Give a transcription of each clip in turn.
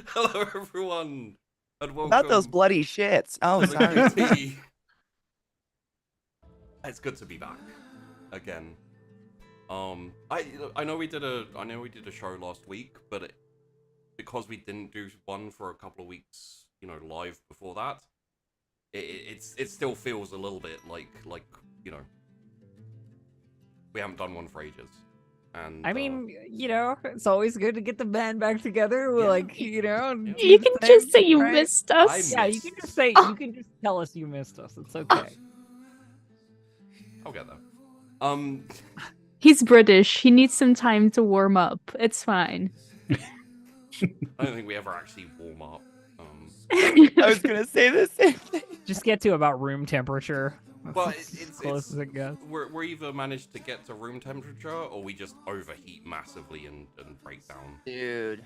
Hello, everyone, and About those welcome bloody shits. Oh, to the sorry. QT. It's good to be back again. I know we did a show last week, but because we didn't do one for a couple of weeks, live before that, it still feels a little bit like we haven't done one for ages. And I mean, it's always good to get the band back together. Yeah. Like, Yeah. do You the can thing, just say you right? missed I us. Yeah, you can just say, you can just tell us you missed us. It's okay. I'll get there. He's British. He needs some time to warm up. It's fine. I don't think we ever actually warm up. I was gonna say the same thing. Just get to about room temperature. Well, That's as close as it gets. We're either managed to get to room temperature or we just overheat massively and break down. Dude.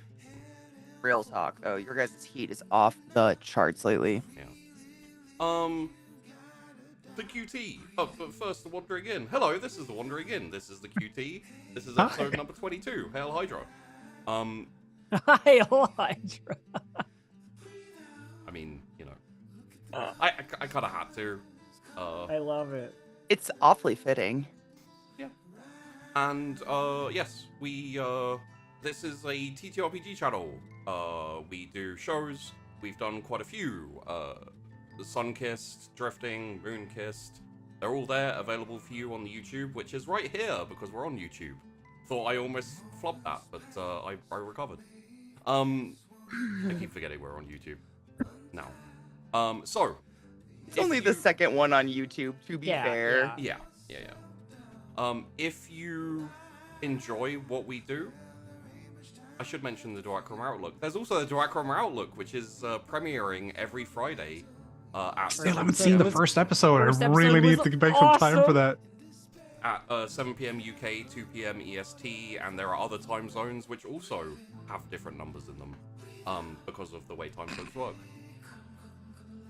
Real talk though, your guys' heat is off the charts lately. The QT. Oh, but first, the Wandering Inn. Hello, this is the Wandering Inn. This is the QT. This is episode number 22. Hail Hydra. Hi, Hydra. I mean, I kind of had to. I love it. It's awfully fitting. Yeah. And yes, we this is a TTRPG channel. We do shows. We've done quite a few. The Sun-Kissed, Drifting, Moon-Kissed. They're all there, available for you on the YouTube, which is right here because we're on YouTube. Thought I almost flopped that, but I recovered. I keep forgetting we're on YouTube now. So It's only the second one on YouTube, to be fair. Yeah. If you enjoy what we do, I should mention the Duacrum Outlook. There's also the Duacrum Outlook, which is premiering every Friday. I still haven't seen the first episode. I really need to make some time for that. At 7 p.m. UK, 2 p.m. EST, and there are other time zones which also have different numbers in them, because of the way time zones work.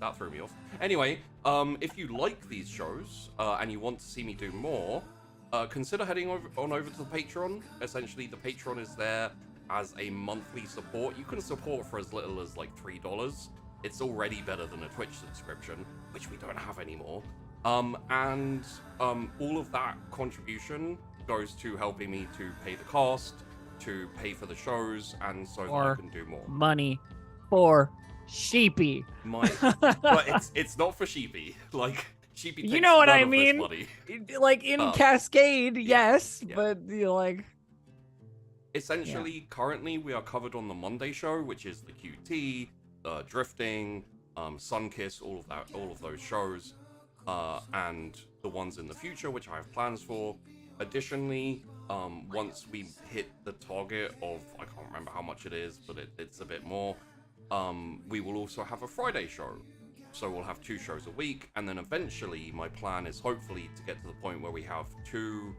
That threw me off. Anyway, if you like these shows, and you want to see me do more, consider heading over to the Patreon. Essentially, the Patreon is there as a monthly support. You can support for as little as like $3. It's already better than a Twitch subscription, which we don't have anymore. All of that contribution goes to helping me to pay the cast, to pay for the shows, and so that I can do more. Money for Sheepy. But it's not for Sheepy. Like, Sheepy takes You know what none I of mean? this money. Like in Cascade, yes, yeah. but Essentially, currently we are covered on the Monday show, which is the QT, Drifting, Sun-Kiss, all of those shows, and the ones in the future, which I have plans for. Additionally, once we hit the target of, I can't remember how much it is, but it's a bit more, we will also have a Friday show. So we'll have 2 shows a week, and then eventually my plan is hopefully to get to the point where we have 2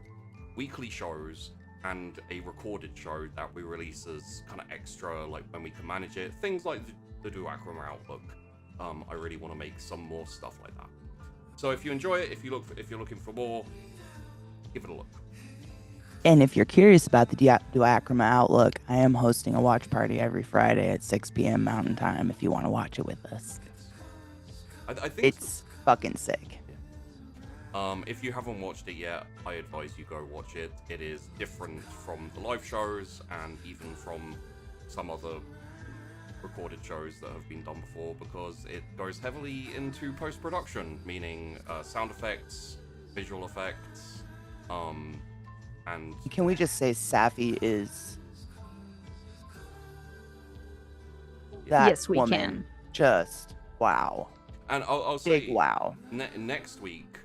weekly shows and a recorded show that we release as kind of extra, like when we can manage it. Things like the Duacrum Outlook. I really want to make some more stuff like that. So if you enjoy it, if you're looking for more, give it a look. And if you're curious about the Duacrum Outlook, I am hosting a watch party every Friday at 6 p.m. Mountain Time if you want to watch it with us. Yes. I think it's fucking sick. Yeah. If you haven't watched it yet, I advise you go watch it. It is different from the live shows and even from some other recorded shows that have been done before, because it goes heavily into post-production, meaning sound effects, visual effects, and... Can we just say Safi is... That yes, we woman, can. Just wow. And I'll say, big wow. Next week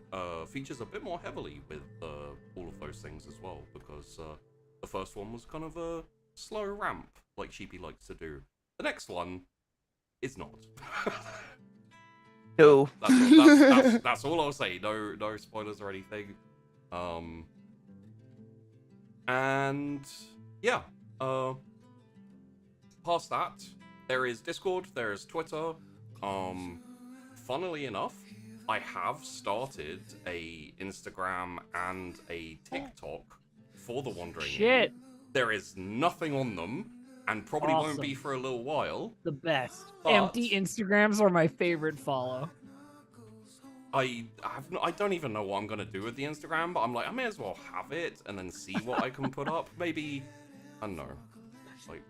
features a bit more heavily with all of those things as well, because the first one was kind of a slow ramp, like Sheepy likes to do. The next one is not. No. That's all I'll say. No spoilers or anything. And yeah. Past that, there is Discord. There is Twitter. Funnily enough, I have started a Instagram and a TikTok for the Wandering Inn. shit. There is nothing on them. and probably won't be Awesome. for a little while. The best. But- Empty Instagrams are my favorite follow. I don't even know what I'm gonna do with the Instagram, but I'm like, I may as well have it and then see what I can put up. Maybe, I don't know. Like,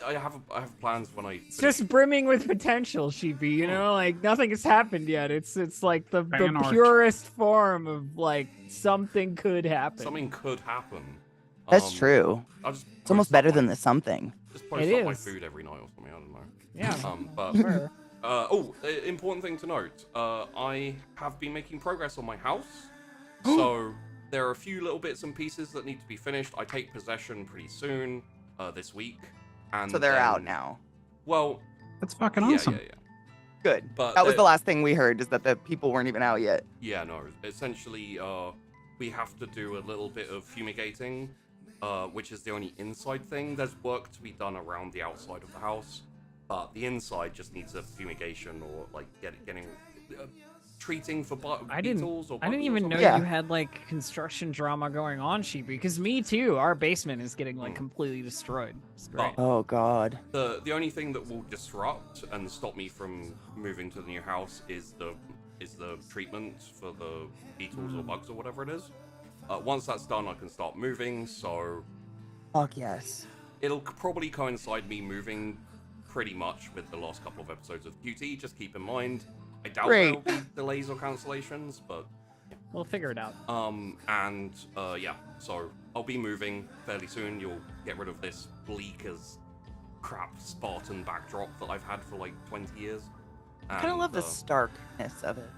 I have plans when I. It's just brimming with potential, Sheepy. You know, like nothing has happened yet. It's like the Fan art. purest form of like something could happen. Something could happen. That's true. I'll just It's almost post better up than my, the something. just post It up my is. food every night or something. I don't know. Yeah. But Sure. important thing to note. I have been making progress on my house, so there are a few little bits and pieces that need to be finished. I take possession pretty soon, this week, and So they're then- out now. Well, That's fucking yeah, awesome. yeah. Good. But That was they're- the last thing we heard, is that the people weren't even out yet. Yeah, no. Essentially, we have to do a little bit of fumigating, which is the only inside thing. There's work to be done around the outside of the house, but the inside just needs a fumigation or like getting treating for beetles or I didn't even know Yeah. you had like construction drama going on, Sheepy. Because me too. Our basement is getting like completely destroyed. It's great. Oh God. The only thing that will disrupt and stop me from moving to the new house is the treatment for the beetles or bugs or whatever it is. Once that's done, I can start moving. So Fuck yes. it'll probably coincide me moving pretty much with the last couple of episodes of QT. Just keep in mind, I doubt Great. there'll be delays or cancellations, but We'll figure it out. yeah. So I'll be moving fairly soon. You'll get rid of this bleak as crap Spartan backdrop that I've had for like 20 years. I kind of And, love the starkness of it.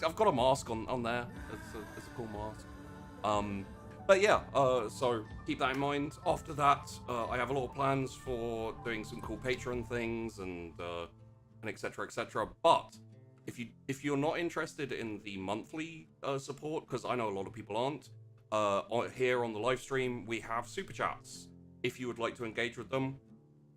I've got a mask on there. It's a cool mask. But yeah, so keep that in mind. After that, I have a lot of plans for doing some cool Patreon things and etc. etc. But if you're not interested in the monthly support, because I know a lot of people aren't, here on the live stream we have super chats. If you would like to engage with them,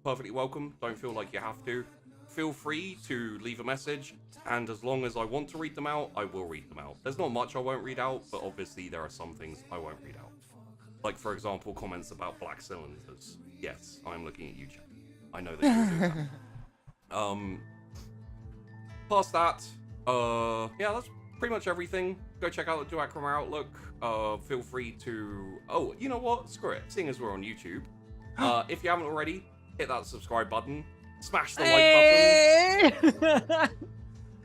perfectly welcome. Don't feel like you have to. Feel free to leave a message, and as long as I want to read them out, I will read them out. There's not much I won't read out, but obviously there are some things I won't read out. Like, for example, comments about black cylinders. Yes, I'm looking at you, chat. I know that you're doing that. Past that, yeah, that's pretty much everything. Go check out the Duacrama Outlook. Feel free to... Oh, you know what? Screw it. Seeing as we're on YouTube, if you haven't already, hit that subscribe button. Smash the like button.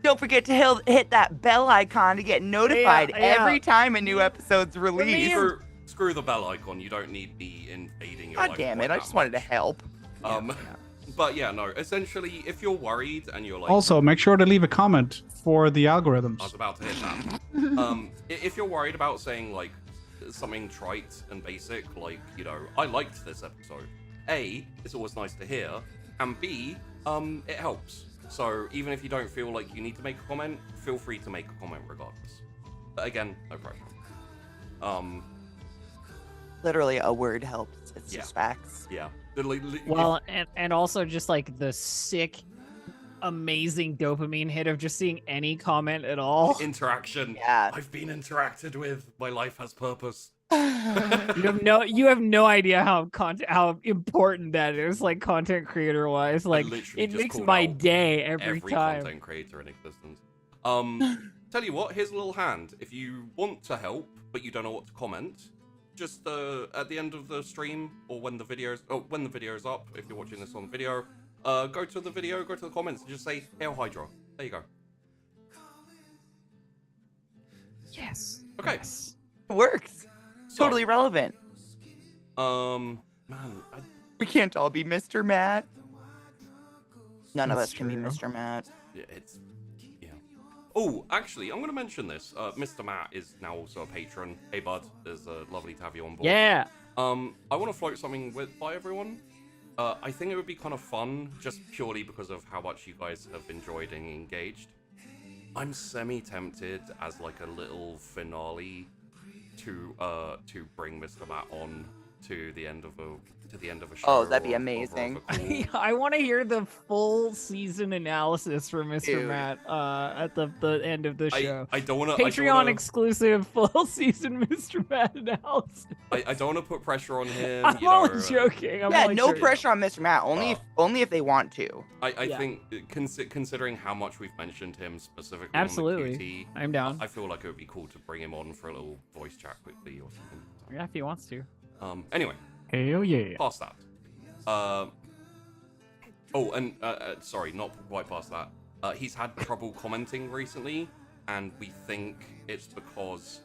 Don't forget to hit that bell icon to get notified Yeah. every time a new episode's released. Screw the bell icon. You don't need me invading your God life damn quite it! I that just wanted to much. help. But yeah, no. Essentially, if you're worried and you're like, Also, make sure to leave a comment for the algorithms. I was about to hit that. If you're worried about saying like something trite and basic, like, you know, I liked this episode. A, it's always nice to hear, and B, it helps. So even if you don't feel like you need to make a comment, feel free to make a comment regardless. But again, no pressure. Literally, a word helps. It's Yeah. just facts. Yeah. Well, and also just like the sick, amazing dopamine hit of just seeing any comment at all. Interaction. Yeah. I've been interacted with. My life has purpose. You have no idea how important that is, like content creator wise. Like literally it just makes called my out day every time. content creator in existence. Tell you what, here's a little hand. If you want to help, but you don't know what to comment, just at the end of the stream, or when the video is up, if you're watching this on video, go to the video, go to the comments, and just say "Hail Hydra." There you go. Yes. Okay. Yes. It works. So, Totally relevant. man, We can't all be Mr. Matt. None of That's us can be true. Mr. Matt. yeah. Oh, actually, I'm gonna mention this. Mr. Matt is now also a patron. Hey, bud, it's lovely to have you on board. Yeah. I want to float something by everyone. I think it would be kind of fun, just purely because of how much you guys have enjoyed and engaged. I'm semi-tempted as like a little finale to bring Mr. Matt on to the end of a show. Oh, that'd be or amazing. rather cool. I want to hear the full season analysis from Mr. Dude. Matt at the end of the show. I don't want to Patreon exclusive full season Mr. Matt analysis. I don't want to put pressure on him. I'm you know, only joking. I'm Yeah, only no joking. pressure on Mr. Matt. Only if they want to. I Yeah. think considering how much we've mentioned him specifically Absolutely. on the QT, I'm down. I feel like it would be cool to bring him on for a little voice chat quickly or something. Yeah, if he wants to. Anyway, Hell yeah. past that. Sorry, not quite past that. He's had trouble commenting recently, and we think it's because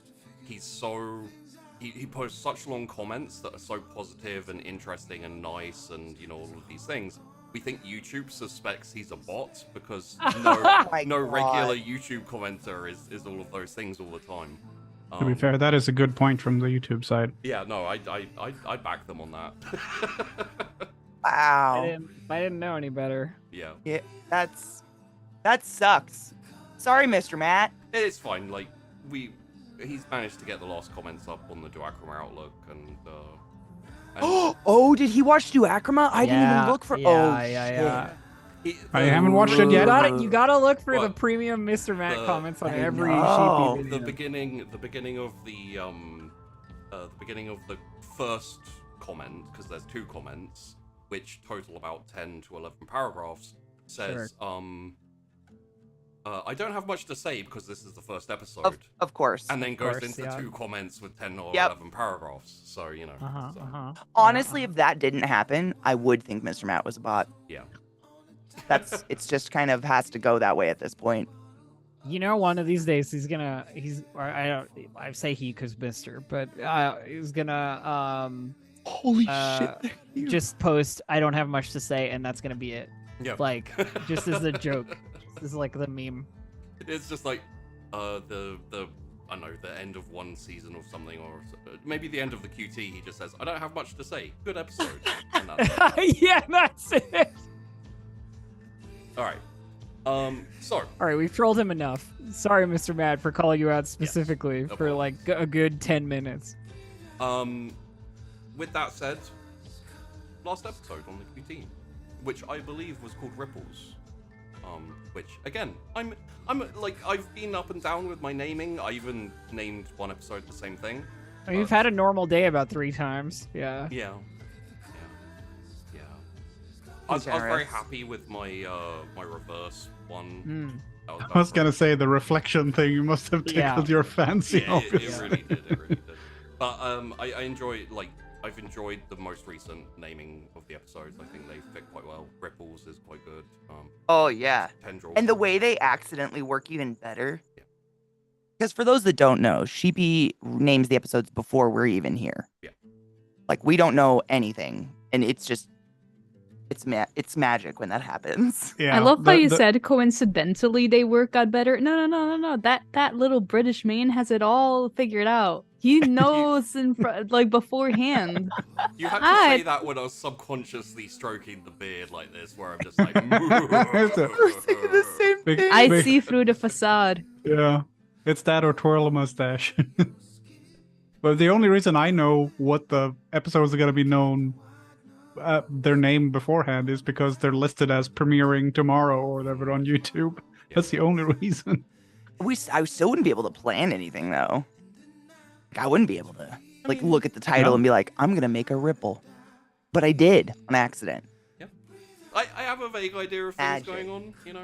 he's so... He posts such long comments that are so positive and interesting and nice and, you know, all of these things. We think YouTube suspects he's a bot because my no God. regular YouTube commenter is all of those things all the time. To be fair, that is a good point from the YouTube side. Yeah, no, I back them on that. Wow. I didn't know any better. Yeah. Yeah, that sucks. Sorry, Mr. Matt. It's fine. Like he's managed to get the last comments up on the Duacrum Outlook, and Oh, did he watch Duacrama? I didn't even look for. Yeah. I haven't watched it yet. You gotta look for the What? premium Mr. Matt comments on I every know. sheepy the video. beginning of the beginning of the first comment, because there's 2 comments which total about 10 to 11 paragraphs, says I don't have much to say because this is the first episode. Of course. And then goes course, into yeah. 2 comments with 10 or Yep. 11 paragraphs. So, you know. so, Honestly, if that didn't happen, I would think Mr. Matt was a bot. Yeah. It's just kind of has to go that way at this point. You know, one of these days I say he because Mister, but he's gonna Holy just post I don't have much to say, and that's gonna be it. Yeah. Like just as a joke. This is like the meme. It's just like the I don't know, the end of one season or something, or maybe the end of the QT. He just says, "I don't have much to say. Good episode." And that's it. Yeah, that's it. All right. So All right, we've trolled him enough. Sorry, Mr. Matt, for calling you out specifically no for problem. like a good 10 minutes. with that said, last episode on the QT, which I believe was called Ripples. Which again, I'm like, I've been up and down with my naming. I even named one episode the same thing. You've had a normal day about 3 times. Yeah. Yeah. I was very Generous. happy with my my reverse one. That I was gonna say the reflection thing. You must have tickled your fancy. Yeah, it obviously. really did. It really did. But I enjoy, like, I've enjoyed the most recent naming of the episodes. I think they fit quite well. Ripples is quite good. Oh yeah. Tendrils. And the way they accidentally work even better. Yeah. Because for those that don't know, Sheepy names the episodes before we're even here. Yeah. Like we don't know anything, and it's just it's magic when that happens. Yeah, I love how you said coincidentally they work out better. No. That little British man has it all figured out. He knows like beforehand. You had to say that when I was subconsciously stroking the beard like this, where I'm just like, We're saying the same Big- thing. I big- see through the facade. Yeah, it's that or twirl a mustache. But the only reason I know what the episodes are going to be known, their name beforehand, is because they're listed as premiering tomorrow or whatever on YouTube. That's the only reason. I still wouldn't be able to plan anything though. Like, I wouldn't be able to look at the title and be like, I'm gonna make a ripple, but I did on accident. I have a vague idea of things Magic. going on, you know.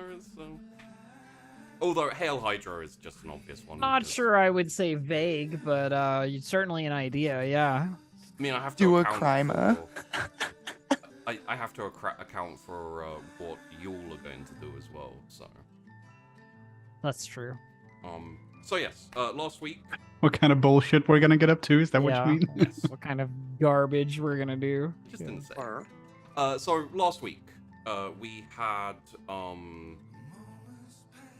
Although Hail Hydra is just an obvious one. Not because- sure I would say vague, but certainly an idea, yeah. I mean, I have to Do a account crime, for- I have to account for what you all are going to do as well. So, That's true. so yes, last week. What kind of bullshit we're going to get up to? Is that what Yeah. you mean? Yes, What kind of garbage we're gonna do? just Yeah. didn't say. So last week, we had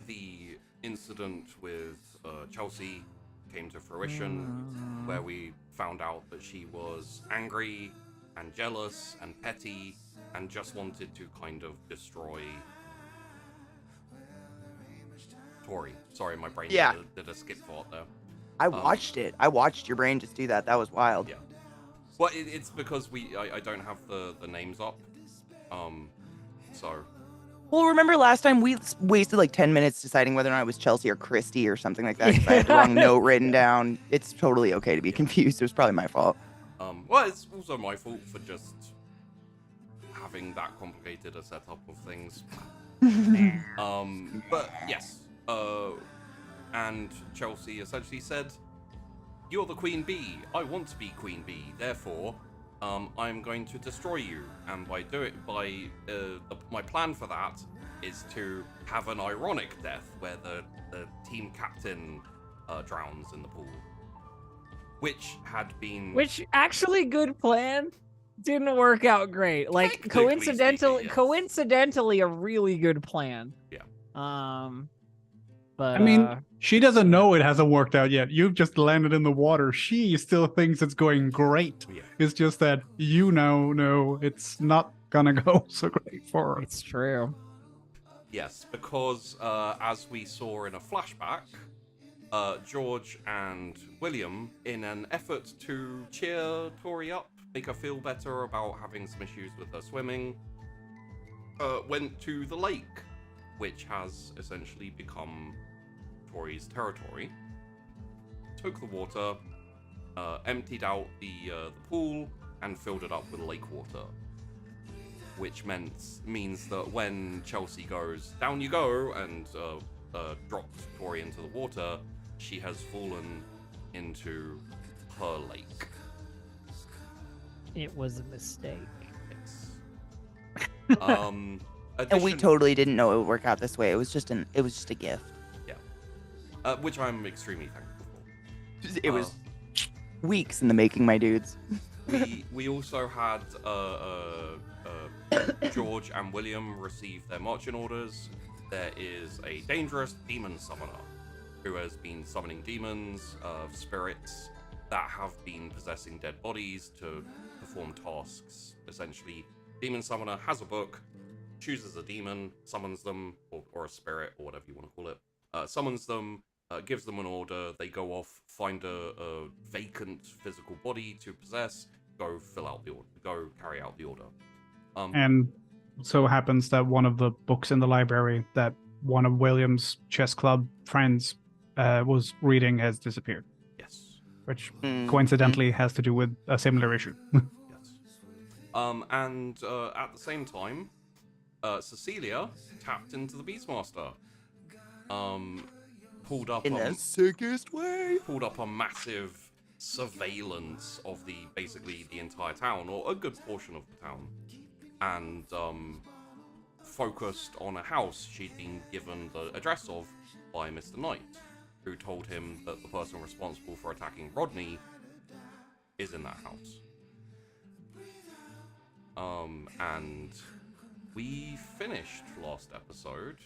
the incident with Chelsea came to fruition, where we found out that she was angry and jealous and petty and just wanted to kind of destroy Tori. Sorry, my brain did a skip thought there. I watched it. I watched your brain just do that. That was wild. Yeah. Well, it's because I don't have the names up. So Well, remember last time we wasted like 10 minutes deciding whether or not it was Chelsea or Christy or something like that because I had the wrong note written down. It's totally okay to be confused. It was probably my fault. well, it's also my fault for just having that complicated a setup of things. But yes, and Chelsea essentially said, "You're the queen bee. I want to be queen bee. Therefore, I'm going to destroy you. And my plan for that is to have an ironic death where the team captain drowns in the pool, which actually good plan. Didn't work out great. Like Technically speaking, yes. coincidentally a really good plan. Yeah. But I mean, she doesn't know it hasn't worked out yet. You've just landed in the water. She still thinks it's going great. Yeah. It's just that you now know it's not gonna go so great for her. it's true. Yes, because as we saw in a flashback, George and William, in an effort to cheer Tori up, make her feel better about having some issues with her swimming, went to the lake, which has essentially become Tori's territory. Took the water, emptied out the pool, and filled it up with lake water. Which means that when Chelsea goes, "Down you go," and dropped Tori into the water, she has fallen into her lake. It was a mistake. Yes. And we totally didn't know it would work out this way. It was just a gift. Which I'm extremely thankful for. It was weeks in the making, my dudes. We also had George and William receive their marching orders. There is a dangerous demon summoner who has been summoning demons, spirits that have been possessing dead bodies to perform tasks. Essentially, demon summoner has a book, chooses a demon, summons them, or a spirit, or whatever you want to call it, summons them, gives them an order, they go off, find a vacant physical body to possess, go carry out the order. And so happens that one of the books in the library that one of William's chess club friends was reading has disappeared. Yes. Which coincidentally has to do with a similar issue. Yes. And at the same time, Cecilia tapped into the Beastmaster. Pulled up In the sickest way. Pulled up a massive surveillance of basically the entire town, or a good portion of the town, and focused on a house she'd been given the address of by Mr. Knight, who told him that the person responsible for attacking Rodney is in that house. And we finished last episode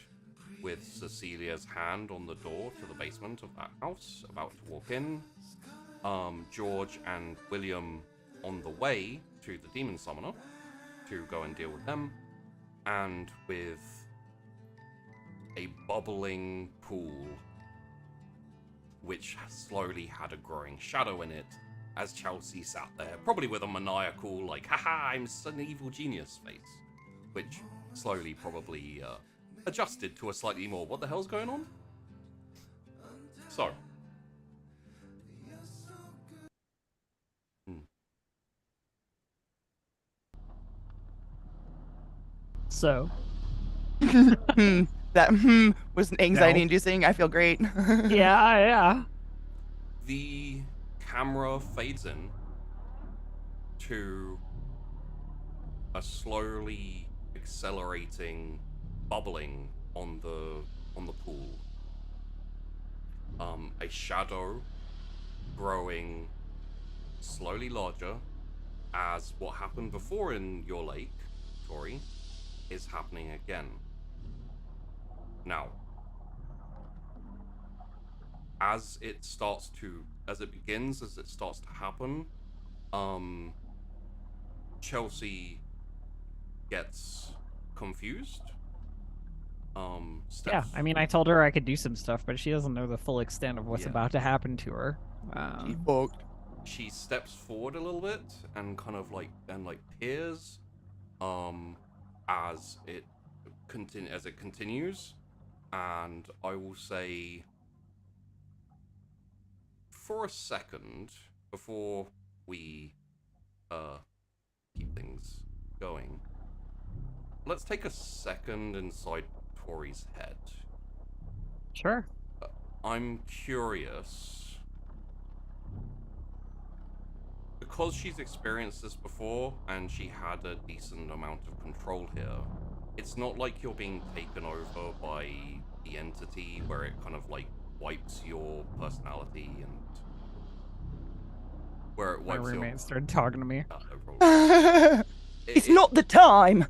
with Cecilia's hand on the door to the basement of that house, about to walk in. George and William on the way to the Demon Summoner to go and deal with them, and with a bubbling pool which slowly had a growing shadow in it as Chelsea sat there, probably with a maniacal, like, haha, I'm an evil genius face, which slowly probably adjusted to a slightly more, what the hell's going on? So. So. That was anxiety inducing. I feel great. Yeah. The camera fades in to a slowly accelerating bubbling on the pool. A shadow growing slowly larger as what happened before in your lake, Tori, is happening again. Now, as it starts to happen, Chelsea gets confused. Yeah, I mean, I told her I could do some stuff, but she doesn't know the full extent of what's about to happen to her. She fucked. she steps forward a little bit and kind of like peers as it continues, and I will say, for a second before we keep things going, let's take a second inside Tori's head. Sure. I'm curious, because she's experienced this before and she had a decent amount of control here. It's not like you're being taken over by the entity where it kind of like wipes your personality and where it My wipes your. roommate started talking to me. No problem. It's not the time.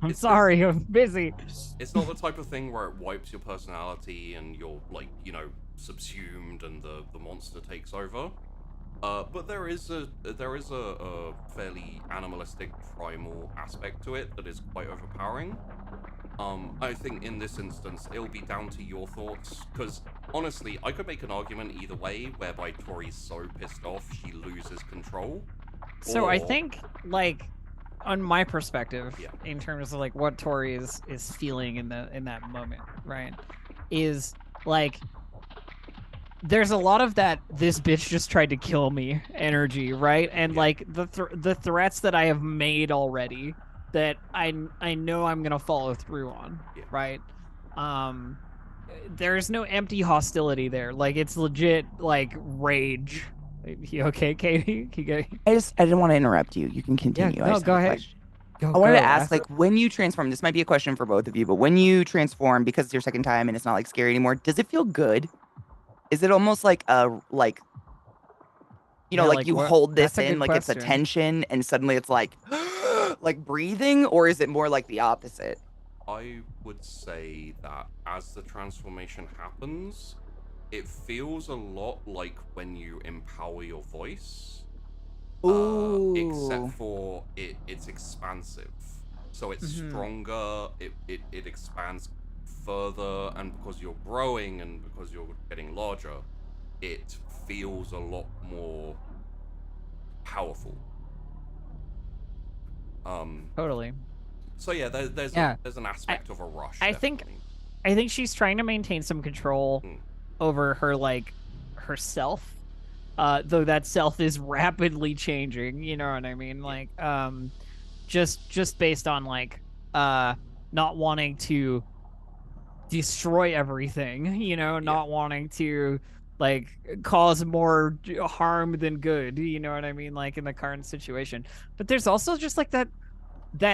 I'm It's- sorry, I'm busy. It's not the type of thing where it wipes your personality and you're like, subsumed and the monster takes over. But there is a fairly animalistic primal aspect to it that is quite overpowering. I think in this instance it'll be down to your thoughts, because honestly I could make an argument either way, whereby Tori's so pissed off she loses control. So I or- think, like, on my perspective, Yeah. in terms of like what Tori is feeling in that moment, right, is like there's a lot of that this bitch just tried to kill me energy, right? And Yeah. like the threats that I have made already that I know I'm gonna follow through on, Yeah. right? There's no empty hostility there. Like, it's legit like rage. You okay, Katie? I didn't want to interrupt you. You can continue. I no, just go have a ahead. question. Go, I wanted to go, ask, like, when you transform, this might be a question for both of you, but when you transform, because it's your second time and it's not like scary anymore, does it feel good? Is it almost like like Yeah, like like you what? hold this That's a in, good like it's a question. tension, and suddenly it's like like breathing, or is it more like the opposite? I would say that as the transformation happens, it feels a lot like when you empower your voice. Ooh. Except for it's expansive. So it's Mhm. stronger, it expands further, and because you're growing and because you're getting larger, it feels a lot more powerful. Totally. So yeah, there's Yeah. an aspect of a rush. I think- definitely. I think she's trying to maintain some control Mm. over her, like, herself. Though that self is rapidly changing, you know what I mean? Like, just based on like not wanting to destroy everything, not wanting to like cause more harm than good, you know what I mean? Like, in the current situation. But there's also just like that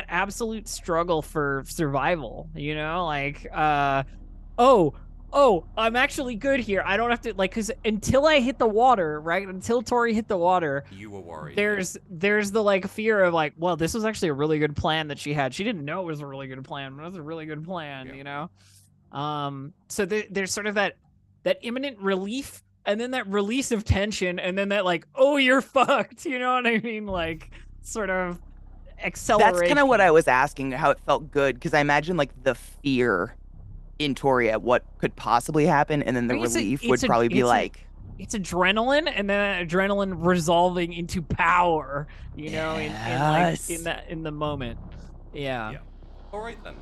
absolute struggle for survival, like oh, I'm actually good here. I don't have to, like, because until I hit the water, right? Until Tori hit the water, You were worried. there's the like fear of like, well, this was actually a really good plan that she had. She didn't know it was a really good plan, but it was a really good plan, Yeah. So there's sort of that imminent relief, and then that release of tension, and then that like, oh, you're fucked. You know what I mean? Like, sort of acceleration. That's kind of what I was asking, how it felt good, because I imagine like the fear in Tori at what could possibly happen, and then the I mean, relief would probably be like, it's adrenaline, and then adrenaline resolving into power, Yes. in the moment. Yeah. Yeah. All right then.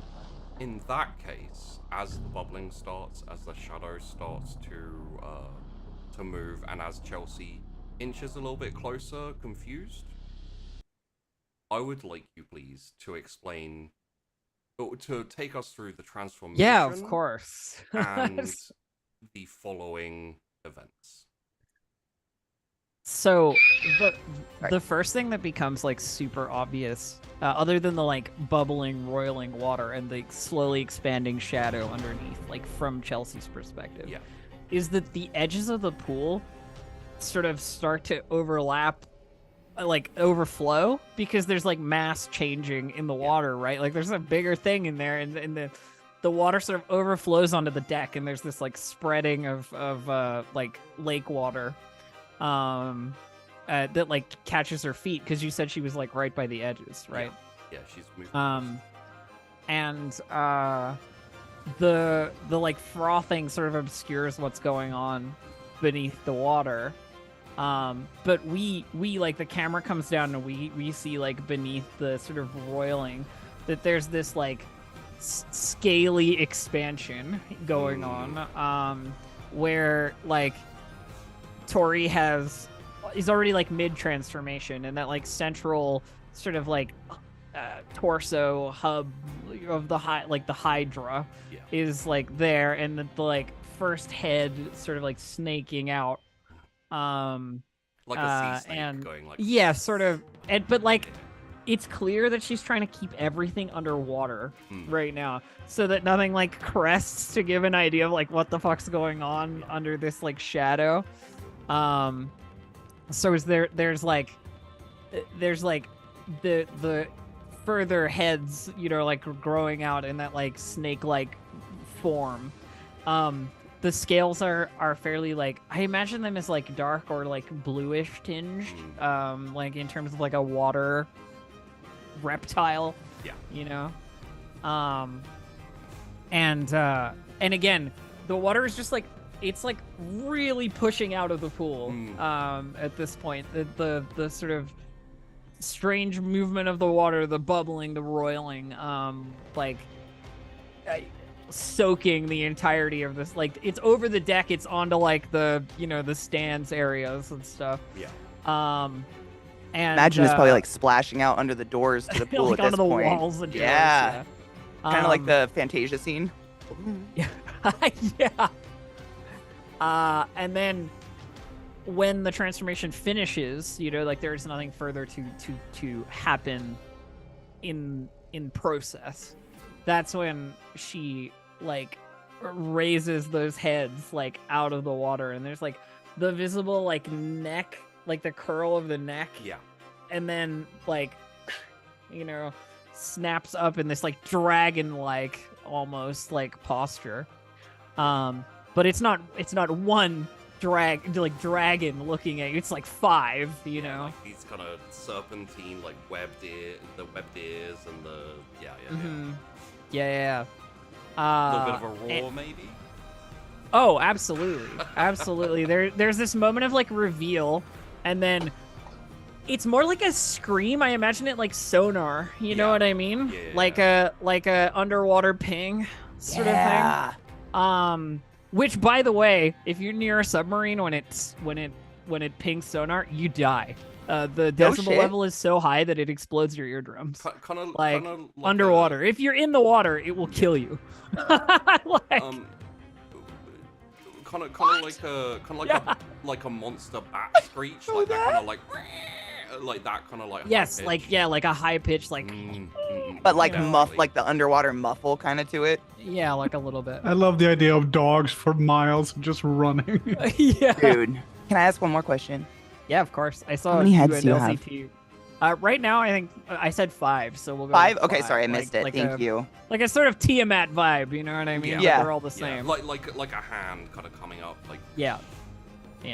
In that case, as the bubbling starts, as the shadow starts to move, and as Chelsea inches a little bit closer, confused, I would like you please to explain, or to take us through the transformation. Yeah, of course. And the following events. So the Right. first thing that becomes like super obvious, other than the like bubbling, roiling water and the slowly expanding shadow underneath, like from Chelsea's perspective, Yeah. is that the edges of the pool sort of start to overlap, like overflow, because there's like mass changing in the water, right? Like, there's a bigger thing in there, and the water sort of overflows onto the deck, and there's this like spreading of like lake water that like catches her feet, because you said she was like right by the edges, right? Yeah, she's moving. And the like frothing sort of obscures what's going on beneath the water. But we like the camera comes down and we see like beneath the sort of roiling that there's this like scaly expansion going on, where like Tori is already like mid transformation, and that like central sort of like torso hub of the Hydra is like there, and the like first head sort of like snaking out, like a sea snake going like sort of, but like it's clear that she's trying to keep everything underwater right now, so that nothing like crests to give an idea of like what the fuck's going on under this like shadow. So there's like the further heads, like growing out in that like snake-like form. The scales are fairly like, I imagine them as like dark or like bluish tinged, like in terms of like a water reptile. And again, the water is just like, it's like really pushing out of the pool at this point. The sort of strange movement of the water, the bubbling, the roiling, soaking the entirety of this. Like, it's over the deck, it's onto like the the stands areas and stuff. And Imagine it's probably like splashing out under the doors to the pool like at this onto the point. walls and doors, kind of like the Fantasia scene. Yeah. And then when the transformation finishes, like there's nothing further to happen in process. That's when she like raises those heads like out of the water, and there's like the visible like neck, like the curl of the neck. And then like snaps up in this like dragon like almost like posture. But it's not one dragon looking at you. It's like 5, like these kind of serpentine, like webbed ears, and the a little bit of a roar, maybe. Oh, absolutely. There's this moment of like reveal, and then it's more like a scream. I imagine it like sonar. You know what I mean? Like a underwater ping sort of thing. Which, by the way, if you're near a submarine when it pings sonar, you die. The decibel level is so high that it explodes your eardrums. Kind of like underwater. If you're in the water, it will kill you. Kind of like a monster bat screech, like that kind of like that kind of like yes, like like a high pitch like. But like like the underwater muffle kind of to it. Yeah, like a little bit. I love the idea of dogs for miles just running. Yeah, dude. Can I ask one more question? Yeah, of course. I saw how many heads do you have? Right now, I think I said 5, so we'll go 5. with Okay, sorry, I missed it. Thank you. Like a sort of Tiamat vibe, you know what I mean? Yeah. But they're all the same. Like a hand kind of coming up, like. Yeah.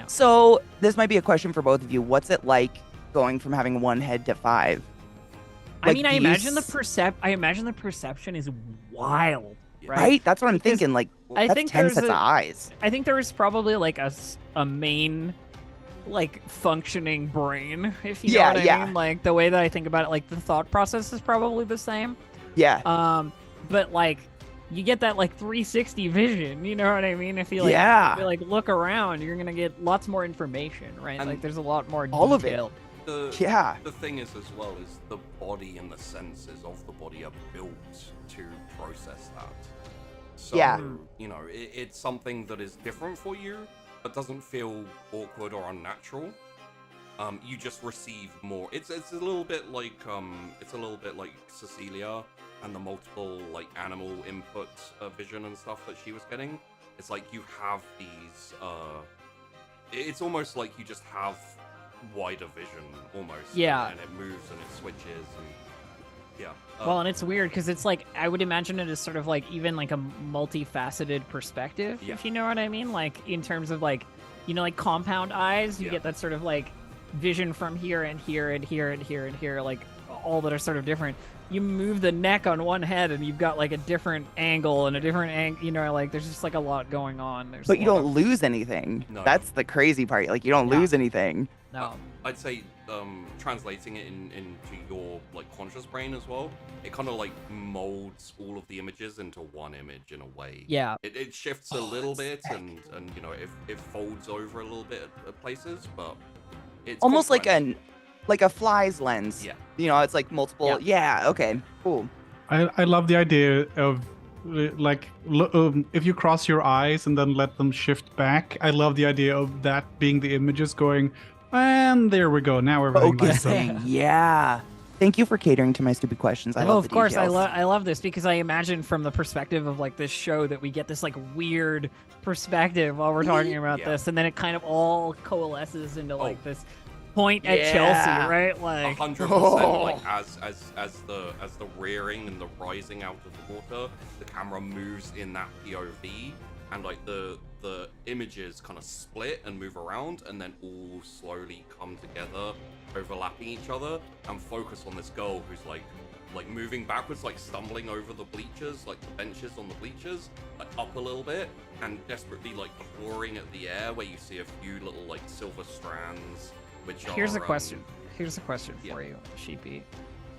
So this might be a question for both of you. What's it like going from having 1 head to 5? I mean, I imagine the perception is wild, right? That's what I'm thinking. Like, I think 10 sets of eyes. I think there is probably like a main, like, functioning brain, if you know what I mean. Like, the way that I think about it, like, the thought process is probably the same. Yeah. But like, you get that like 360 vision, you know what I mean? If you like, if you, look around, you're gonna get lots more information, right? And like, there's a lot more detail. All of it. The thing is, as well, is the body and the senses of the body are built to process that. So, it's something that is different for you, but doesn't feel awkward or unnatural. You just receive more. It's a little bit like Cecilia and the multiple like animal input vision and stuff that she was getting. It's like you have these. It's almost like you just have wider vision almost. Yeah. And it moves and it switches and well, and it's weird because it's like, I would imagine it as sort of like even like a multifaceted perspective, if you know what I mean. Like, in terms of like, like compound eyes, you get that sort of like vision from here and here and here and here and here, like all that are sort of different. You move the neck on one head, and you've got like a different angle and a different angle. You know, like there's just like a lot going on. There's But a you lot don't lose anything. No. That's the crazy part. Like you don't Yeah. lose anything. No. I'd say translating it into your like conscious brain as well, it kind of like molds all of the images into one image in a way. Yeah. It shifts a little bit and you know it folds over a little bit at places, but it's Almost like complementary. a fly's lens. Yeah. You know, it's like multiple. Yeah. Okay. Cool. I love the idea of if you cross your eyes and then let them shift back. I love the idea of that being the images going, and there we go. Now everything lines up. Focusing. Yeah. Thank you for catering to my stupid questions. I love of the course, details. I love this because I imagine from the perspective of like this show that we get this like weird perspective while we're talking about Yeah. this, and then it kind of all coalesces into like this point at Yeah. Chelsea, right? Like 100%. Oh. Like as the rearing and the rising out of the water, the camera moves in that POV, and like the images kind of split and move around, and then all slowly come together, overlapping each other, and focus on this girl who's like moving backwards, like stumbling over the bleachers, like the benches on the bleachers, like up a little bit, and desperately like clawing at the air, where you see a few little like silver strands. Which here's are, a question. Here's a question yeah. for you, Sheepy.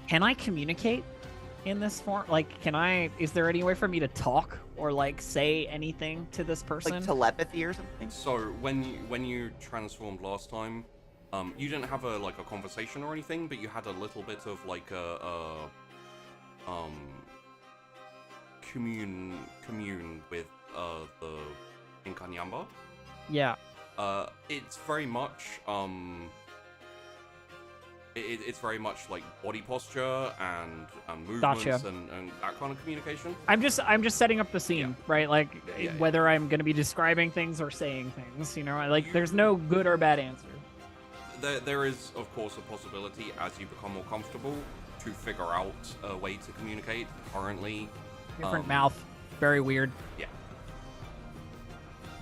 Can I communicate in this form? Like, is there any way for me to talk or like say anything to this person? Like telepathy or something. So when you transformed last time, you didn't have a conversation or anything, but you had a little bit of like a commune with the Inkanyamba. Yeah. It's very much it's very much like body posture and movements Gotcha. and that kind of communication. I'm just setting up the scene, right? Like Yeah, whether I'm going to be describing things or saying things, you know, like there's no good or bad answer. There is, of course, a possibility as you become more comfortable to figure out a way to communicate. Currently, Different mouth, very weird. Yeah.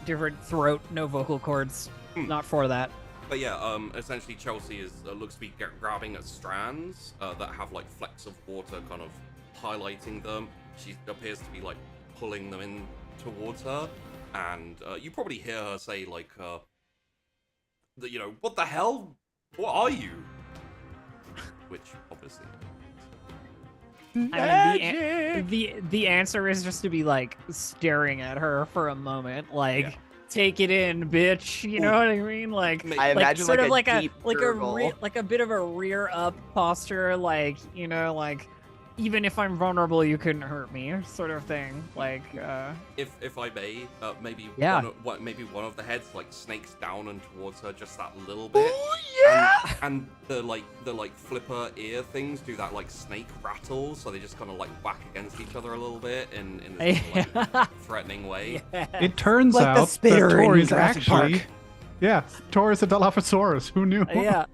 Different throat, no vocal cords. Not for that. But yeah, essentially Chelsea looks to be grabbing at strands that have like flecks of water kind of highlighting them. She appears to be like pulling them in towards her, and you probably hear her say like, you know, what the hell? What are you? Which obviously. I mean, the answer is just to be like staring at her for a moment, like Yeah. take it in, bitch. You know what I mean? Like I imagine sort of like a deep like gurgle. like a bit of a rear up posture, like, you know, like even if I'm vulnerable, you couldn't hurt me, sort of thing. Like If I may, maybe Yeah. maybe one of the heads like snakes down and towards her just that little bit. Oh yeah. And the flipper ear things do that like snake rattle, so they just kind of like whack against each other a little bit in this like, threatening way. It turns Like the out that spitter Tor in is Jurassic actually, Park. yeah, Tor is a Dilophosaurus. Who knew? yeah.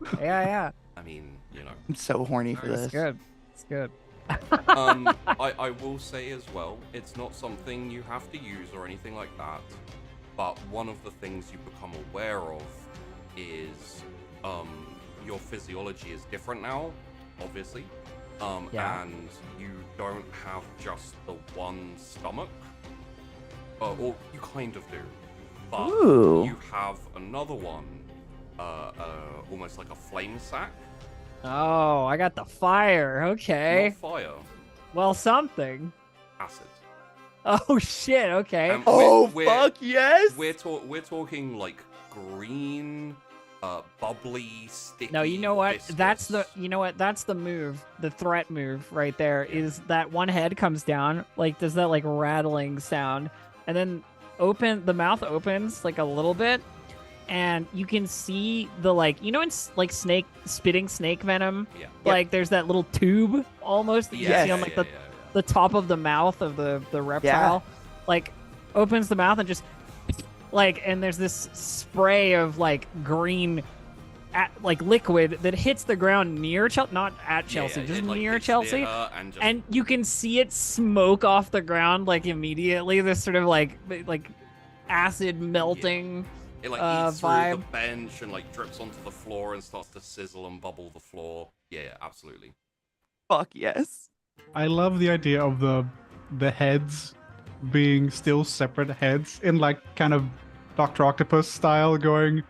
I mean, you know. I'm so horny for It's this. good. It's good. I will say as well, it's not something you have to use or anything like that, but one of the things you become aware of is your physiology is different now, obviously, Yeah. and you don't have just the one stomach, or you kind of do, but Ooh. you have another one, almost like a flame sack. Oh, I got the fire. Okay. Not fire, Well, something. acid. Oh shit. Okay. And Oh we're- fuck yes. We're talking like green, bubbly, sticky. No, you know what? viscous. That's the move. The threat move right there is that one head comes down, like does that like rattling sound, and then the mouth opens like a little bit, and you can see the like, you know, in like spitting snake venom, Yeah. like there's that little tube almost that you Yes. see on like the top of the mouth of the reptile, like opens the mouth and just like, and there's this spray of like green like liquid that hits the ground near Chelsea, not at Chelsea, just it, like, near hits Chelsea. near her and just And you can see it smoke off the ground like immediately. This sort of like acid melting. it like eats through the vibe. bench and like drips onto the floor and starts to sizzle and bubble the floor. Yeah, absolutely. Fuck yes. I love the idea of the heads being still separate heads in like kind of Dr. Octopus style, going,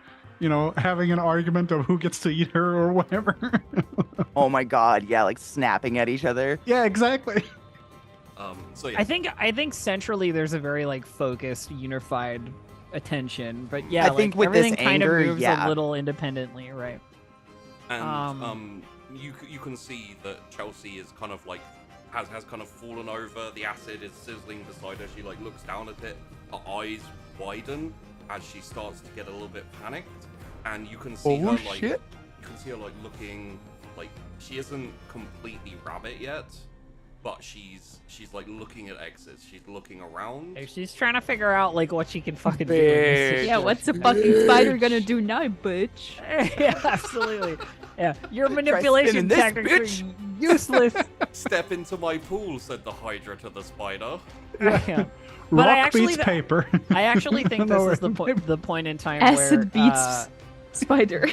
having an argument of who gets to eat her or whatever. Oh my god, yeah, like snapping at each other. Yeah, exactly. So yeah. I think centrally there's a very like focused, unified attention, but yeah, I like, think with everything this kind anger, of moves yeah. a little independently, right? And you can see that Chelsea is kind of like has kind of fallen over. The acid is sizzling beside her. She like looks down at it. Her eyes widen as she starts to get a little bit panicked, and you can see her like shit. you can see her like looking like she isn't completely rabbit yet, but she's like looking at exits. She's looking around. She's trying to figure out like what she can fucking do. In this Bitch. situation. Yeah, what's a fucking spider gonna do now, bitch? Yeah, absolutely. Yeah, your Try manipulation spinning this, tactics are useless. Step into my pool, said the Hydra to the spider. Yeah. But Rock beats paper. I actually think No, this is the point in time Acid where beats spider.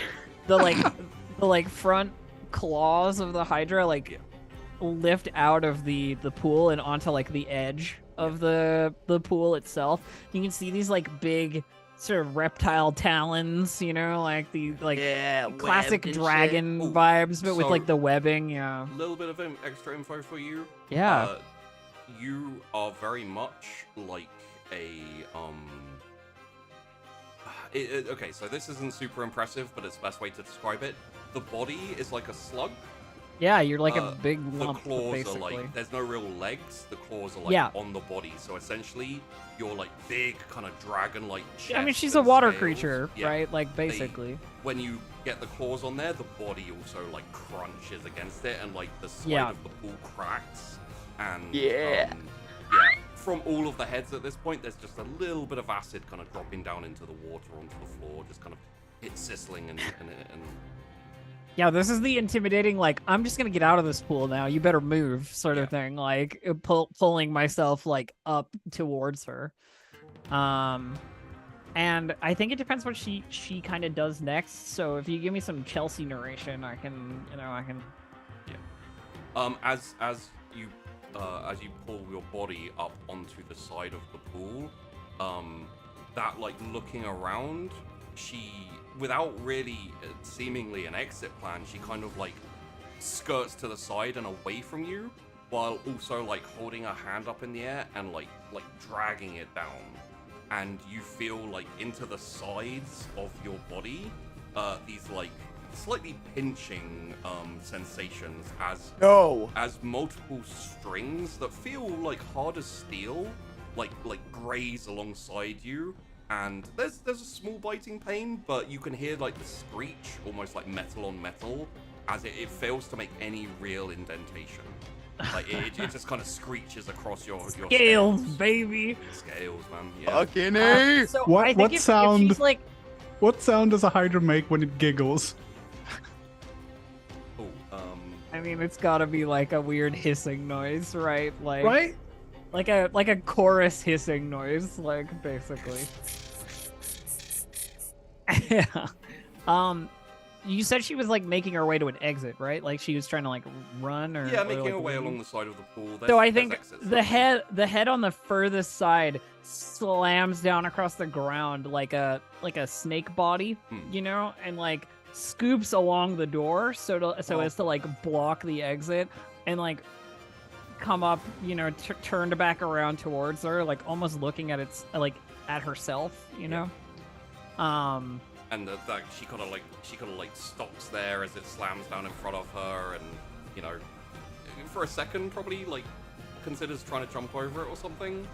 the like front claws of the Hydra like lift out of the pool and onto like the edge of the pool itself. You can see these like big sort of reptile talons, like the like classic webbed and dragon shit. Ooh, vibes, but with so- like the webbing. Yeah. A little bit of extra info for you. Yeah. You are very much like a okay, so this isn't super impressive, but it's the best way to describe it. The body is like a slug. Yeah, you're like a big The lump, claws basically. are like there's no real legs. The claws are like Yeah. on the body. So essentially, you're like big, kind of dragon-like. I mean, chest she's a and water scales. creature, Yeah. right? Like basically. When you get the claws on there, the body also like crunches against it, and like the side Yeah. of the pool cracks. And Yeah. yeah, from all of the heads at this point, there's just a little bit of acid kind of dropping down into the water onto the floor, just kind of hit sizzling and Yeah, this is the intimidating, like, I'm just gonna get out of this pool now, you better move, sort of thing. Like, pulling myself, like, up towards her. And I think it depends what she kind of does next. So if you give me some Chelsea narration, I can. as you pull your body up onto the side of the pool, that like looking around, she, without really seemingly an exit plan, she kind of like skirts to the side and away from you, while also like holding her hand up in the air and like dragging it down. And you feel like into the sides of your body, these like slightly pinching sensations as multiple strings that feel like hard as steel like graze alongside you, and there's a small biting pain, but you can hear like the screech, almost like metal on metal, as it fails to make any real indentation. Like it just kind of screeches across your Scales, baby. Scales, man. Yeah. Fucking A. So What- I think what if sound- she's like, What sound does a Hydra make when it giggles? Oh, I mean, it's gotta be like a weird hissing noise, right? Like, Right? like a chorus hissing noise, like basically. Yeah. You said she was like making her way to an exit, right? Like she was trying to like run or yeah, or, making like, her way leave? along the side of the pool. So I There's think exits. the head on the furthest side slams down across the ground like a snake body, and like scoops along the door so as to like block the exit and like come up, turned back around towards her, like almost looking at at herself, And that she kind of like stops there as it slams down in front of her, and for a second probably like considers trying to jump over it or something,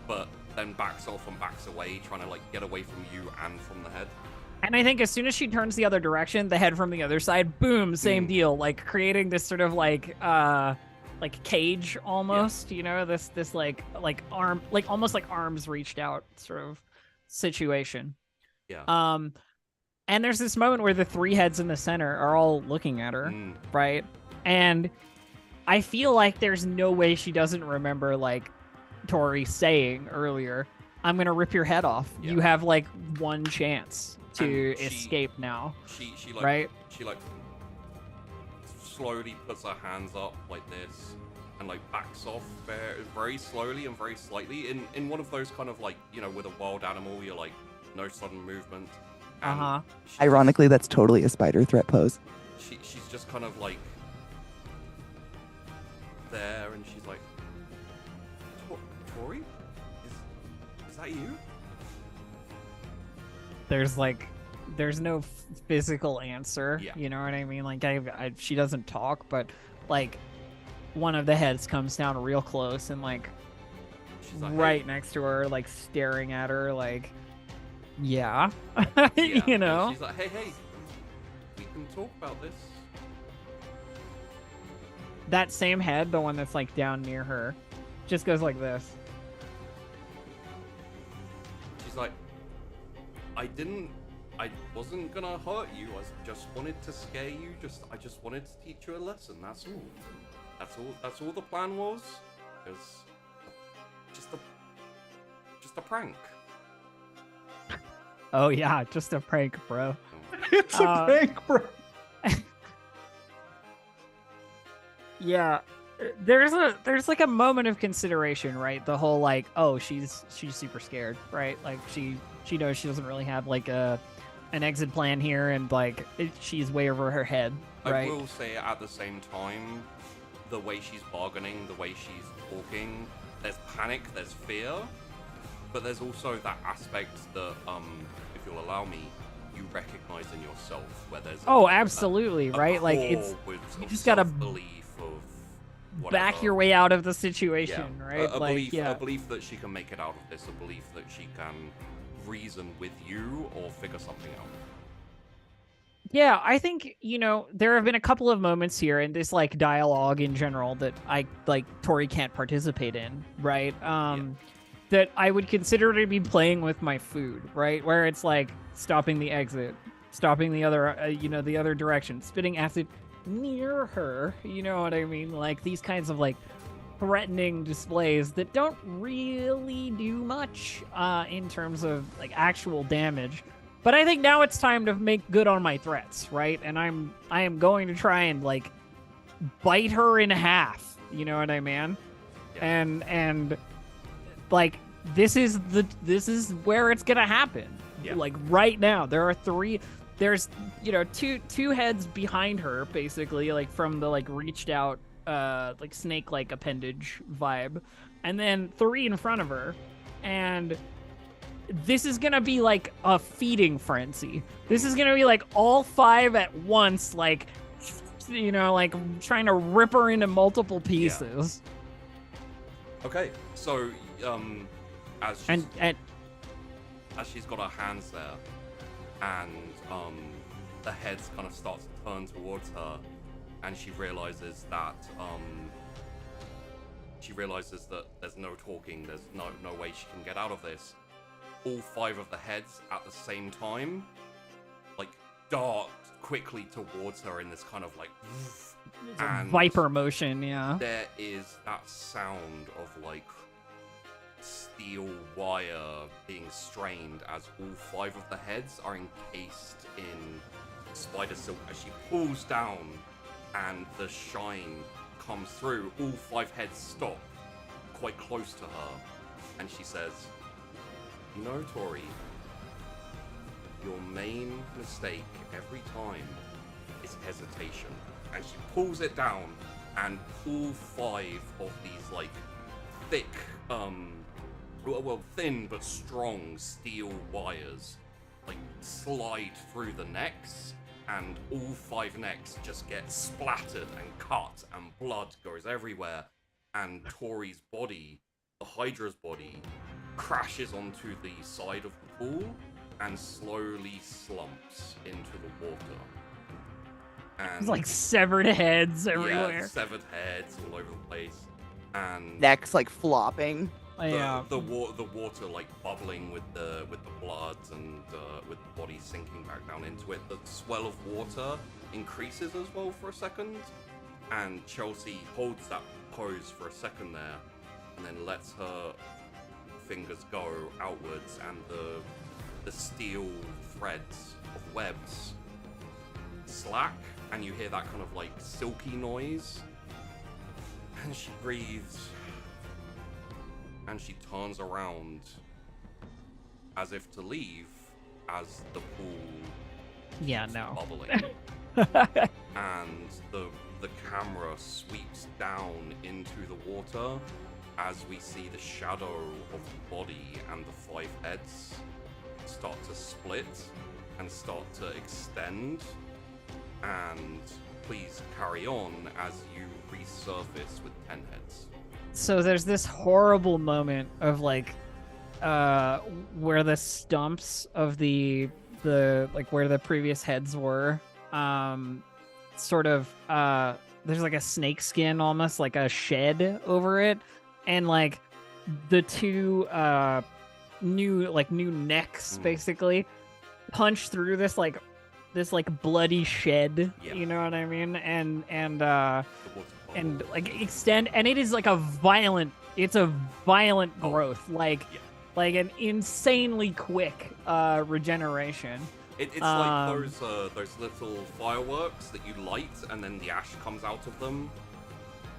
but then backs off and backs away, trying to like get away from you and from the head. And I think as soon as she turns the other direction, the head from the other side, boom, same deal, like creating this sort of like cage almost, this like arm, like almost like arms reached out sort of situation. Yeah. And there's this moment where the three heads in the center are all looking at her, right? And I feel like there's no way she doesn't remember like Tori saying earlier, "I'm gonna rip your head off. Yeah. You have like one chance to And escape now." She like right? she like slowly puts her hands up like this and like backs off very, very slowly and very slightly in one of those kind of like, you know, with a wild animal, you're like no sudden movement. And she's Ironically, that's totally a spider threat pose. she's just kind of like there, and she's like, Tori, is that you? There's no physical answer. Yeah. You know what I mean? Like she doesn't talk, but like one of the heads comes down real close and like She's like, right "Hey." next to her, like staring at her, like, yeah, Yeah, you and know. she's like, hey, we can talk about this. That same head, the one that's like down near her, just goes like this. She's like, I wasn't gonna hurt you. I just wanted to scare you. I just wanted to teach you a lesson. That's all. That's all the plan was. It was just a prank. Oh yeah, just a prank, bro. It's a prank, bro. Yeah, there's like a moment of consideration, right? The whole like, oh, she's super scared, right? Like she knows she doesn't really have like an exit plan here, and like she's way over her head, right? I will say at the same time, the way she's bargaining, the way she's talking, there's panic, there's fear, but there's also that aspect that, if you'll allow me, you recognize in yourself, where there's Absolutely, right? Like it's you just gotta belief of back whatever. your way out of the situation, right? A like belief, yeah, a belief that she can make it out of this, a belief that she can reason with you or figure something out. yeah. I think there have been a couple of moments here in this like dialogue in general that I like Tori can't participate in, right? That I would consider to be playing with my food, right? Where it's like stopping the exit, stopping the other, the other direction, spitting acid near her. You know what I mean? Like these kinds of like threatening displays that don't really do much in terms of like actual damage. But I think now it's time to make good on my threats, right? And I am going to try and like bite her in half. You know what I mean? Yeah. And like this is where it's gonna happen. Yeah. Like right now, there's two heads behind her, basically, like from the like reached out like snake like appendage vibe, and then 3 in front of her, and this is gonna be like a feeding frenzy. This is gonna be like all 5 at once, like like trying to rip her into multiple pieces. Okay, so as she's got her hands there, and the heads kind of starts to turn towards her, and she realizes that there's no talking, there's no way she can get out of this. All 5 of the heads at the same time, like, dart quickly towards her in this kind of like and Viper motion, yeah. there is that sound of like steel wire being strained as all 5 of the heads are encased in spider silk. As she pulls down and the shine comes through, all 5 heads stop quite close to her, and she says, Tori, your main mistake every time is hesitation. And she pulls it down, and all 5 of these like thick, thin but strong steel wires like slide through the necks, and all 5 necks just get splattered and cut, and blood goes everywhere, and Tori's body, the Hydra's body, crashes onto the side of the pool and slowly slumps into the water. And It's like severed heads everywhere. yeah, severed heads all over the place, and Necks like flopping. the water like bubbling with the blood, and with the body sinking back down into it. The swell of water increases as well for a second, and Chelsea holds that pose for a second there, and then lets her fingers go outwards, and the steel threads of webs slack and you hear that kind of like silky noise, and she breathes, and she turns around as if to leave, as the pool Yeah, keeps no. bubbling, and the camera sweeps down into the water as we see the shadow of the body and the 5 heads start to split and start to extend. And please carry on as you resurface with 10 heads. So there's this horrible moment of like where the stumps of the like where the previous heads were sort of there's like a snake skin, almost like a shed over it, and like the two new necks basically punch through this bloody shed. Yeah. You know what I mean? And The water and bubble. like extend, and it is like a violent growth, like like an insanely quick regeneration. It's like those little fireworks that you light and then the ash comes out of them,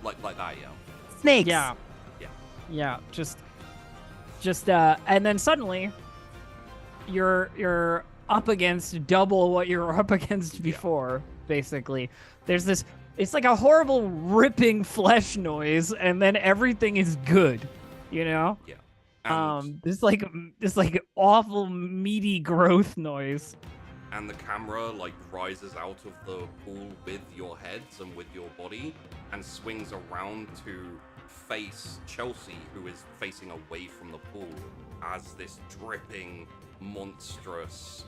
like that. Yeah. Snakes. Yeah, just and then suddenly you're up against double what you were up against before. Basically, there's this, it's like a horrible ripping flesh noise, and then everything is good, you know? Yeah. And, This like awful meaty growth noise. and the camera like rises out of the pool with your heads and with your body and swings around to face Chelsea, who is facing away from the pool, as this dripping, monstrous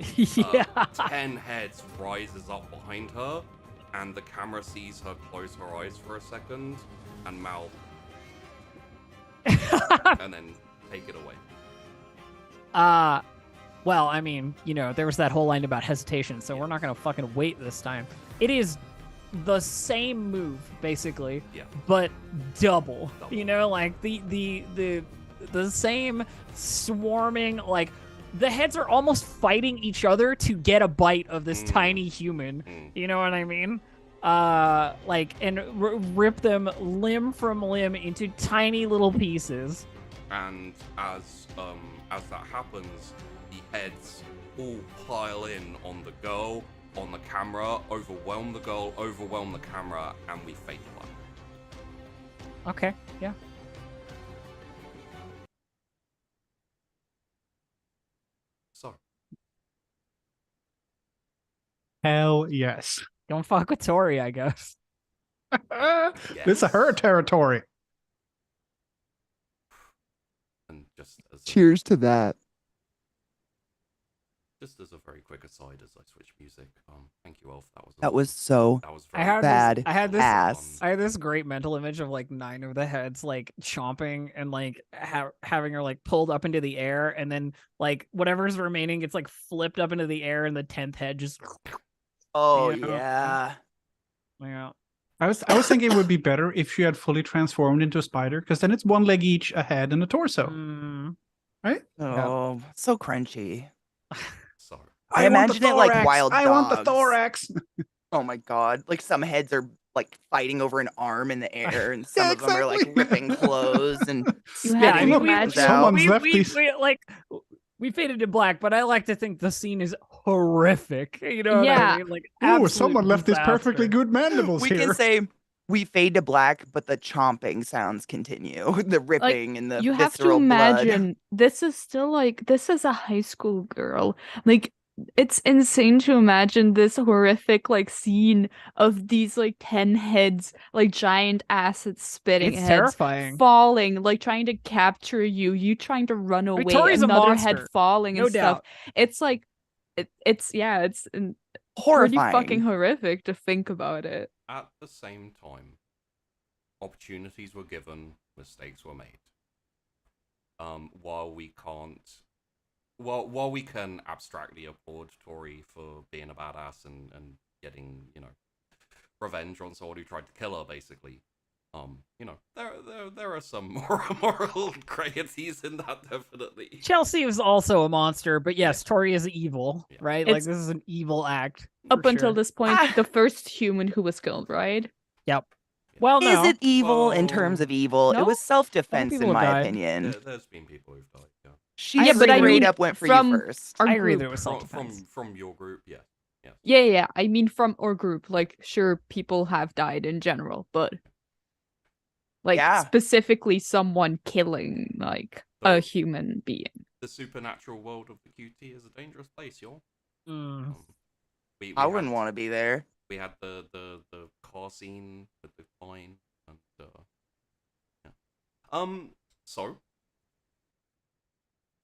10 heads rises up behind her, and the camera sees her close her eyes for a second and mouth and then take it away. Well, I mean, you know, there was that whole line about hesitation, so we're not gonna fucking wait this time. It is the same move, basically, but double. You know, like the same swarming, like the heads are almost fighting each other to get a bite of this tiny human. You know what I mean? Like, and rip them limb from limb into tiny little pieces. And as that happens, the heads all pile in on the girl, on the camera, overwhelm the girl, overwhelm the camera, and we fade to black. Okay, yeah. So, Hell yes. Don't fuck with Tori, I guess. This is her territory. and just as Cheers to that. Just as a very quick aside, as I switch music, thank you, Elf. That was so that was I very had bad. this, I had this ass. I had this great mental image of like 9 of the heads like chomping and like having her like pulled up into the air, and then like whatever's remaining gets like flipped up into the air, and the 10th head just Oh Yeah. yeah. I was thinking it would be better if she had fully transformed into a spider, because then it's 1 leg each, a head and a torso, Mm. right? Oh, so crunchy. sorry. I want the imagine it like thorax. wild I want the dogs. thorax. Oh my god! Like some heads are like fighting over an arm in the air, and some Yeah, of them are like exactly. ripping clothes and You spitting have I to mean, imagine. Someone's we, left we, these. we, like we faded to black, but I like to think the scene is horrific. You know what Yeah. I mean? Like, Ooh, absolute someone left his perfectly disaster. good mandibles we here. can say we fade to black, but the chomping sounds continue. The ripping and the You have to visceral blood. imagine this is still like, this is a high school girl. Like, it's insane to imagine this horrific like scene of these like 10 heads, like giant acid spitting It's heads terrifying. falling, like trying to capture you trying to run away, Victoria's a another head monster, falling no and stuff. doubt. It's like it's pretty Horrifying. fucking horrific to think about it. At the same time, opportunities were given, mistakes were made. While we can abstractly applaud Tori for being a badass and getting, you know, revenge on someone who tried to kill her, basically, There are some moral grayities in that, definitely. Chelsea was also a monster, but yes, Tori is evil, Yeah. right? Like It's- this is an evil act. Up for until sure. this point, the first human who was killed, right? Yep. Well, no. Is it evil in terms of evil? It No? was self-defense, people in have my died. opinion. There's been people who've died. Yeah. She I agree straight that- up went for from you first. our I agree group. that it was From self-defense. from your group, yes. Yeah, I mean from our group. Like, sure, people have died in general, but like Yeah. specifically someone killing like a human being. The supernatural world of the QT is a dangerous place, y'all. Mm. We I had- wouldn't want to be there. We had the car scene with the vine, and yeah. So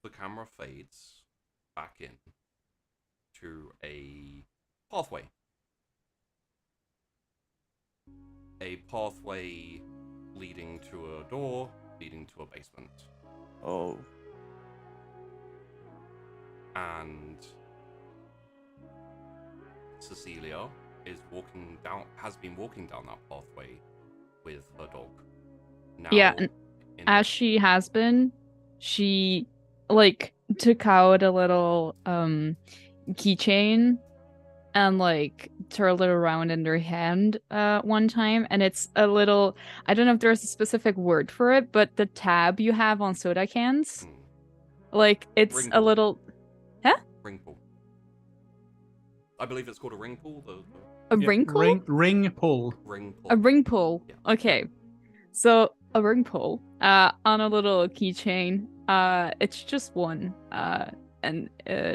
the camera fades back in to a pathway. A pathway leading to a door, leading to a basement. Oh. And Cecilia has been walking down that pathway with her dog. Now, Yeah, and as she has been, she like took out a little keychain and like twirled it around in her hand one time, and it's a little, I don't know if there's a specific word for it, but the tab you have on soda cans, like it's Ring a pull. little ring pull. I believe it's called a ring pull. a wrinkle. Ring pull. Ring pull. A ring pull. Yeah. Okay. So a ring pull on a little keychain. It's just one. And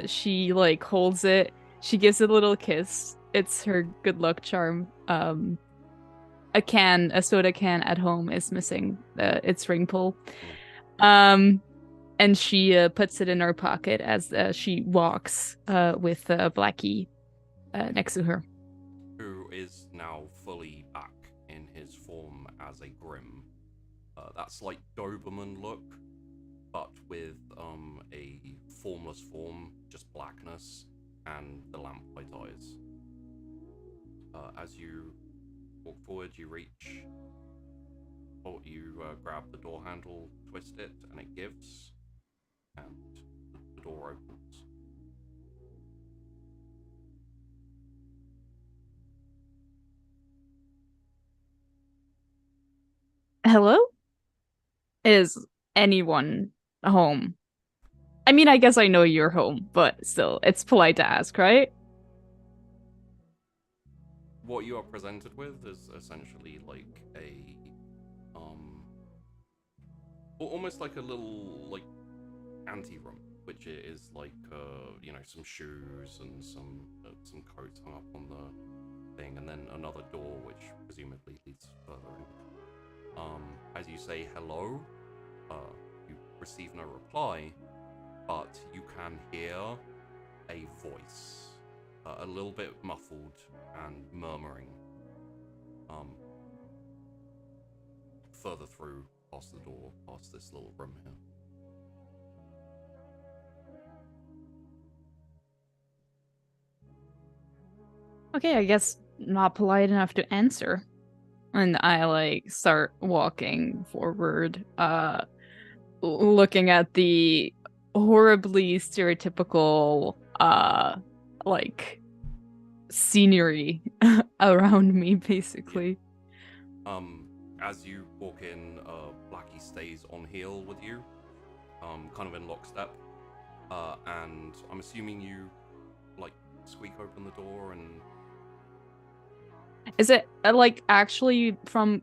she like holds it. She gives it a little kiss. It's her good luck charm. A soda can at home is missing its ring pull. And she puts it in her pocket as she walks with Blackie next to her. Who is now fully back in his form as a Grim. That slight Doberman look, but with a formless form, just blackness, and the lamplight eyes. As you walk forward, you reach, or you grab the door handle, twist it, and it gives, and the door opens. Hello? Is anyone home? I mean, I guess I know you're home, but still, it's polite to ask, right? What you are presented with is essentially like a almost like a little like ante-room, which is like some shoes and some coats hung up on the thing, and then another door which presumably leads further in. As you say hello, you receive no reply, but you can hear a voice, a little bit muffled and murmuring, further through past the door, past this little room here. Okay, I guess not polite enough to answer. And I like start walking forward, looking at the horribly stereotypical like scenery around me, basically. As you walk in, Blackie stays on heel with you, kind of in lockstep, and I'm assuming you like squeak open the door and. Is it like actually from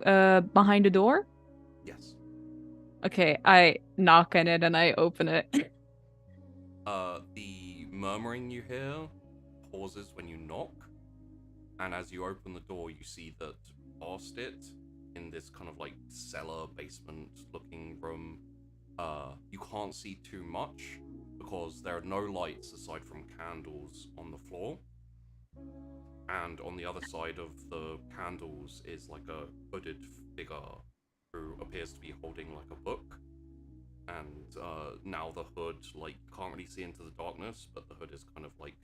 behind the door? Yes. Okay, I knock on it and I open it. The murmuring you hear pauses when you knock, and as you open the door, you see that past it, in this kind of like cellar basement looking room, you can't see too much because there are no lights aside from candles on the floor. And on the other side of the candles is like a hooded figure who appears to be holding like a book. And now the hood, like, can't really see into the darkness, but the hood is kind of like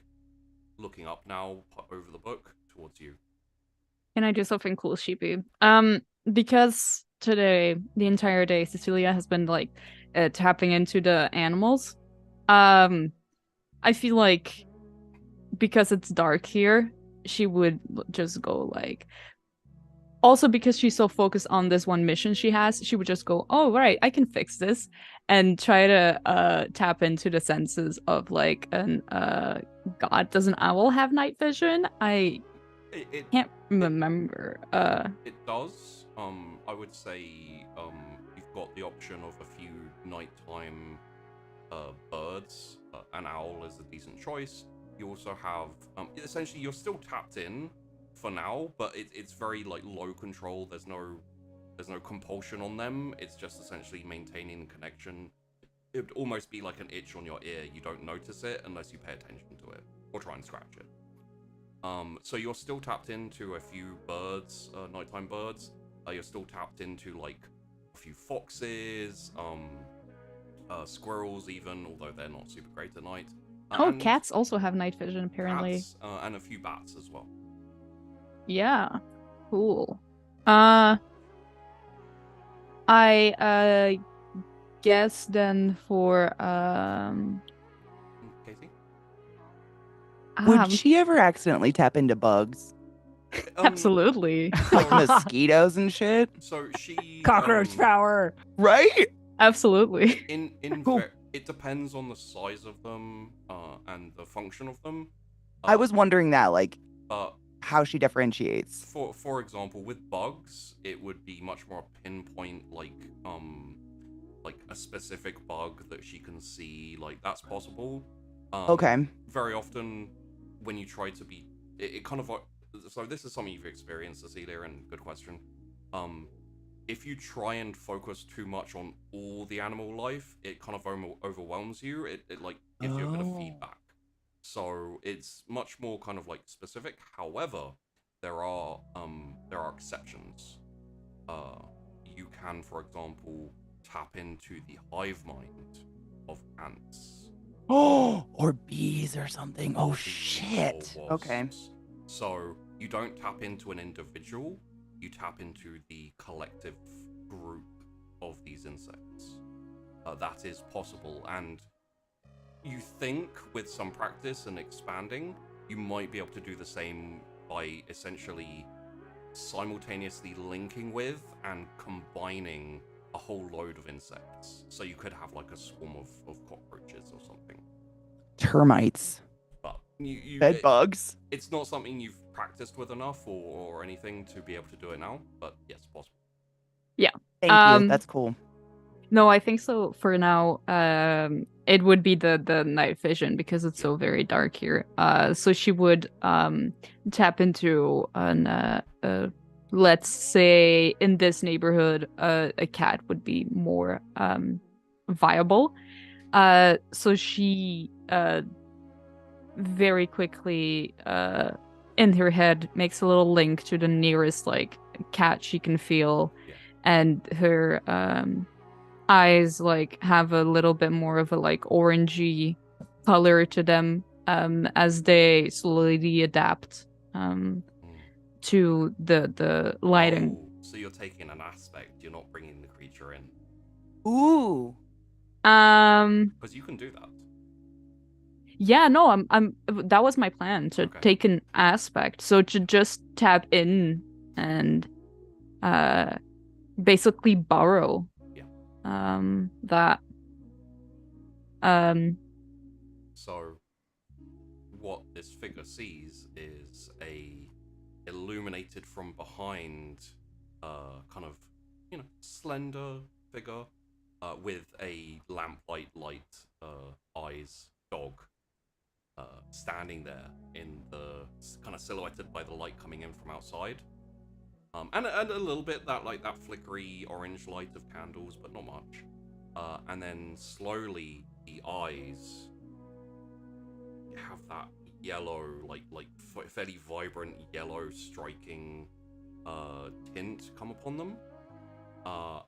looking up now over the book towards you. Can I do something cool, Sheepy? Because today, the entire day, Cecilia has been like tapping into the animals. I feel like because it's dark here, she would just go like. Also, because she's so focused on this one mission she has, she would just go, "Oh, right, I can fix this," and try to tap into the senses of like an God. Does an owl have night vision? I can't remember. It does. I would say you've got the option of a few nighttime birds. An owl is a decent choice. You also have essentially you're still tapped in for now, but it's very like low control. There's no compulsion on them. It's just essentially maintaining connection. It would almost be like an itch on your ear. You don't notice it unless you pay attention to it or try and scratch it. So you're still tapped into a few birds, nighttime birds. You're still tapped into like a few foxes, squirrels even, although they're not super great at night. And Cats also have night vision apparently. cats, and a few bats as well. Yeah, cool. I guess then for Casey? Would she ever accidentally tap into bugs? Absolutely. Like mosquitoes and shit? So she Cockroach power. Right? Absolutely. Cool. It depends on the size of them and the function of them. I was wondering that, like, But how she differentiates. for example, with bugs, it would be much more pinpoint, like a specific bug that she can see. Like that's possible. Okay. Very often, when you try to be, it kind of. So this is something you've experienced, Cecilia, and good question. If you try and focus too much on all the animal life, it kind of overwhelms you. It like gives you a bit of feedback. So it's much more kind of like specific. However, there are exceptions. You can, for example, tap into the hive mind of ants. Oh, or bees or something. Oh, or bees shit. or Okay. wasps. So you don't tap into an individual, you tap into the collective group of these insects. That is possible, and you think with some practice and expanding, you might be able to do the same by essentially simultaneously linking with and combining a whole load of insects. So you could have like a swarm of cockroaches or something. Termites. But Bed bugs. it's not something you've practiced with enough or anything to be able to do it now, but yes, possible. Thank you. That's cool. No, I think so for now. It would be the night vision because it's so very dark here. So she would tap into an let's say in this neighborhood, a cat would be more viable. So she very quickly in her head makes a little link to the nearest like cat she can feel, and her eyes like have a little bit more of a like orangey color to them as they slowly adapt to the lighting. Oh, so you're taking an aspect, you're not bringing the creature in. Ooh. Because you can do that. Yeah, no, I'm that was my plan, to take an aspect. So to just tap in and basically borrow that. So what this figure sees is a illuminated from behind kind of, slender figure with a lamplight light eyes dog standing there in the kind of silhouetted by the light coming in from outside, and a little bit that flickery orange light of candles, but not much. And then slowly the eyes have that yellow, fairly vibrant yellow striking tint come upon them,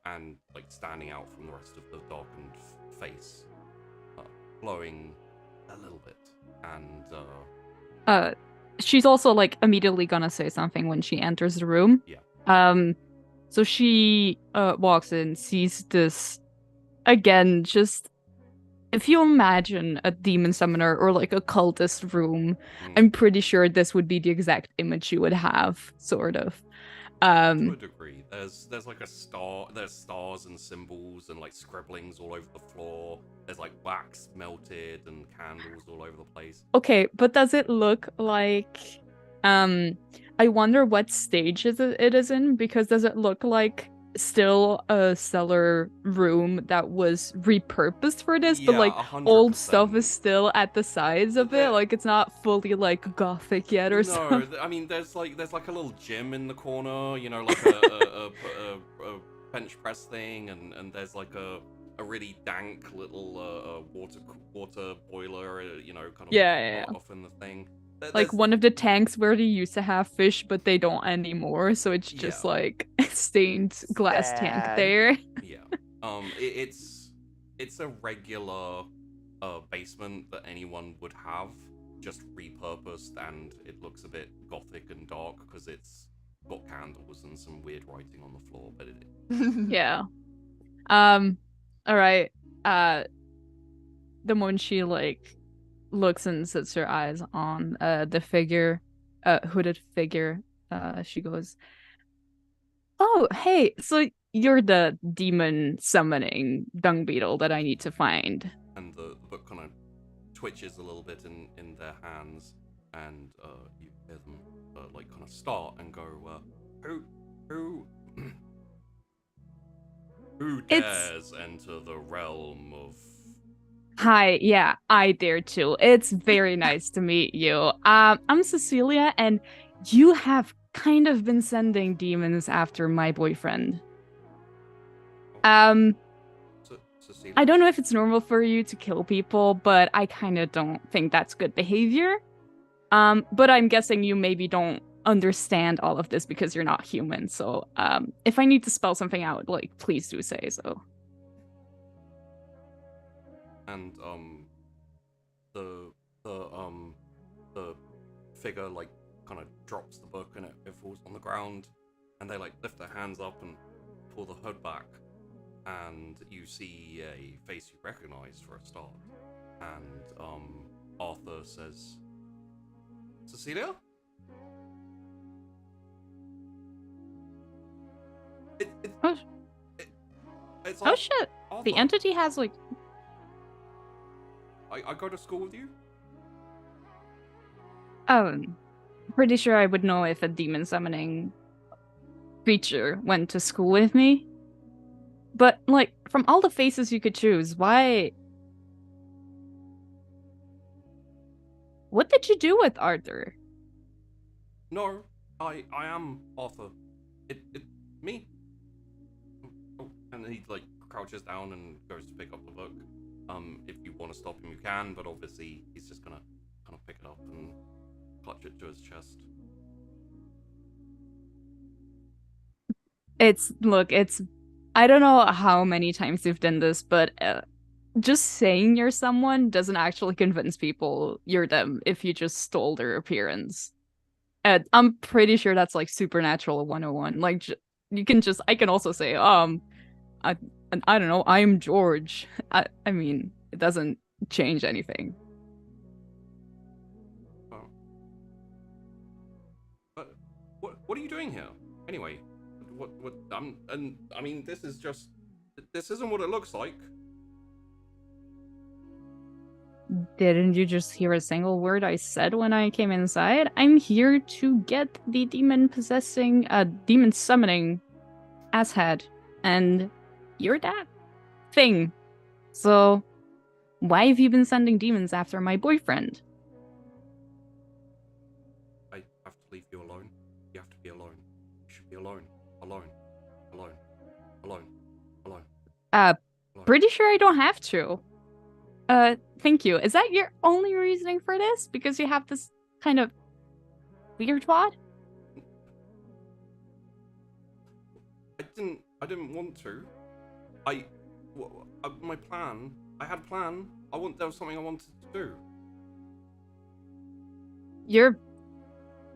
and like standing out from the rest of the darkened face, glowing a little bit. And she's also like immediately gonna say something when she enters the room. Yeah. So she walks in, sees this again, just if you imagine a demon summoner or like a cultist room, I'm pretty sure this would be the exact image you would have, sort of. To a degree, there's like a star. There's stars and symbols and like scribblings all over the floor. There's like wax melted and candles all over the place. Okay, but does it look like I wonder what stage it is in, because does it look like still a cellar room that was repurposed for this, but Yeah, like 100%. old stuff is still at the sides of it, There- like it's not fully like gothic yet or No, something? I mean there's like a little gym in the corner, you know, like a bench press thing, and there's like a really dank little water boiler, you know, kind of Yeah. off in the thing. Like one of the tanks where they used to have fish, but they don't anymore, so it's just Yeah. like stained glass tank Sad. there. Yeah. It's a regular basement that anyone would have, just repurposed, and it looks a bit gothic and dark because it's got candles and some weird writing on the floor, but Yeah. All right. The moment she like looks and sets her eyes on the figure, hooded figure, she goes, "Oh, hey, so you're the demon summoning dung beetle that I need to find." and the book kind of twitches a little bit in their hands, and you hear them like kind of start and go, who who dares enter the realm of... Hi, yeah, I dare too. It's very nice to meet you. I'm Cecilia, and you have kind of been sending demons after my boyfriend. Cecilia? I don't know if it's normal for you to kill people, but I kind of don't think that's good behavior. But I'm guessing you maybe don't understand all of this because you're not human. So, if I need to spell something out, like, please do say so. And the figure like kind of drops the book and it falls on the ground, and they like lift their hands up and pull the hood back, and you see a face you recognize for a start. And Arthur says, "Cecilia?" It's Oh shit! Arthur. The entity has like. I go to school with you? Pretty sure I would know if a demon summoning creature went to school with me. But, like, from all the faces you could choose, why... What did you do with Arthur? No, I am Arthur. Me. Oh, and he like crouches down and goes to pick up the book. If you want to stop him, you can, but obviously he's just gonna kind of pick it up and clutch it to his chest. It's I don't know how many times you've done this, but just saying you're someone doesn't actually convince people you're them if you just stole their appearance. I'm pretty sure that's like Supernatural 101. Like, I can also say, I don't know, I'm George. I mean, it doesn't change anything. Oh. But what are you doing here? Anyway, what and I mean, this isn't what it looks like. Didn't you just hear a single word I said when I came inside? I'm here to get the demon summoning asshead, and you're that thing. So, why have you been sending demons after my boyfriend? I have to leave you alone. You have to be alone. You should be alone. Alone. Alone. Alone. Alone. Alone. Pretty sure I don't have to. Thank you. Is that your only reasoning for this? Because you have this kind of weird plot? I didn't want to. My plan. I had a plan. There was something I wanted to do. You're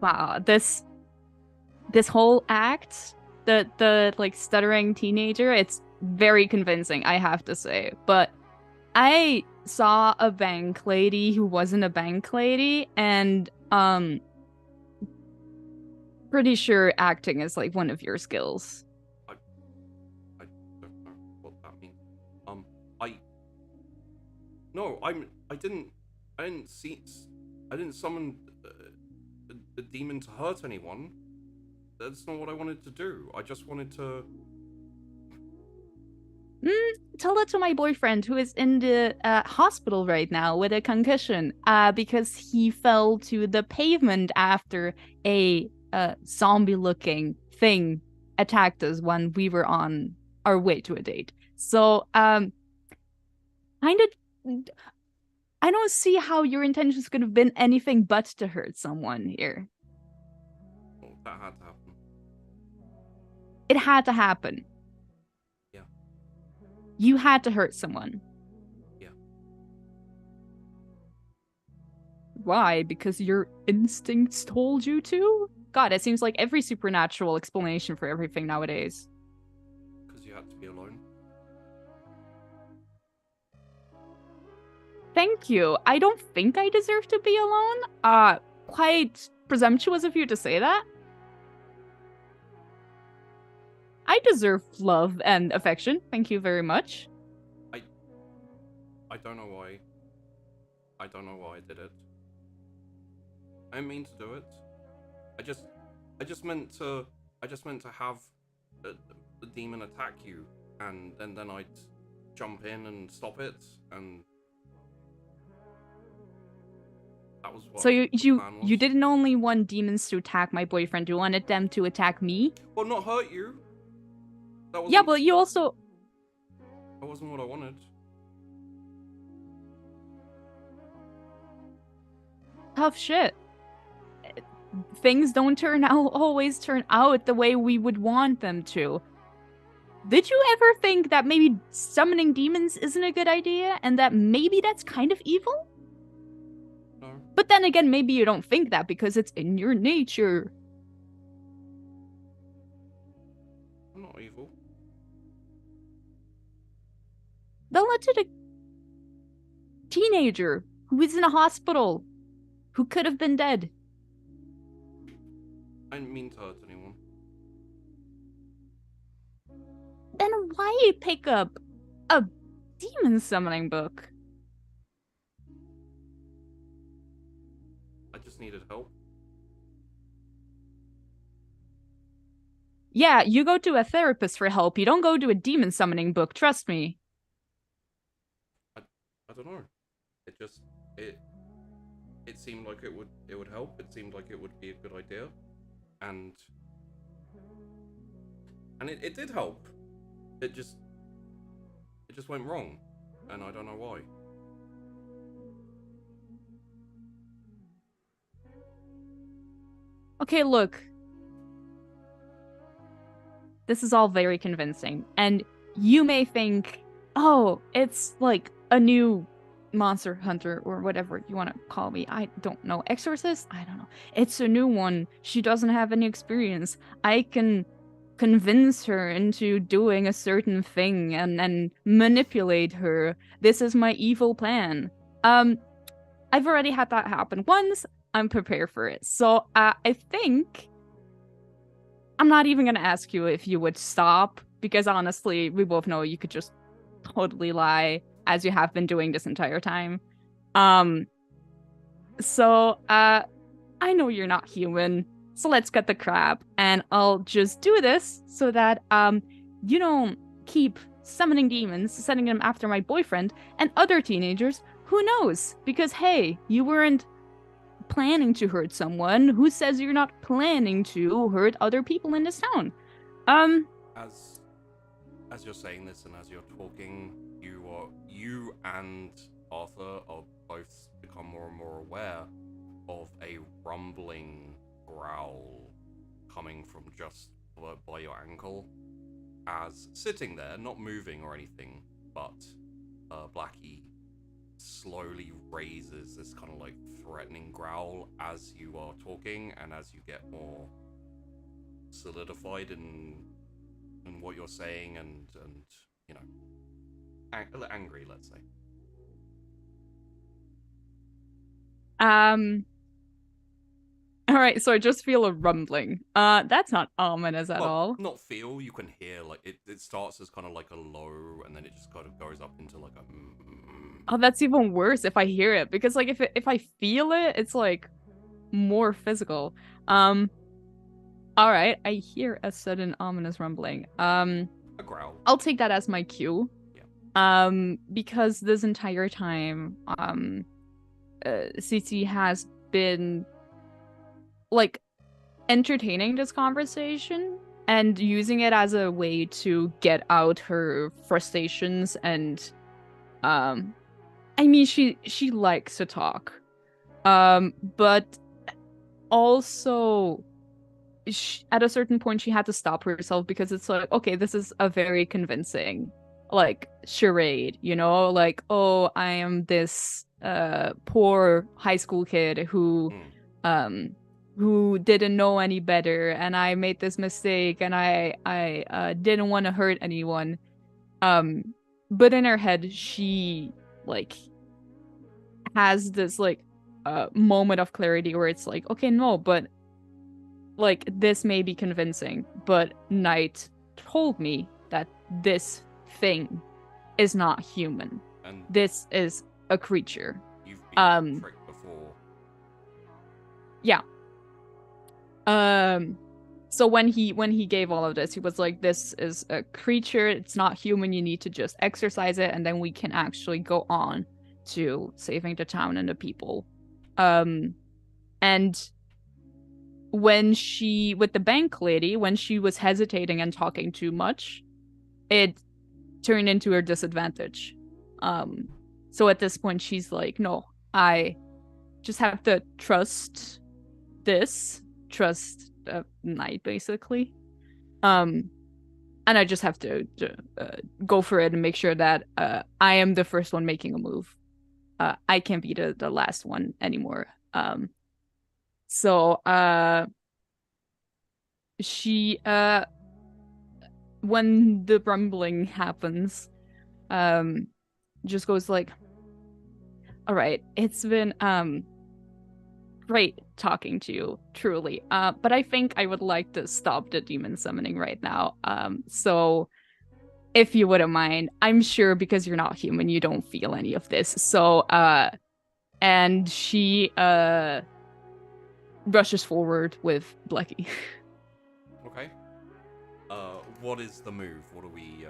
wow, this whole act, the like stuttering teenager, it's very convincing, I have to say. But I saw a bank lady who wasn't a bank lady, and pretty sure acting is like one of your skills. I don't know what that means. I didn't summon the demon to hurt anyone. That's not what I wanted to do. I just wanted to. Tell that to my boyfriend who is in the hospital right now with a concussion because he fell to the pavement after a zombie-looking thing attacked us when we were on our way to a date. So, kind of, I don't see how your intentions could have been anything but to hurt someone here. Well, that had to happen. It had to happen. Yeah. You had to hurt someone. Yeah. Why? Because your instincts told you to? God, it seems like every supernatural explanation for everything nowadays. Because you had to be alone. Thank you. I don't think I deserve to be alone. Quite presumptuous of you to say that. I deserve love and affection. Thank you very much. I don't know why. I don't know why I did it. I didn't mean to do it. I just meant to have the demon attack you, and then I'd jump in and stop it, and that was what. So the plan was. you didn't only want demons to attack my boyfriend, you wanted them to attack me? Well, not hurt you. That wasn't, Yeah, but you also... That wasn't what I wanted. Tough shit. Things don't always turn out the way we would want them to. Did you ever think that maybe summoning demons isn't a good idea, and that maybe that's kind of evil? No. But then again, maybe you don't think that because it's in your nature. I'm not evil. Then let's do the teenager who is in a hospital, who could have been dead. I didn't mean to hurt anyone. Then why pick up a demon summoning book? I just needed help. Yeah, you go to a therapist for help. You don't go to a demon summoning book, trust me. I don't know. It seemed like it would help. It seemed like it would be a good idea, and it did help. It just went wrong, and I don't know why. Okay, look. This is all very convincing, and you may think, oh, it's like a new monster hunter or whatever you want to call me. I don't know. Exorcist? I don't know. It's a new one. She doesn't have any experience. I can convince her into doing a certain thing and manipulate her. This is my evil plan. I've already had that happen once. I'm prepared for it. So I think I'm not even gonna ask you if you would stop, because honestly, we both know you could just totally lie, as you have been doing this entire time. So I know you're not human, so let's cut the crap, and I'll just do this so that you don't keep summoning demons, sending them after my boyfriend and other teenagers. Who knows? Because hey, you weren't planning to hurt someone. Who says you're not planning to hurt other people in this town? As you're saying this and as you're talking, you and Arthur are both become more and more aware of a rumbling growl coming from just by your ankle, as sitting there, not moving or anything, but Blackie slowly raises this kind of like threatening growl as you are talking and as you get more solidified in what you're saying and you know, angry, let's say. All right, so I just feel a rumbling. That's not ominous at Well, all. not feel, you can hear like it starts as kind of like a low and then it just kind of goes up into like a Oh, that's even worse if I hear it, because like if I feel it, it's like more physical. All right, I hear a sudden ominous rumbling. a growl. I'll take that as my cue. Yeah. Because this entire time, Cici has been like entertaining this conversation and using it as a way to get out her frustrations and I mean she likes to talk. But also at a certain point she had to stop herself because it's like, okay, this is a very convincing like charade, you know, like, oh, I am this poor high school kid who didn't know any better and I made this mistake and I didn't want to hurt anyone. But in her head she like has this like moment of clarity where it's like, okay, no, but like this may be convincing, but Knight told me that this thing is not human. And this is a creature. you've been tricked before. Yeah. So when he gave all of this, he was like, this is a creature, it's not human, you need to just exercise it and then we can actually go on to saving the town and the people. And when she, with the bank lady, when she was hesitating and talking too much, it turned into her disadvantage. So at this point she's like, no, I just have to trust Knight, basically. And I just have to go for it and make sure that I am the first one making a move. I can't be the last one anymore. So she when the rumbling happens, just goes like, all right, it's been great talking to you, truly. But I think I would like to stop the demon summoning right now. So if you wouldn't mind, I'm sure because you're not human, you don't feel any of this. So and she rushes forward with Blecky. Okay. What is the move? What do we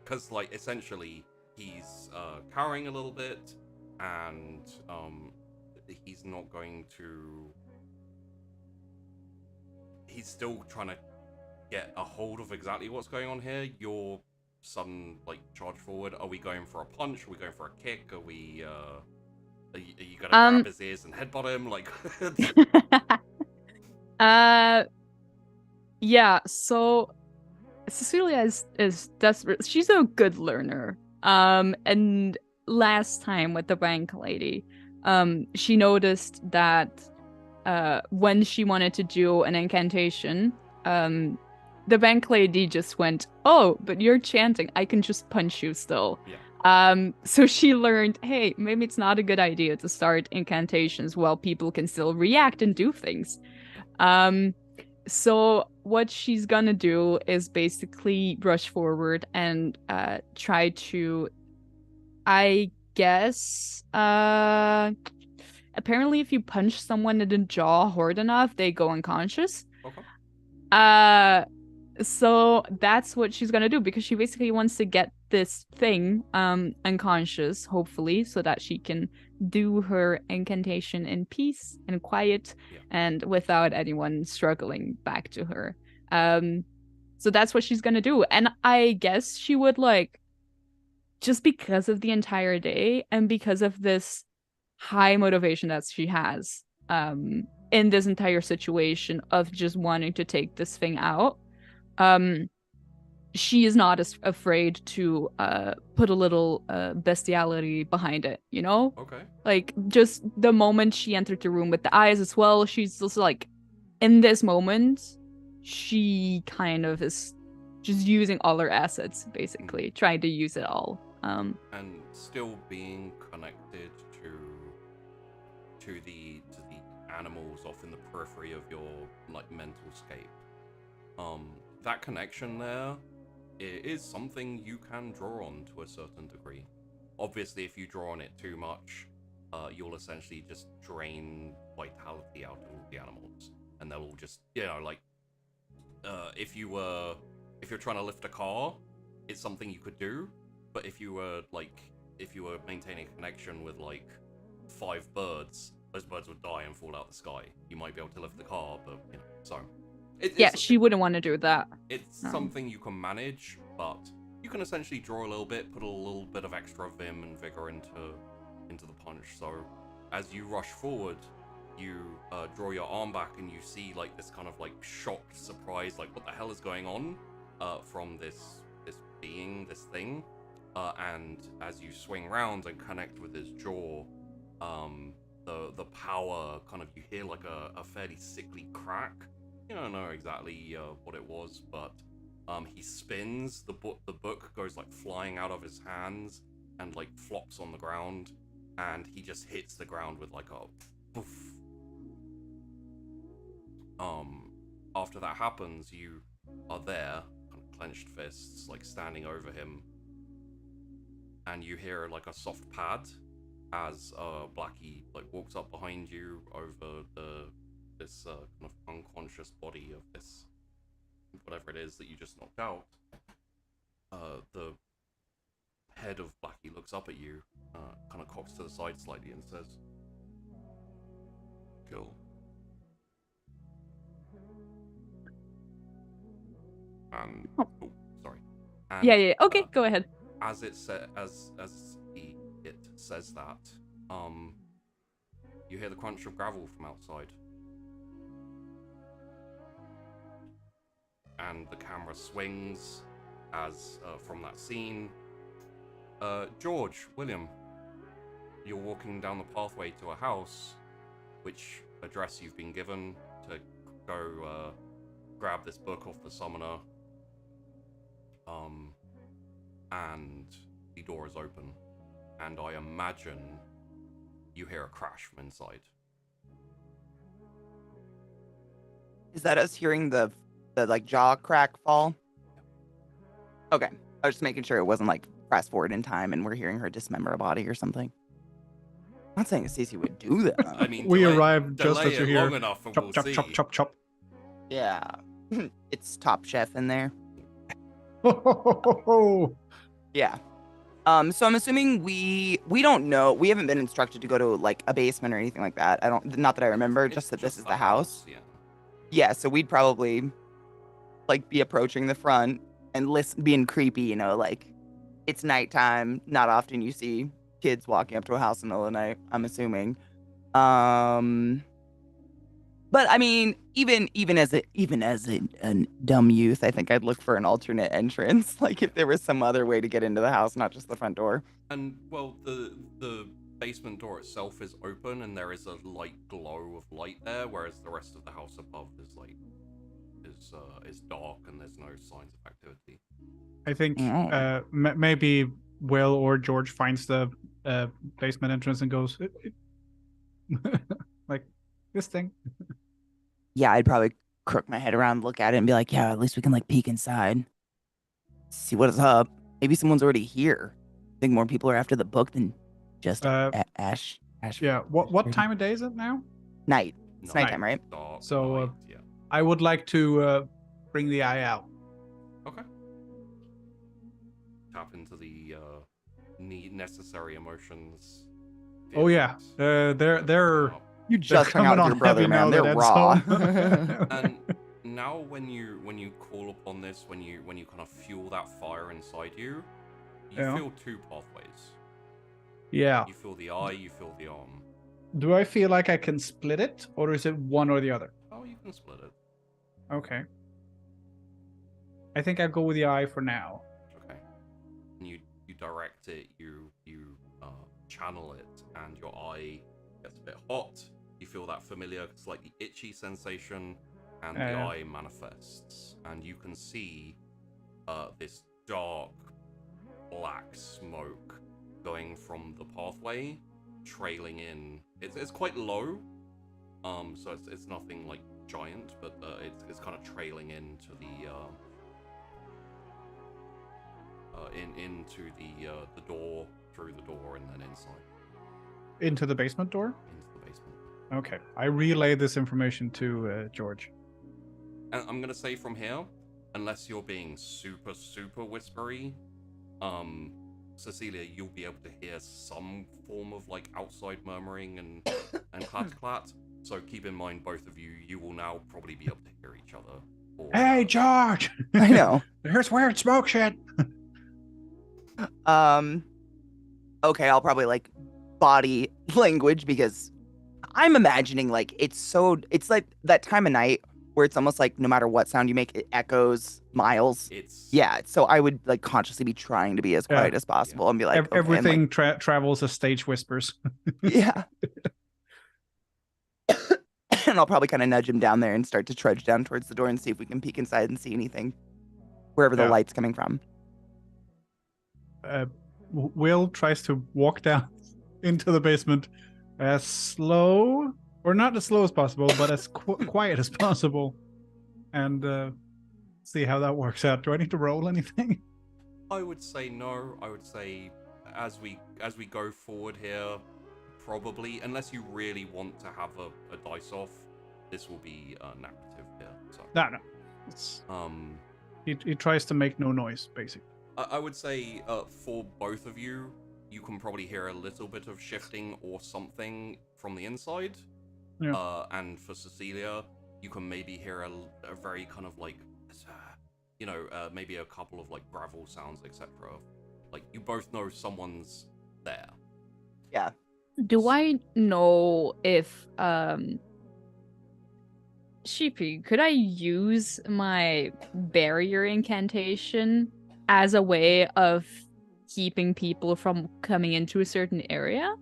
because like essentially he's cowering a little bit and he's not going to, he's still trying to get a hold of exactly what's going on here. Your sudden like charge forward, are we going for a punch, are we going for a kick, are we are you gonna grab his ears and headbutt him like yeah, so Cecilia is desperate. She's a good learner. And last time with the bank lady, she noticed that when she wanted to do an incantation, the bank lady just went, oh, but you're chanting, I can just punch you still. Yeah. So she learned, hey, maybe it's not a good idea to start incantations while people can still react and do things. So what she's gonna do is basically rush forward and try to, I guess, apparently if you punch someone in the jaw hard enough, they go unconscious. Okay. So that's what she's gonna do, because she basically wants to get this thing unconscious, hopefully, so that she can do her incantation in peace and quiet, and without anyone struggling back to her. So that's what she's gonna do. And I guess she would, like, just because of the entire day and because of this high motivation that she has in this entire situation of just wanting to take this thing out, she is not as afraid to put a little bestiality behind it, you know? Okay. Like, just the moment she entered the room with the eyes as well, she's just like, in this moment, she kind of is just using all her assets, basically, trying to use it all. And still being connected to the animals off in the periphery of your like mental scape. That connection there is something you can draw on to a certain degree. Obviously, if you draw on it too much, you'll essentially just drain vitality out of all the animals, and they'll all just, like, if you're trying to lift a car, it's something you could do, but if you were maintaining a connection with like 5 birds, those birds would die and fall out the sky. You might be able to lift the car, but so. She wouldn't want to do that. It's something you can manage, but you can essentially draw a little bit, put a little bit of extra vim and vigor into the punch. So as you rush forward, you draw your arm back and you see like this kind of like shocked surprise, like what the hell is going on from this being, this thing. And as you swing round and connect with his jaw, the power kind of, you hear like a fairly sickly crack. You don't know exactly what it was, but he spins, the book goes like flying out of his hands and like flops on the ground, and he just hits the ground with like a poof. After that happens, you are there, kind of clenched fists, like standing over him, and you hear like a soft pad as Blackie like walks up behind you over this kind of unconscious body of this whatever it is that you just knocked out. The head of Blackie looks up at you, kind of cocks to the side slightly and says, "Kill." And sorry. And, Yeah. Okay, go ahead. As it says that, you hear the crunch of gravel from outside. And the camera swings as from that scene. George, William, you're walking down the pathway to a house, which address you've been given to go grab this book off the summoner. And the door is open, and I imagine you hear a crash from inside. Is that us hearing the like jaw crack fall? Okay, I was just making sure it wasn't like fast forward in time and we're hearing her dismember a body or something. I'm not saying Cece would do that. I mean, We arrived just delay as you it hear long enough and chop, we'll chop, see. chop, chop, chop. Yeah, it's Top Chef in there. Yeah. So I'm assuming we don't know. We haven't been instructed to go to like a basement or anything like that. Not that I remember. It's just that this just is the house. Yeah. Yeah. So we'd probably like be approaching the front and being creepy. Like it's nighttime. Not often you see kids walking up to a house in the middle of the night. I'm assuming. But I mean, even as a dumb youth, I think I'd look for an alternate entrance. Like if there was some other way to get into the house, not just the front door. And well, the basement door itself is open, and there is a light glow of light there, whereas the rest of the house above is dark and there's no signs of activity. I think maybe Will or George finds the basement entrance and goes, like, this thing. Yeah, I'd probably crook my head around, look at it, and be like, yeah, at least we can like peek inside, see what is up. Maybe someone's already here. I think more people are after the book than just Ash. Yeah. What time of day is it now? Night. It's nighttime, right? Dark, So light, yeah. I would like to bring the eye out. Okay. Tap into the necessary emotions. Oh yeah, they're You just hung out coming with your on brother, heavy man. now They're that raw. And now when you call upon this, when you kind of fuel that fire inside you, Yeah. feel 2 pathways. Yeah. You feel the eye, you feel the arm. Do I feel like I can split it, or is it one or the other? Oh, you can split it. Okay. I think I'll go with the eye for now. Okay. And you direct it, you channel it, and your eye gets a bit hot. You feel that familiar, slightly itchy sensation, and the eye manifests, and you can see this dark black smoke going from the pathway, trailing in. It's quite low, so it's nothing like giant, but it's kind of trailing into the into the door, through the door, and then inside. Into the basement door? Into the basement. Okay. I relay this information to George. And I'm gonna say from here, unless you're being super, super whispery, Cecilia, you'll be able to hear some form of like outside murmuring and clat. So keep in mind, both of you will now probably be able to hear each other. Or, Hey, George! I know. There's weird smoke shit! Okay, I'll probably like body language because I'm imagining like it's like that time of night where it's almost like no matter what sound you make, it echoes miles. It's Yeah, so I would like consciously be trying to be as quiet as possible and be like, okay, everything and, like, travels as stage whispers. yeah. And I'll probably kind of nudge him down there and start to trudge down towards the door and see if we can peek inside and see anything wherever the light's coming from. Will tries to walk down into the basement as slow, or not as slow as possible, but as quiet as possible, and see how that works out. Do I need to roll anything? I would say no. I would say as we go forward here, probably, unless you really want to have a dice off, this will be narrative here. So No. It's, he tries to make no noise, basically. I would say for both of you, you can probably hear a little bit of shifting or something from the inside. Yeah. And for Cecilia, you can maybe hear a very kind of like, maybe a couple of like gravel sounds, etc. Like you both know someone's there. Yeah. Do I know if Sheepy, could I use my barrier incantation as a way of keeping people from coming into a certain area?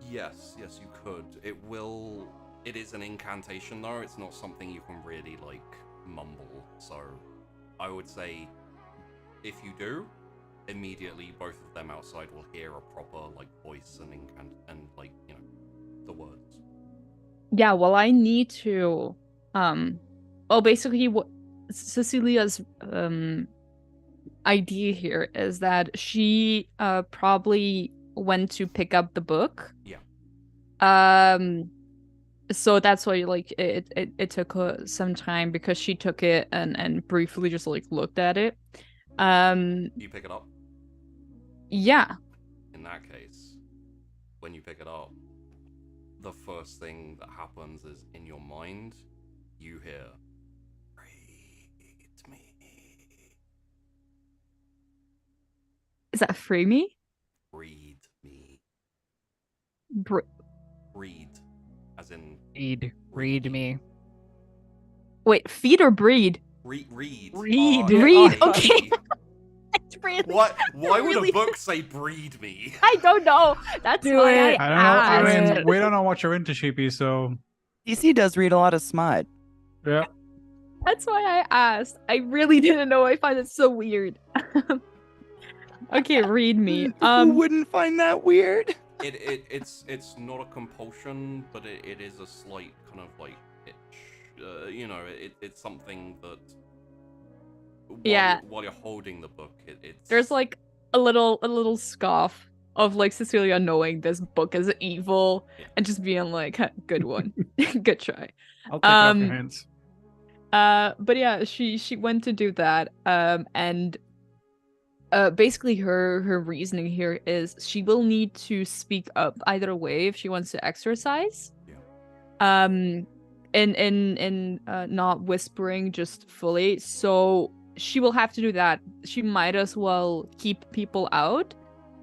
Yes, you could. It is an incantation though, it's not something you can really like mumble. So I would say if you do, immediately both of them outside will hear a proper like voice and like, the words. Yeah, well, I need to basically what Cecilia's idea here is that she probably went to pick up the book. Yeah. So that's why like it took her some time, because she took it and briefly just like looked at it. You pick it up? Yeah. In that case, when you pick it up, the first thing that happens is in your mind, you hear, "Read me." Is that free me? Read me. Read. As in... Read me. Wait, feed or breed? Read. Read. R-E-A-D. Okay. Really? What? Why would really... a book say breed me? I don't know. That's why I don't know. I asked. mean, we don't know what you're into, Sheepy, so... DC does read a lot of smut. Yeah. That's why I asked. I really didn't know. I find it so weird. Okay, read me. Who wouldn't find that weird? It's not a compulsion, but it is a slight kind of like itch. It's something that while you're holding the book, it's there's like a little scoff of like Cecilia knowing this book is evil and just being like, good one. Good try. I'll take it off your hands. But yeah, she went to do that. And basically her reasoning here is she will need to speak up either way if she wants to exercise. Yeah. In not whispering, just fully. So she will have to do that. She might as well keep people out,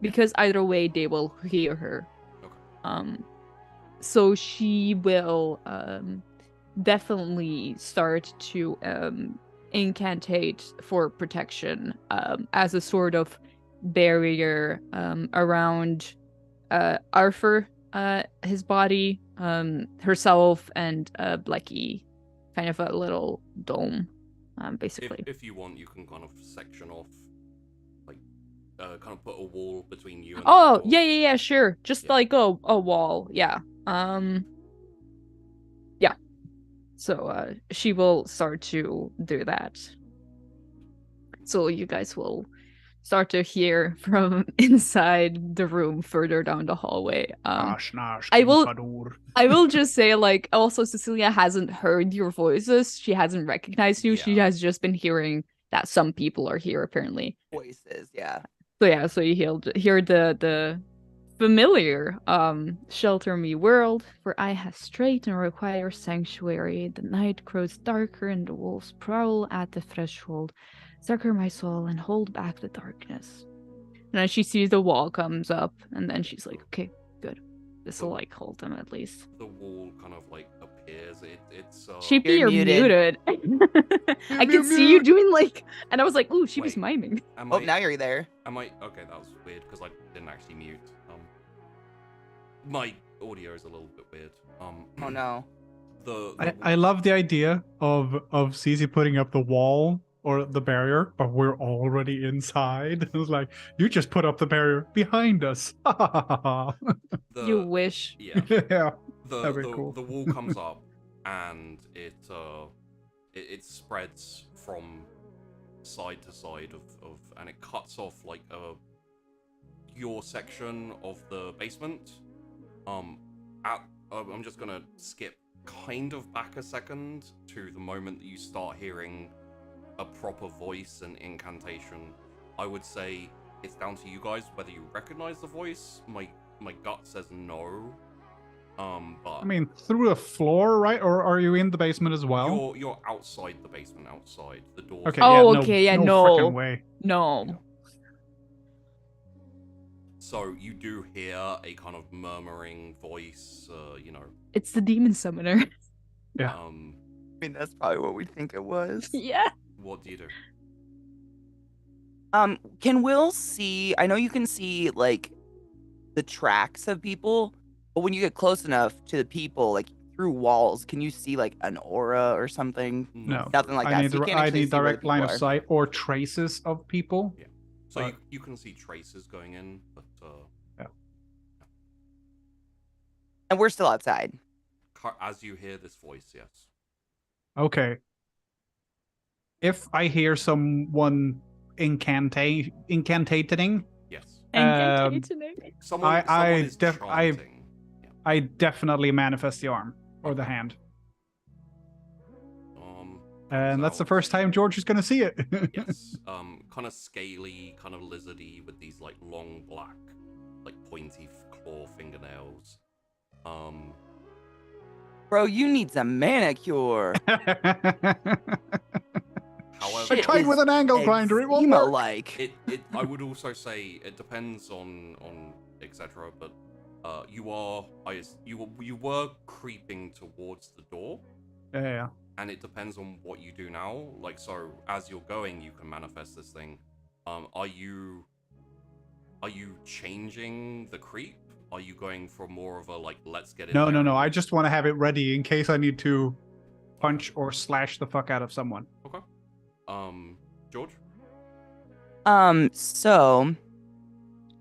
because either way they will hear her. Okay. So she will definitely start to incantate for protection as a sort of barrier around Arthur, his body, herself, and Blecky, kind of a little dome, basically. If you want, you can kind of section off, like, kind of put a wall between you and Oh, the door. yeah, sure. Just Yeah. like a wall, yeah. Yeah. So she will start to do that. So you guys will start to hear from inside the room further down the hallway. I will just say, like, also Cecilia hasn't heard your voices. She hasn't recognized you. She Yeah. has just been hearing that some people are here, apparently. Voices, yeah. So yeah, so you hear the familiar shelter me world, for I have strayed and require sanctuary. The night grows darker and the wolves prowl at the threshold. Succor my soul and hold back the darkness. And then she sees the wall comes up, and then she's like, okay, good. This will like hold them at least. The wall kind of like appears. It's Sheepy, You're you're muted. I can see you doing like, and I was like, ooh, she was Wait. miming. Am Oh, I, now you're there. am I okay? That was weird because I didn't actually mute. My audio is a little bit weird. Oh no. I love the idea of Cece putting up the wall or the barrier, but we're already inside. It was like, you just put up the barrier behind us. You wish. Yeah. Yeah. The That'd be cool. the wall comes up and it spreads from side to side of and it cuts off like your section of the basement. I'm just gonna skip kind of back a second to the moment that you start hearing a proper voice and incantation. I would say it's down to you guys whether you recognize the voice. My gut says no. But I mean, through the floor, right? Or are you in the basement as well? you're outside the basement, outside the door. Okay. Oh, yeah, okay, yeah, no no. frickin' way. No. So you do hear a kind of murmuring voice, It's the demon summoner. Yeah. I mean, that's probably what we think it was. Yeah. What do you do? Can Will see? I know you can see like the tracks of people, but when you get close enough to the people, like through walls, can you see like an aura or something? No. Nothing like I that. need, So you can't I actually need see where the direct line of people are. sight or traces of people. Yeah. So Right. you can see traces going in, but And we're still outside. as you hear this voice, yes. Okay. If I hear someone incantating, Yes. Someone is chanting. I definitely manifest the arm or the hand. And that's the first time George is going to see it. Yes. Kind of scaly, kind of lizardy with these like long black, like pointy claw fingernails. Bro, you need some manicure. However, I tried with an angle grinder. It won't work. Like. I would also say it depends on etc. But you were creeping towards the door. Yeah. And it depends on what you do now. Like, so as you're going, you can manifest this thing. Are you changing the creep? Are you going for more of a like, let's get it? No. I just want to have it ready in case I need to punch or slash the fuck out of someone. Okay. George. So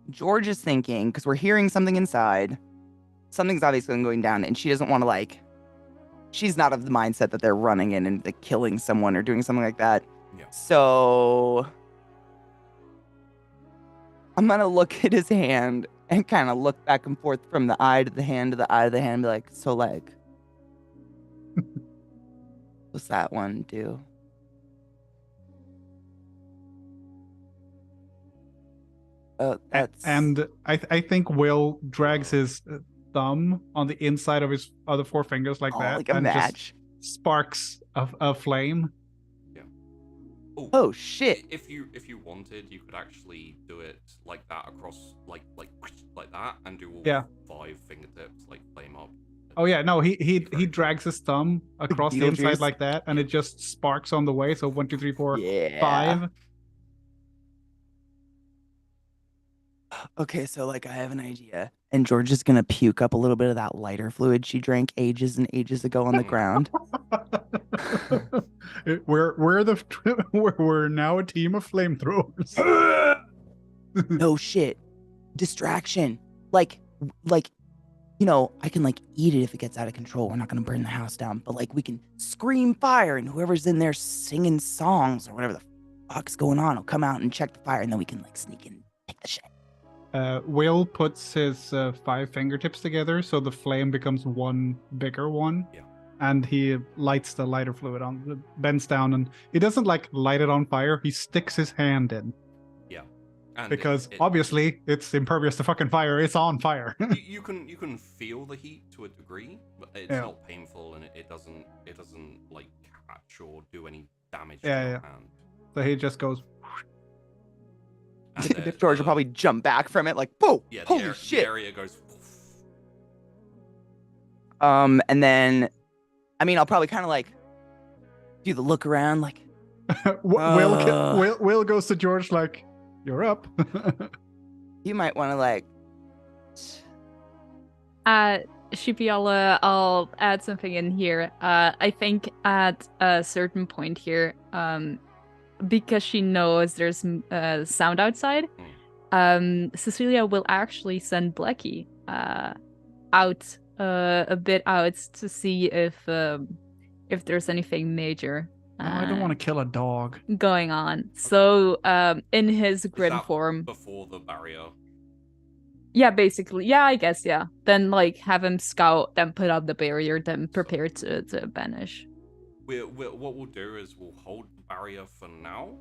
George is thinking because we're hearing something inside. Something's obviously going down, and she doesn't want to like. She's not of the mindset that they're running in and like, killing someone or doing something like that. Yeah. So I'm gonna look at his hand and kind of look back and forth from the eye to the hand to the eye to the hand, and be like, so like, what's that one do? That's And I think Will drags his thumb on the inside of his other four fingers like that, like a and match. just sparks a flame. Yeah. Oh shit! If you wanted, you could actually do it like that across like that, and do all 5 fingertips like flame up. Oh yeah, no, he drags his thumb across the inside Beetlejuice. like that, and it just sparks on the way. So 1, 2, 3, 4, Yeah. 5. Okay, so like I have an idea. And George is gonna puke up a little bit of that lighter fluid she drank ages and ages ago on the ground. We're now a team of flamethrowers. No shit. Distraction. Like, I can like eat it if it gets out of control. We're not gonna burn the house down, but like we can scream fire, and whoever's in there singing songs or whatever the fuck's going on will come out and check the fire, and then we can like sneak in and take the shit. Will puts his 5 fingertips together, so the flame becomes one bigger one. Yeah. And he lights the lighter fluid on, bends down, and he doesn't like light it on fire. He sticks his hand in. Yeah. And Because obviously it's impervious to fucking fire. It's on fire. you can feel the heat to a degree, but it's Yeah. not painful, and it doesn't like catch or do any damage Yeah, to yeah. your hand. So he just goes. And George will probably jump back from it like, whoa, yeah, holy the shit. area goes. Poof. And then, I mean, I'll probably kind of like do the look around, like, Will goes to George like, you're up. you might want to like. Shipiala, I'll add something in here. I think at a certain point here, because she knows there's sound outside, Cecilia will actually send Blackie out a bit out to see if there's anything major I don't want to kill a dog. going on. So in his Is grid that form, before the barrier. yeah, basically, yeah, I guess, yeah. Then like have him scout, then put up the barrier, then prepare to banish. What we'll do is we'll hold the barrier for now.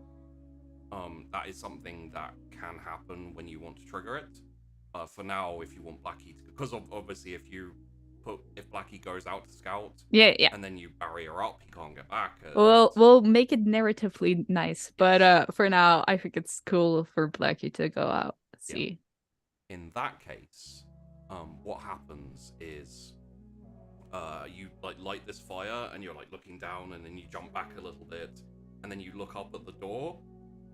That is something that can happen when you want to trigger it. For now, if you want Blackie to, because obviously if Blackie goes out to scout, Yeah. and then you barrier up, he can't get back. We'll make it narratively nice, but for now, I think it's cool for Blackie to go out. See. In that case, what happens is, you like light this fire, and you're like looking down, and then you jump back a little bit, and then you look up at the door,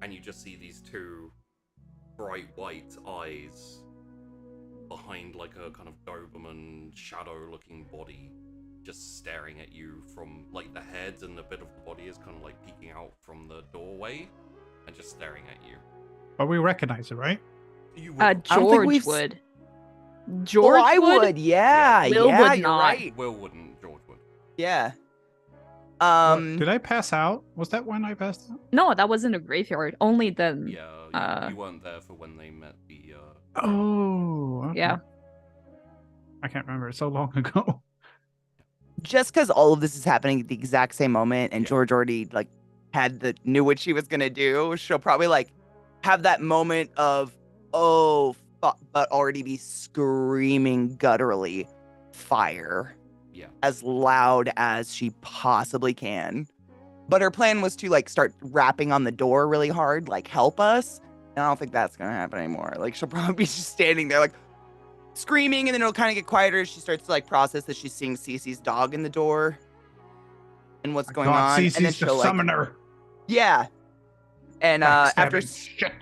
and you just see these 2 bright white eyes behind like a kind of Doberman shadow-looking body, just staring at you from like the head, and a bit of the body is kind of like peeking out from the doorway, and just staring at you. But we recognize it, right? You George would. George I would. Yeah. Will yeah, would you're not. right. Will wouldn't. George would. Yeah. Did I pass out? Was that when I passed out? No, that was in the graveyard. Only then. Yeah, you weren't there for when they met the. Oh. Okay. Yeah. I can't remember. It's so long ago. Just because all of this is happening at the exact same moment, and Yeah. George already like knew what she was gonna do, she'll probably like have that moment of oh fuck, but already be screaming gutturally fire Yeah. as loud as she possibly can. But her plan was to like start rapping on the door really hard, like help us. And I don't think that's gonna happen anymore. Like she'll probably be just standing there like screaming, and then it'll kind of get quieter as she starts to like process that she's seeing Cece's dog in the door and what's going on. Cece's And then the she'll like, summoner. yeah. And after Shit.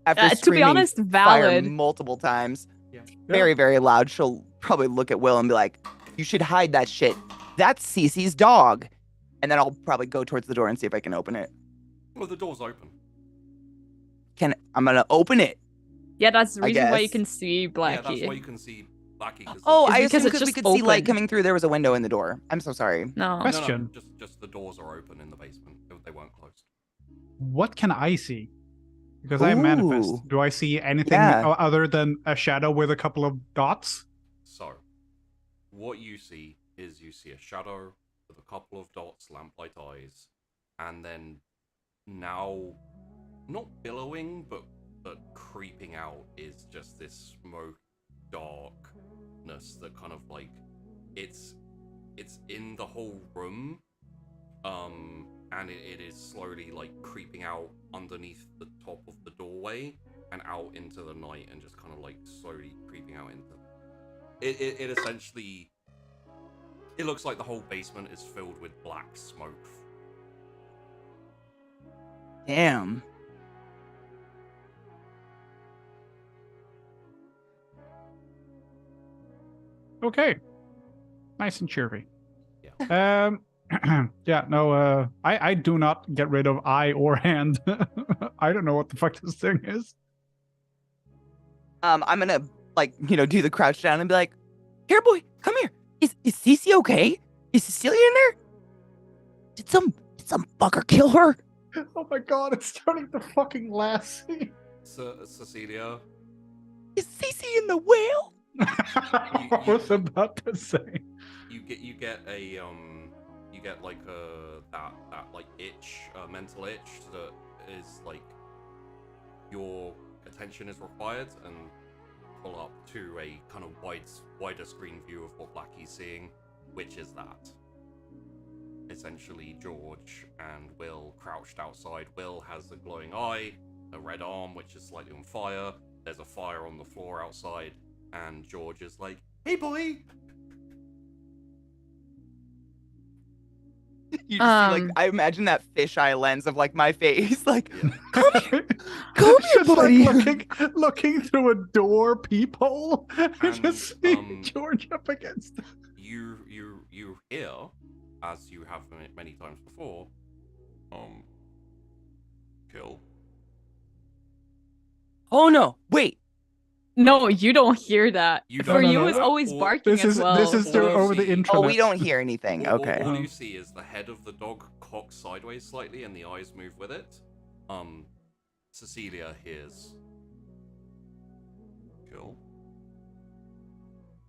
after To be screaming honest, fire valid. multiple times, Yeah. very very loud, she'll probably look at Will and be like, "You should hide that shit. That's Cece's dog." And then I'll probably go towards the door and see if I can open it. Well, the door's open. I'm gonna open it. Yeah, that's the I reason why you guess. can see Yeah, that's Blackie. why you can see Blackie. Oh, It's I because assume it's because we just could see light open. coming through. There was a window in the door. I'm so sorry. No. Question. Just the doors are open in the basement. They weren't closed. What can I see? Because I manifest. Ooh. Do I see anything Yeah. other than a shadow with a couple of dots? So, what you see is you see a shadow with a couple of dots, lamplight eyes, and then now, not billowing, but creeping out is just this smoke darkness that kind of like it's in the whole room, and it is slowly like creeping out underneath the top of the doorway and out into the night, and just kind of like slowly creeping out into it essentially, it looks like the whole basement is filled with black smoke. Damn. Okay. Nice and cheery. Yeah. Yeah, no, I do not get rid of eye or hand. I don't know what the fuck this thing is. I'm gonna do the crouch down and be like, "Here, boy, come here. Is Cece okay? Is Cecilia in there? Did some fucker kill her?" Oh my god, it's turning to fucking Lassie. Cecilia, Is Cece in the whale? I was about to say. you get like that like itch, mental itch that is like your attention is required, and pull up to a kind of wider screen view of what Blackie's seeing, which is that essentially George and Will crouched outside. Will has a glowing eye, a red arm which is slightly on fire. There's a fire on the floor outside, and George is like, "Hey boy." You just see, I imagine that fisheye lens of my face, Yeah. come here, come here, Just buddy. looking through a door peephole, and And, just see George up against it. You hear, as you have many times before, kill. Oh no, wait. No, you don't hear that. You For don't you, hear it's that? always Or- barking This as is well. this is through All you over the see- intranet. Oh, we don't hear anything. Okay. All you see is the head of the dog cocked sideways slightly, and the eyes move with it. Cecilia hears. Kill.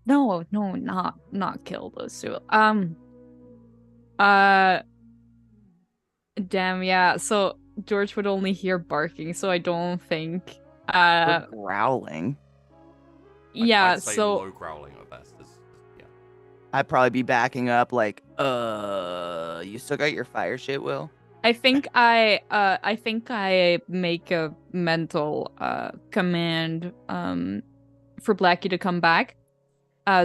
No, not kill those two. Damn, yeah. So George would only hear barking, so I don't think. We're growling. Yeah. I'd say So low growling at best. Yeah. I'd probably be backing up you still got your fire shit, Will? I think I make a mental command for Blackie to come back.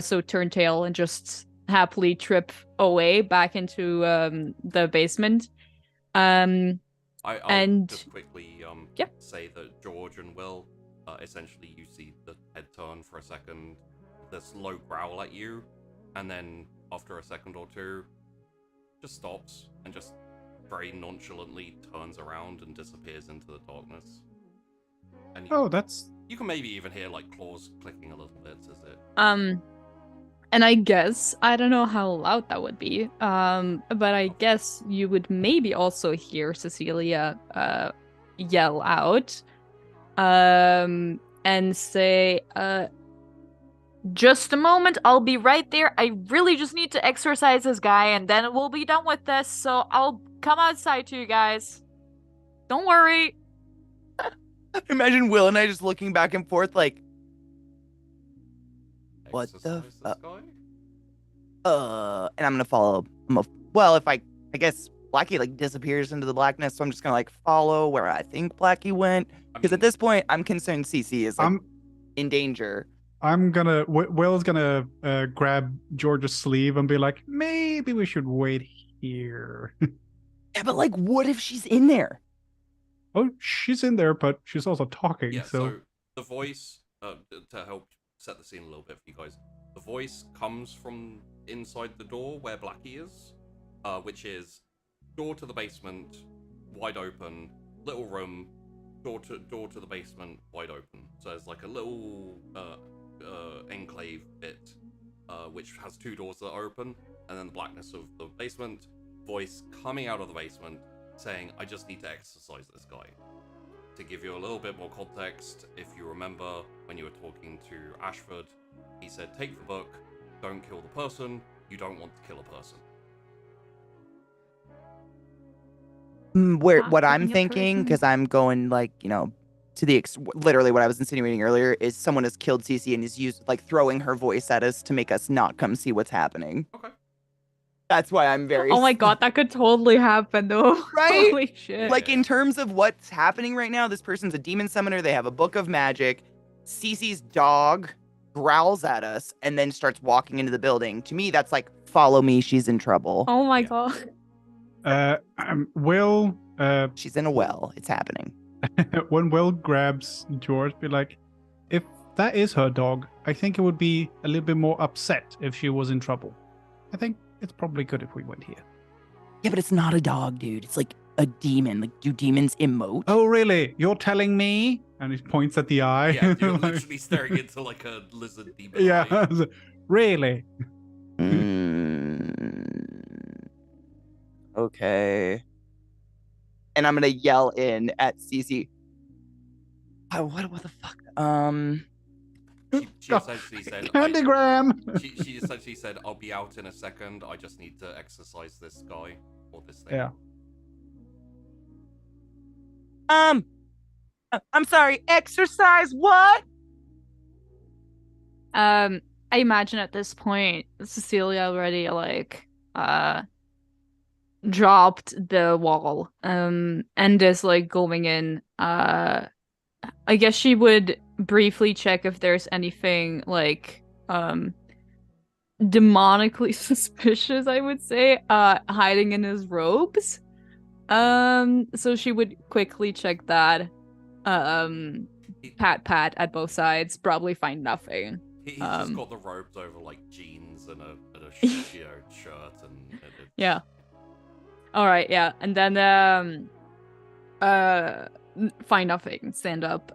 So turn tail and just happily trip away back into the basement. I'll And- just quickly yeah. say that George and Will, essentially you see the head turn for a second, this low growl at you, and then after a second or two, just stops and just very nonchalantly turns around and disappears into the darkness. And Oh, that's you can maybe even hear claws clicking a little bit as it. And I guess I don't know how loud that would be. But I guess you would maybe also hear Cecilia yell out and say, just a moment, I'll be right there. I really just need to exorcise this guy and then we'll be done with this. So I'll come outside to you guys. Don't worry. Imagine Will and I just looking back and forth what the Exercise this fuck? guy? And I'm gonna follow. Well, if I guess Blackie disappears into the blackness, so I'm just gonna follow where I think Blackie went. I Because at mean, this point, I'm concerned Cece is I'm in danger. gonna Will's gonna grab George's sleeve and be like, maybe we should wait here. Yeah, but what if she's in there? Oh, she's in there, but she's also talking. yeah, so so the voice, to help set the scene a little bit for you guys, the voice comes from inside the door where Blackie is, which is door to the basement, wide open, little room, door to the basement, wide open. So there's a little enclave bit, which has two doors that are open, and then the blackness of the basement. Voice coming out of the basement saying, "I just need to exercise this guy." To give you a little bit more context, if you remember when you were talking to Ashford, he said, "Take the book, don't kill the person, you don't want to kill a person." What I'm Killing a thinking, person. because I'm going to the literally what I was insinuating earlier is someone has killed Cece and is used throwing her voice at us to make us not come see what's happening. Okay. That's why I'm very. Oh my god, that could totally happen though. Right? Holy shit. In terms of what's happening right now, this person's a demon summoner. They have a book of magic. Cece's dog growls at us, and then starts walking into the building. To me, that's like, follow me, she's in trouble. Oh my Yeah. god. Will She's in a well. It's happening. when Will grabs George, be like, if that is her dog, I think it would be a little bit more upset if she was in trouble. I think it's probably good if we went here. Yeah, but it's not a dog, dude. It's like a demon. Like, do demons emote? Oh, really? You're telling me? And he points at the eye. Yeah, you're Like, literally staring into like a lizard demon. yeah. eye. Really? Okay. And I'm gonna yell in at Cece. Oh, what the fuck? She essentially said, Candygram! she essentially said, I'll be out in a second. I just need to exercise this guy or this thing. Yeah. I'm sorry. Exercise what? I imagine at this point Cecilia already like dropped the wall and is like going in. I guess she would briefly check if there's anything like demonically suspicious, I would say, hiding in his robes. So she would quickly check that. Pat at both sides, probably find nothing. He's just got the robes over like jeans and a shirt and Yeah. All right, yeah. And then find nothing, stand up,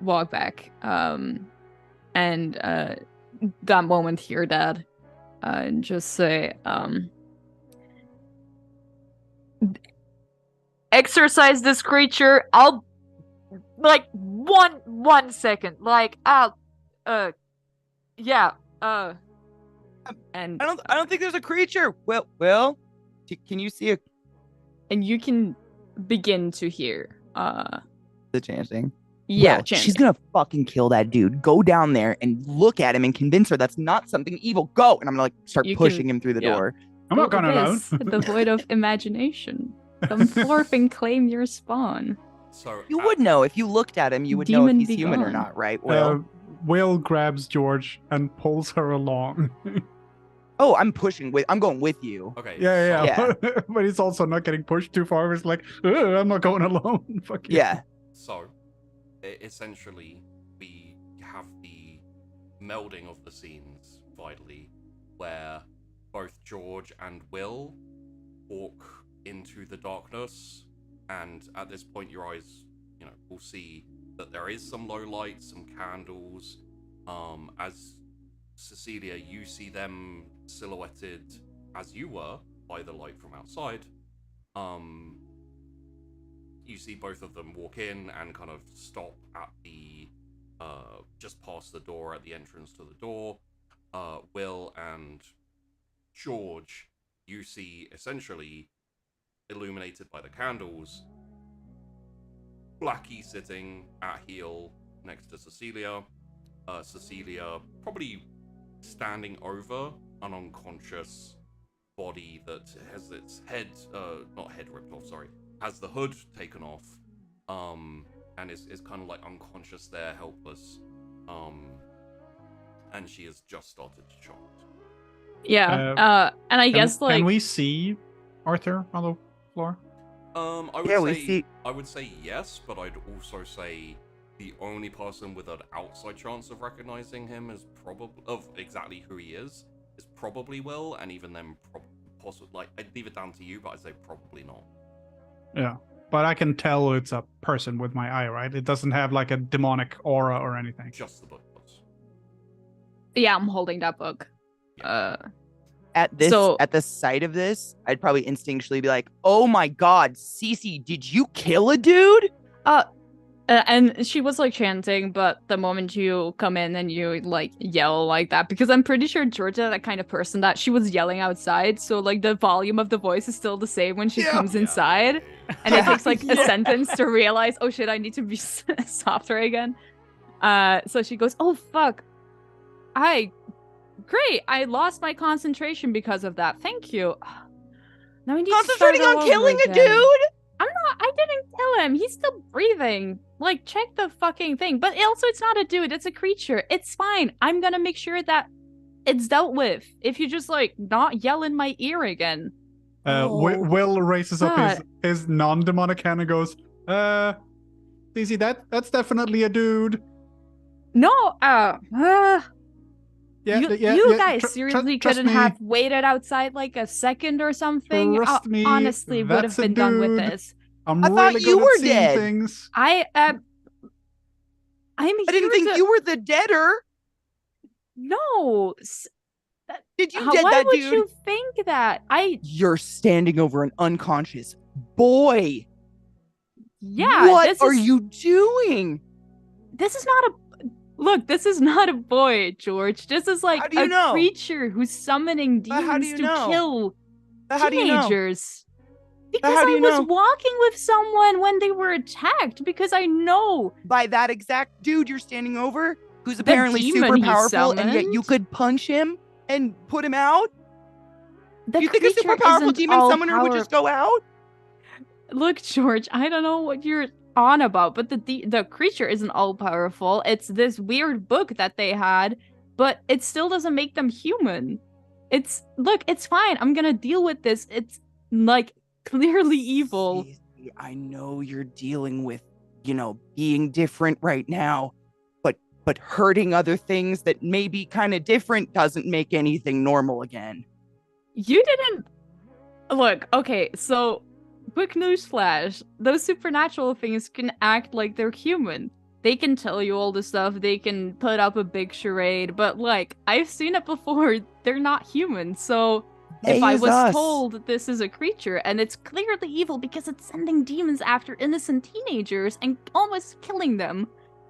walk back. And that moment hear Dad and just say exercise this creature. I'll like one second. Like I'll yeah. And I don't think there's a creature. Well, can you see and you can begin to hear the chanting? yeah, Will, chanting. she's gonna fucking kill that dude. Go down there and look at him and convince her that's not something evil. Go! And I'm gonna like start You pushing can- him through the yeah. door. I'm not Look going at alone. this, devoid of imagination. Come forth and claim your spawn. so You would know if you looked at him. You would know if Demon he's be human or gone. not, right? Will. Will grabs George and pulls her along. Oh, I'm going with you. Okay. Yeah. But he's also not getting pushed too far. He's like, "Ugh, I'm not going alone. Fuck you." Yeah. So, essentially, we have the melding of the scenes, vitally, where both George and Will walk into the darkness, and at this point, your eyes, will see that there is some low light, some candles. As Cecilia, you see them silhouetted as you were by the light from outside. You see both of them walk in and kind of stop at the just past the door at the entrance to the door. Will and George, you see essentially illuminated by the candles, Blackie sitting at heel next to Cecilia. Cecilia probably standing over an unconscious body that has its head, not head ripped off, sorry, has the hood taken off, and is kind of like unconscious there, helpless, and she has just started to chant. Yeah. And I guess like Can we see Arthur on the floor? I would say yes, but I'd also say the only person with an outside chance of recognizing him is probably of exactly who he is probably Will, and even then, possibly like I'd leave it down to you, but I'd say probably not. Yeah, but I can tell it's a person with my eye, right? It doesn't have like a demonic aura or anything. Just the book does. yeah, I'm holding that book. At the sight of this, I'd probably instinctually be like, "Oh my god, Cece, did you kill a dude?" And she was like chanting, but the moment you come in and you like yell like that, because I'm pretty sure Georgia, that kind of person that she was yelling outside, so like the volume of the voice is still the same when she comes inside, and it takes like a sentence to realize, oh shit, I need to be softer again. So she goes, oh fuck, great, I lost my concentration because of that. Thank you. Now I need Concentrating to start on all killing over a again. dude? I didn't kill him. He's still breathing. Like, check the fucking thing. But also, it's not a dude. It's a creature. It's fine. I'm gonna make sure that it's dealt with. If you just, like, not yell in my ear again. Will raises up God. his non-demonic hand and goes, Cece, that's definitely a dude. No, you guys seriously trust couldn't me. have waited outside like a second or something? Trust me, Honestly, would that's have a been done with dude. this. I'm I thought really you good were at seeing dead. things. I'm I didn't think you were the deader. No. Did you Why dead that would dude? you think that? You're standing over an unconscious boy. Yeah. What are you doing? This is not a. Look, this is not a boy, George. This is like How do you a know? creature who's summoning But how do demons you to know? kill But how do you know? teenagers. Because how do I you was know? walking with someone when they were attacked. Because I know By that exact dude you're standing over, who's The apparently demon super he powerful, and yet you summoned? could punch him and put him out? the You think a super creature powerful isn't demon all summoner would just go out? Look, George, I don't know what you're on about, but the creature isn't all powerful. It's this weird book that they had, but it still doesn't make them human. It's fine. I'm gonna deal with this. It's like clearly evil. Cece, I know you're dealing with, being different right now, but hurting other things that may be kind of different doesn't make anything normal again. You didn't look, okay, so quick newsflash. Those supernatural things can act like they're human. They can tell you all the stuff, they can put up a big charade, but like, I've seen it before, they're not human, so if They I is was us. told this is a creature and it's clearly evil because it's sending demons after innocent teenagers and almost killing them,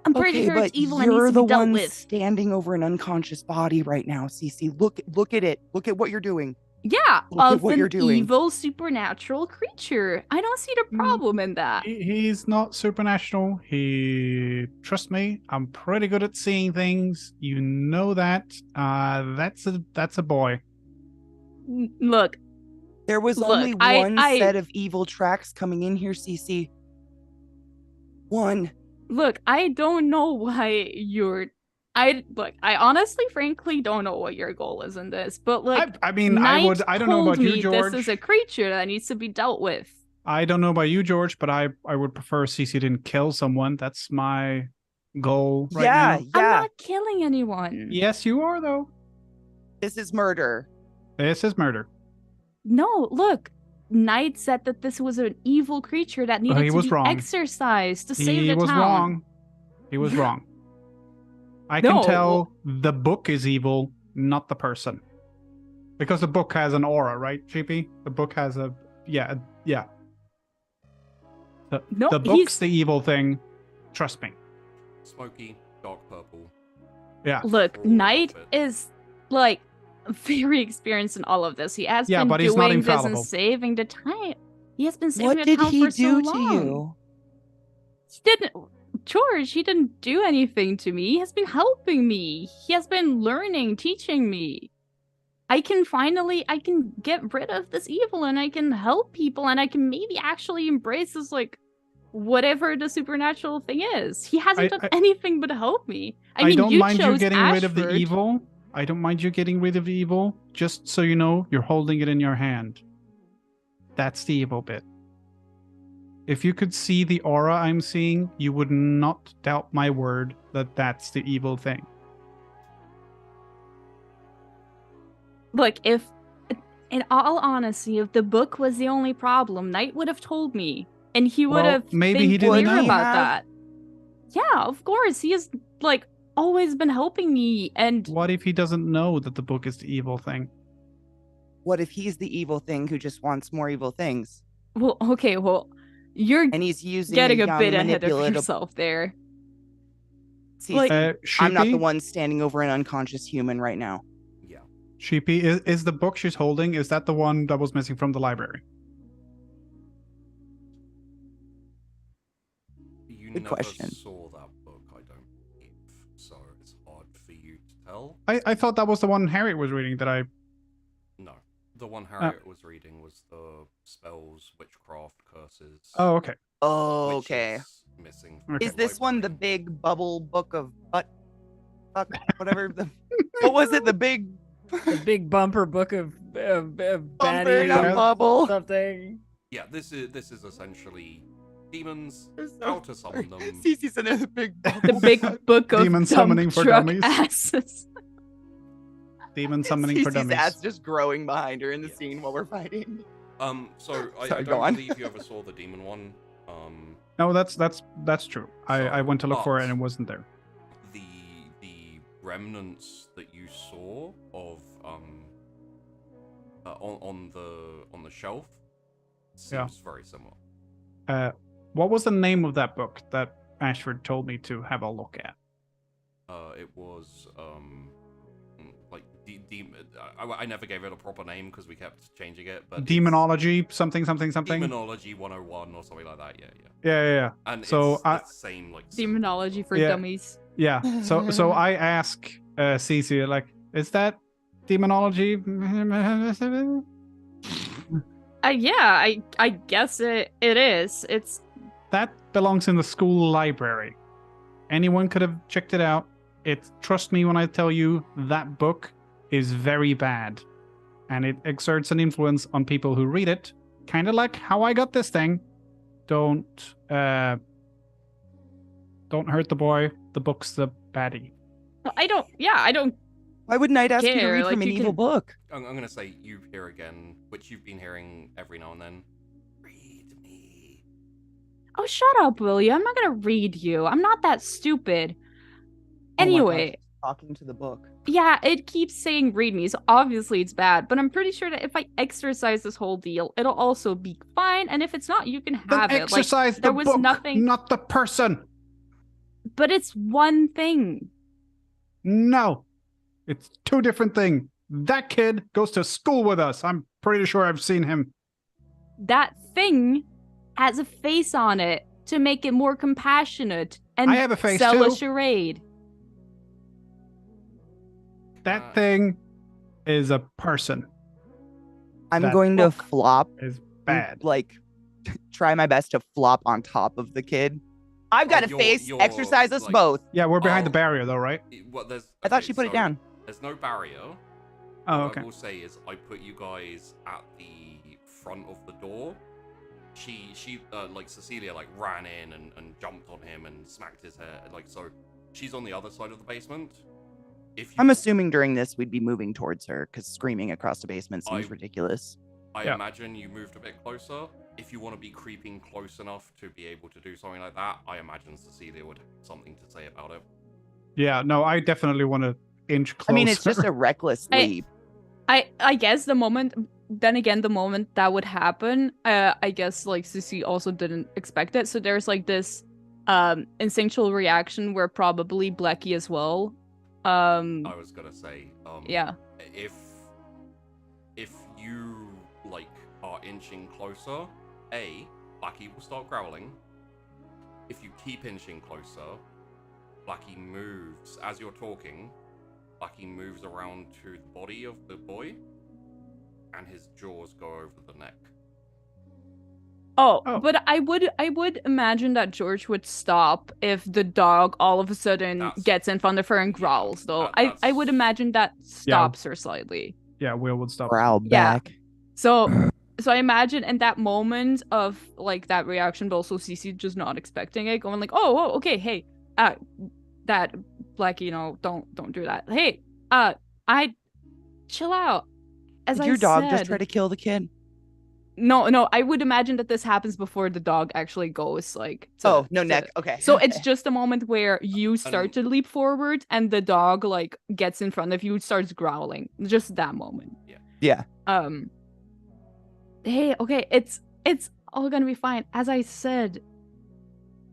I'm pretty Okay, sure but it's evil and you're needs the to be dealt one with. standing over an unconscious body right now, Cece. Look at it. Look at what you're doing. Yeah, Look at of what an you're doing. evil supernatural creature. I don't see the problem in that. He's not supernatural. Trust me, I'm pretty good at seeing things. You know that. That's a boy. Look, There was Look, only I- one I- set of evil tracks coming in here, Cece. One. Look, I don't know why I honestly, frankly, don't know what your goal is in this, but like, I mean, Knight I don't know told about you, me George. This is a creature that needs to be dealt with. I don't know about you, George, but I would prefer Cece didn't kill someone. That's my goal right Yeah, now. I'm yeah. not killing anyone. Yes, you are though. This is murder. This is murder. No, look. Knight said that this was an evil creature that needed he to was be wrong. exorcised to save He the was town. wrong. He was wrong. I No. can tell the book is evil, not the person. Because the book has an aura, right, GP? The book has a yeah. No, the book's the evil thing. Trust me. Smoky, dark purple. Yeah. Look, All Knight of it. is like very experienced in all of this. He has Yeah, been but he's not doing this and infallible. saving the time. He has been saving What the did town he for so do to long. you? He didn't. George, he didn't do anything to me. He has been helping me. He has been learning, teaching me. I can get rid of this evil and I can help people and I can maybe actually embrace this, like, whatever the supernatural thing is. He hasn't done anything but help me. I mean, don't you mind you chose getting rid of the Ashford. evil. I don't mind you getting rid of the evil. Just so you know, you're holding it in your hand. That's the evil bit. If you could see the aura I'm seeing, you would not doubt my word that that's the evil thing. Look, if, in all honesty, if the book was the only problem, Knight would have told me. And he would Well, have maybe been he didn't clear know. about Have- that. Yeah, of course. He has, like, always been helping me. And What if he doesn't know that the book is the evil thing? What if he's the evil thing who just wants more evil things? well, okay, well, you're And he's using getting a a young, bit ahead of manipulative... yourself there. Cece, Like- I'm not the Sheepy? one standing over an unconscious human right now. Yeah. Sheepy, is the book she's holding, is that the one that was missing from the library? You Good never question. saw that book, I don't believe, so it's hard for you to tell. I thought that was the one Harriet was reading that I... No. The one Harriet was reading was the spells, witchcraft, curses. Oh, okay. Oh, which okay. is missing. Okay. Is this one the library. big bubble book of whatever? What was it? The big The big bumper book of bumper, baddie not Yeah. bubble. something. Yeah, this is essentially demons. There's How to summon them. Cece's in the big bubble. The big book of Demon dump summoning for truck dummies. asses. Demon summoning for Cece's dummies. ass just growing behind her in the Yes. scene while we're fighting. So I Sorry, go don't on. believe you ever saw the demon one. No, that's true. I went to look for it and but- it wasn't there. The remnants that you saw of on the shelf seems Yeah. very similar. What was the name of that book that Ashford told me to have a look at? It was like I never gave it a proper name because we kept changing it, but it's Demonology, something. Demonology 101 or something like that. Yeah. Yeah. And So it's I- the same like Demonology for Yeah. dummies. Yeah. So I ask Cece, like, is that demonology? Yeah, I guess it is. It's That belongs in the school library. Anyone could have checked it out. Trust me when I tell you that book is very bad, and it exerts an influence on people who read it. Kind of like how I got this thing. Don't hurt the boy. The book's the baddie. I don't Why would Knight ask you to Care, read like, from an you evil can- book? I'm gonna say you hear again, which you've been hearing every now and then. Read me. Oh, shut up, William. I'm not gonna read you. I'm not that stupid. Oh my Anyway, gosh, talking to the book. yeah, it keeps saying read me, so obviously it's bad, but I'm pretty sure that if I exercise this whole deal, it'll also be fine, and if it's not, you can Then have it. Like, exercise the there was book, nothing- not the person. but it's one thing. No, it's two different things. That kid goes to school with us. I'm pretty sure I've seen him. That thing has a face on it to make it more compassionate and I have a face sell a too. charade. That thing is a person. I'm That going to book flop, Is bad. like, try my best to flop on top of the kid. I've got a face. you're, Exercise us like- both. Yeah, we're behind the Oh. barrier though, right? What there's? I thought okay, she put it so down. There's no barrier. Oh, What okay. I will say is I put you guys at the front of the door. She like Cecilia like ran in and jumped on him and smacked his head. Like, so she's on the other side of the basement. If you, I'm assuming during this we'd be moving towards her because screaming across the basement seems I- ridiculous. I Yeah. imagine you moved a bit closer. If you want to be creeping close enough to be able to do something like that, I imagine Cecilia would have something to say about it. Yeah, no, I definitely want to inch closer. I mean, it's just a reckless I- leap. I guess the moment that would happen, I guess like Sissy also didn't expect it. So there's like this instinctual reaction where probably Blackie as well. I was gonna say, Yeah. if you like are inching closer, Blackie will start growling. If you keep inching closer, Blackie moves as you're talking. Blackie moves around to the body of the boy, and his jaws go over the neck. Oh, Oh. but I would imagine that George would stop if the dog all of a sudden That's- gets in front of her and growls. Though I would imagine that stops her slightly. Yeah, Will would stop. Growl Yeah. back. So I imagine in that moment of like that reaction, but also Cece just not expecting it, going like, oh, okay, hey, that Blackie, don't do that. Hey, I chill out. As Did I your dog said, just try to kill the kid? No, I would imagine that this happens before the dog actually goes like. Oh, no neck. Okay. So it's just a moment where you start to leap forward and the dog like gets in front of you, starts growling. Just that moment. Yeah. Hey, okay, it's all gonna be fine. As I said,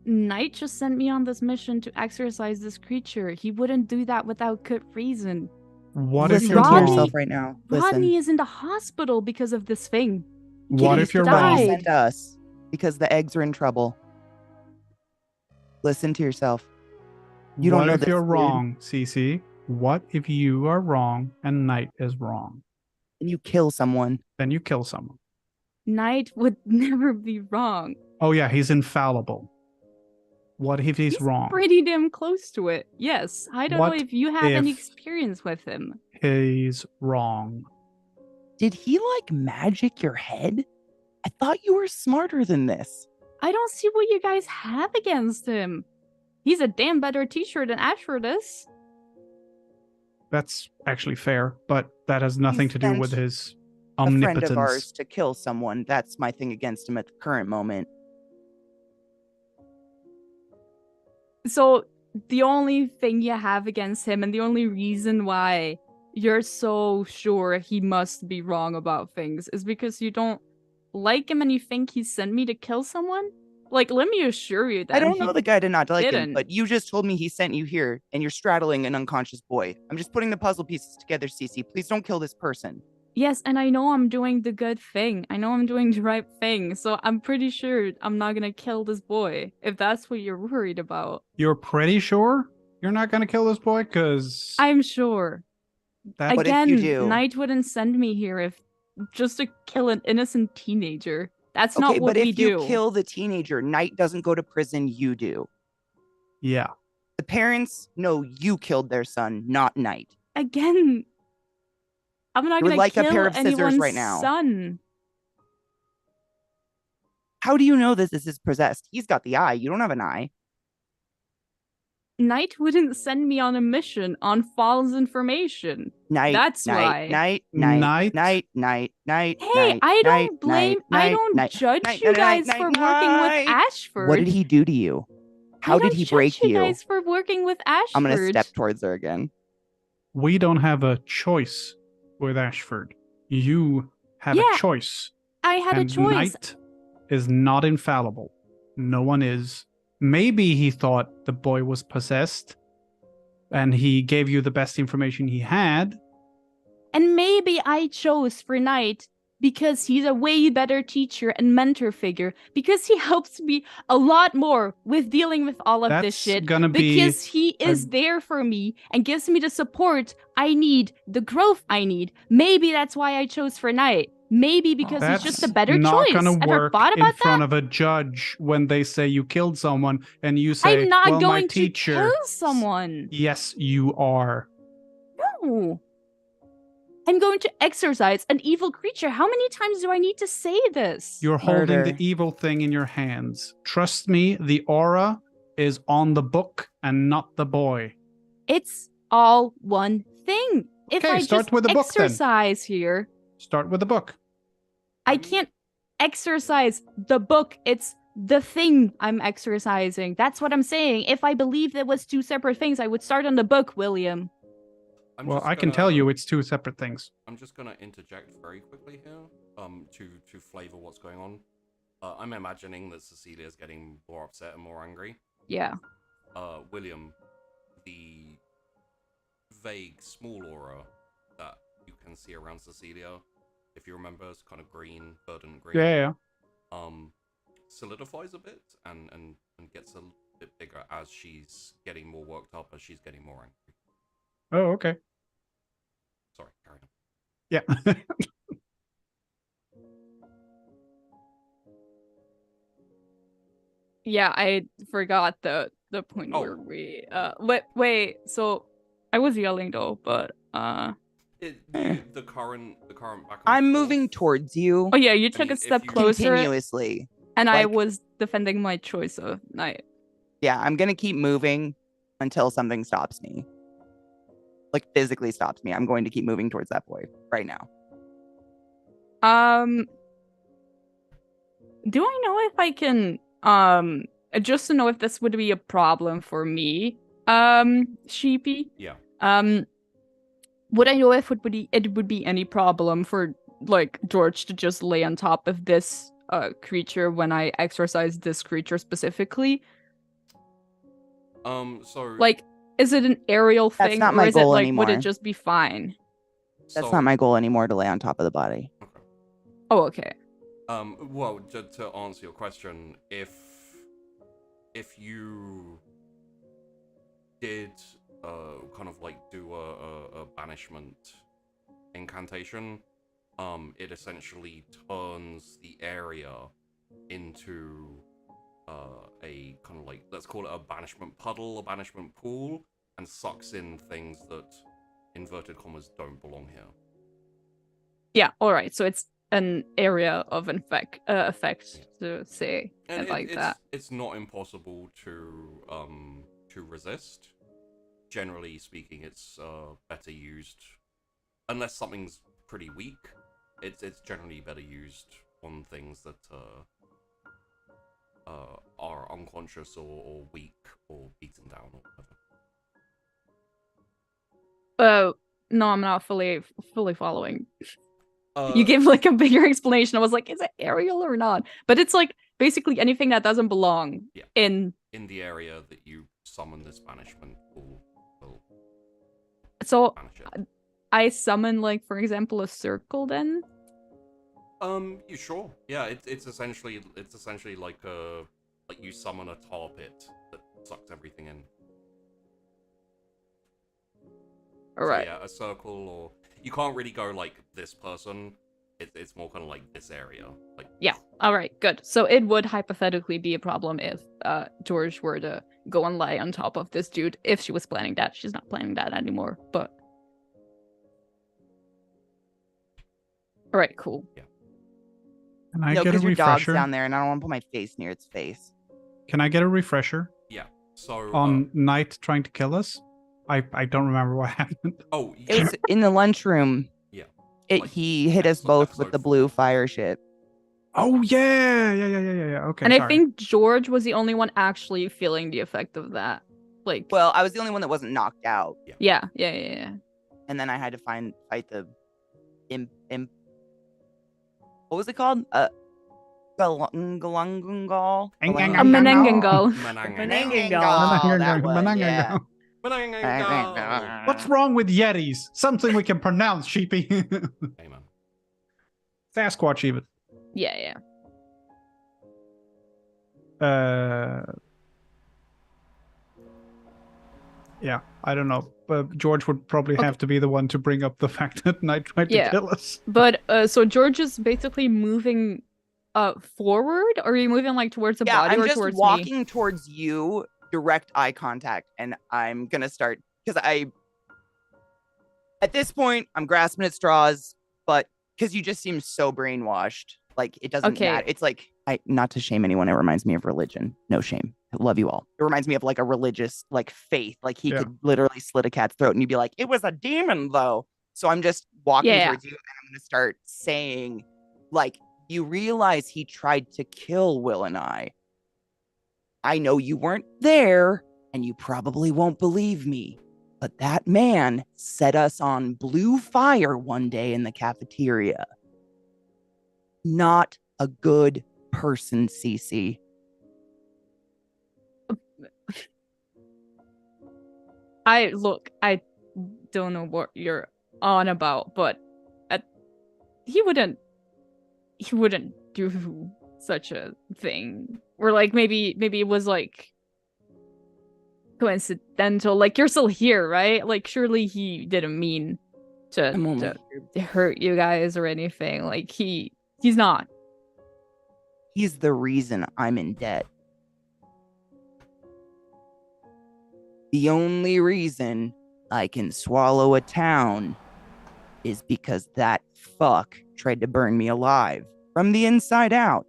Knight just sent me on this mission to exorcise this creature. He wouldn't do that without good reason. What if Listen you're to Rodney- wrong? yourself right now. Rodney Listen. is in the hospital because of this thing. What Kitty if you're died. wrong? Sent us because the eggs are in trouble. Listen to yourself. You don't What know if this, you're dude. wrong, Cece? What if you are wrong and Knight is wrong? And you kill someone. Then you kill someone. Knight would never be wrong. Oh yeah, he's infallible. What if he's wrong? Pretty damn close to it. Yes. I don't know What if you have any if- experience with him. He's wrong. Did he like magic your head? I thought you were smarter than this. I don't see what you guys have against him. He's a damn better teacher than Ashford is. That's actually fair, but that has nothing to do with sent his A friend omnipotence. of ours to kill someone. That's my thing against him at the current moment. So the only thing you have against him and the only reason why you're so sure he must be wrong about things is because you don't like him and you think he sent me to kill someone? Like, let me assure you that I don't know the guy to not like him, didn't. but you just told me he sent you here and you're straddling an unconscious boy. I'm just putting the puzzle pieces together, Cece. Please don't kill this person. Yes, and I know I'm doing the good thing. I know I'm doing the right thing, so I'm pretty sure I'm not gonna kill this boy, if that's what you're worried about. You're pretty sure you're not going to kill this boy? Because I'm sure. that What if you Again, do? Knight wouldn't send me here if just to kill an innocent teenager. That's Okay, not what but we if do. you kill the teenager, Knight doesn't go to prison, you do. yeah. The parents know you killed their son, not Knight. Again, I'm not You're gonna like a kill pair of scissors anyone's right now. son. How do you know that this is possessed? He's got the eye. You don't have an eye. Knight wouldn't send me on a mission on false information. Night. That's why. Night. Night. Hey, I don't blame, I don't judge you guys for working with Ashford. What did he do to you? How did he break you you? guys for working with Ashford. I'm gonna step towards her again. We don't have a choice with Ashford. You have Yeah, a choice. I had and a choice. Knight is not infallible. No one is. Maybe he thought the boy was possessed and he gave you the best information he had. And maybe I chose for Knight because he's a way better teacher and mentor figure, because he helps me a lot more with dealing with all of this That's shit, gonna be because he is there for me and gives me the support I need, the growth I need. Maybe that's why I chose for Knight. Maybe because he's just a better not choice. gonna Ever work thought in about front that? of a judge when they say you killed someone and you say, I'm not well, my going teacher. to kill someone. Yes, you are. No. I'm going to exorcise an evil creature. How many times do I need to say this? You're holding Murder. the evil thing in your hands. Trust me, the aura is on the book and not the boy. It's all one thing. If Okay, I start just with the book then. exercise here, Start with the book. I can't exercise the book. It's the thing I'm exercising. That's what I'm saying. If I believed it was two separate things, I would start on the book, William. Well, I can tell you it's two separate things. I'm just gonna interject very quickly here, to flavor what's going on. I'm imagining that Cecilia is getting more upset and more angry. Yeah. William, the vague small aura that you can see around Cecilia, if you remember, it's kind of green, verdant green. Yeah. Solidifies a bit and gets a bit bigger as she's getting more worked up, as she's getting more angry. Oh, okay. Sorry, carry on. Yeah. Yeah, I forgot the point where we wait, so I was yelling though, but The current back and I'm forth. moving towards you oh yeah, you I took mean, a if step you- closer continuously. and I like- was defending my choice of Knight. Yeah, I'm gonna keep moving until something stops me. Like physically stops me. I'm going to keep moving towards that boy right now. Do I know if I can just to know if this would be a problem for me, Sheepy? Yeah. Would I know if it would be any problem for like George to just lay on top of this creature when I exercise this creature specifically? So Like, is it an aerial That's thing, not or my is it goal like would anymore. it just be fine? That's not my goal anymore to lay on top of the body. Okay. Oh, okay. Well, to answer your question, if you did kind of like do a banishment incantation, it essentially turns the area into a kind of like, let's call it a banishment puddle, a banishment pool, and sucks in things that, inverted commas, don't belong here. Yeah, all right. So it's an area of effect to say And it like that. it's not impossible to resist. Generally speaking, it's better used, unless something's pretty weak. It's generally better used on things that are unconscious or weak or beaten down or whatever. No, I'm not fully following. Uh, You gave like a bigger explanation. I was like, is it aerial or not? But it's like basically anything that doesn't belong Yeah. in. in the area that you summon this banishment will So banish it. I summon, like, for example, a circle then. You sure? Yeah, it's essentially like you summon a tar pit that sucks everything in. All right. So yeah, a circle, or you can't really go like this person. It's more kind of like this area. Like Yeah. All right. Good. So it would hypothetically be a problem if George were to go and lie on top of this dude if she was planning that. She's not planning that anymore. But all right. Cool. Can I No, get a because your dog's refresher? down there, and I don't want to put my face near its face. Can I get a refresher yeah. So on Knight trying to kill us? I don't remember what happened. oh It yeah, was in the lunchroom. Yeah. It Like, he hit us both with episode the 4. blue fire shit. Oh yeah. Okay. And sorry. I think George was the only one actually feeling the effect of that. Like, Well, I was the only one that wasn't knocked out, yeah. and then I had to fight the imp. What was it called? Galungal. A Menangangal. Menangangal. That one, yeah. Menangangal. What's wrong with Yetis? Something we can pronounce, sheepy. Hey man. Sasquatch even. Yeah. Yeah, I don't know. But George would probably Okay. have to be the one to bring up the fact that Knight tried to Yeah. kill us. But so George is basically moving forward, or are you moving like towards the Yeah, body I'm or just towards me? walking towards you, direct eye contact, and I'm gonna start because at this point I'm grasping at straws, but because you just seem so brainwashed, like it doesn't Okay. matter. It's like not to shame anyone. It reminds me of religion. No shame. I love you all. It reminds me of like a religious like faith. Like he Yeah. could literally slit a cat's throat, and you'd be like, "It was a demon, though." So I'm just walking Yeah. towards you, and I'm gonna start saying, like, you realize he tried to kill Will and I. I know you weren't there, and you probably won't believe me, but that man set us on blue fire one day in the cafeteria. Not a good person, Cece. I don't know what you're on about, but he wouldn't do such a thing. Or like maybe it was like coincidental. Like you're still here, right? Like surely he didn't mean I'm only to hurt you guys or anything. Like he's not. He's the reason I'm in debt. The only reason I can swallow a town is because that fuck tried to burn me alive from the inside out.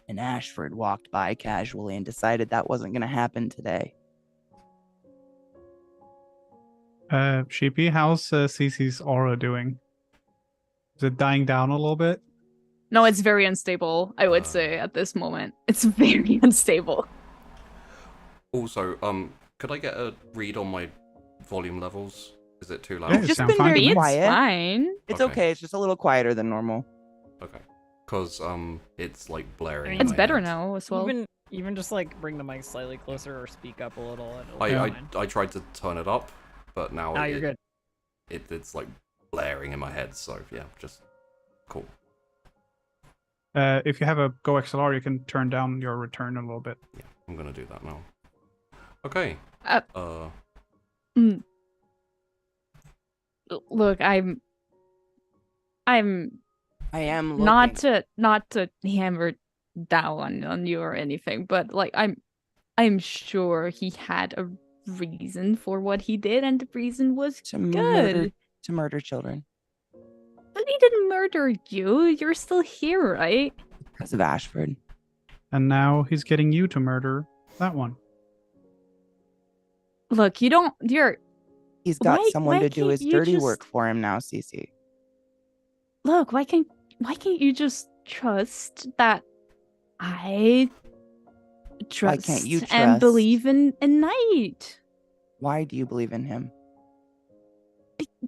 And Ashford walked by casually and decided that wasn't going to happen today. Sheepy, how's Cece's aura doing? Is it dying down a little bit? No, it's very unstable, I would say, at this moment. It's very unstable. Also, could I get a read on my volume levels? Is it too loud? Yeah, It's it just sounds been fine. very It's quiet. fine. It's Okay. okay. It's just a little quieter than normal. Okay. Because it's like blaring. in It's It's my better head. now as well. Even just like bring the mic slightly closer or speak up a little. and it'll I, be I fine. I tried to turn it up, but now Now you're good. It's like blaring in my head. So yeah, just cool. If you have a Go XLR, you can turn down your return a little bit. Yeah, I'm gonna do that now. Okay. Look, I'm I am looking. not to hammer down on you or anything, but like I'm sure he had a reason for what he did, and the reason was to good. murder children But he didn't murder you. You're still here, right? because of Ashford. And now he's getting you to murder that one. Look, you're He's got Why- someone why to do can't his you dirty just- work for him now, Cece. look, why can't you just trust that I trust can't you and trust? believe in Knight? Why do you believe in him?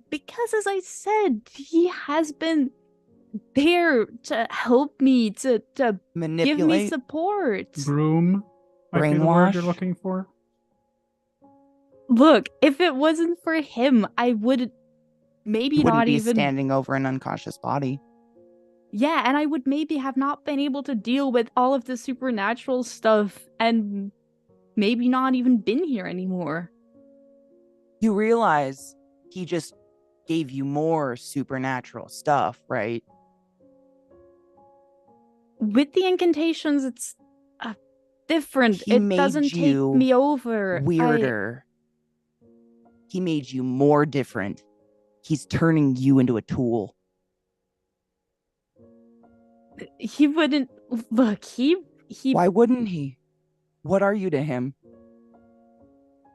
Because as I said, he has been there to help me, to give me Manipulate? support. Broom might be the word you're Brainwash? looking for. Look, if it wasn't for him, I would maybe He wouldn't not be even standing over an unconscious body. Yeah, and I would maybe have not been able to deal with all of the supernatural stuff and maybe not even been here anymore. You realize he just gave you more supernatural stuff, right? With the incantations, it's different. He It made doesn't take you me over. Weirder. He made you more different. He's turning you into a tool. He wouldn't look. He. Why wouldn't he? What are you to him?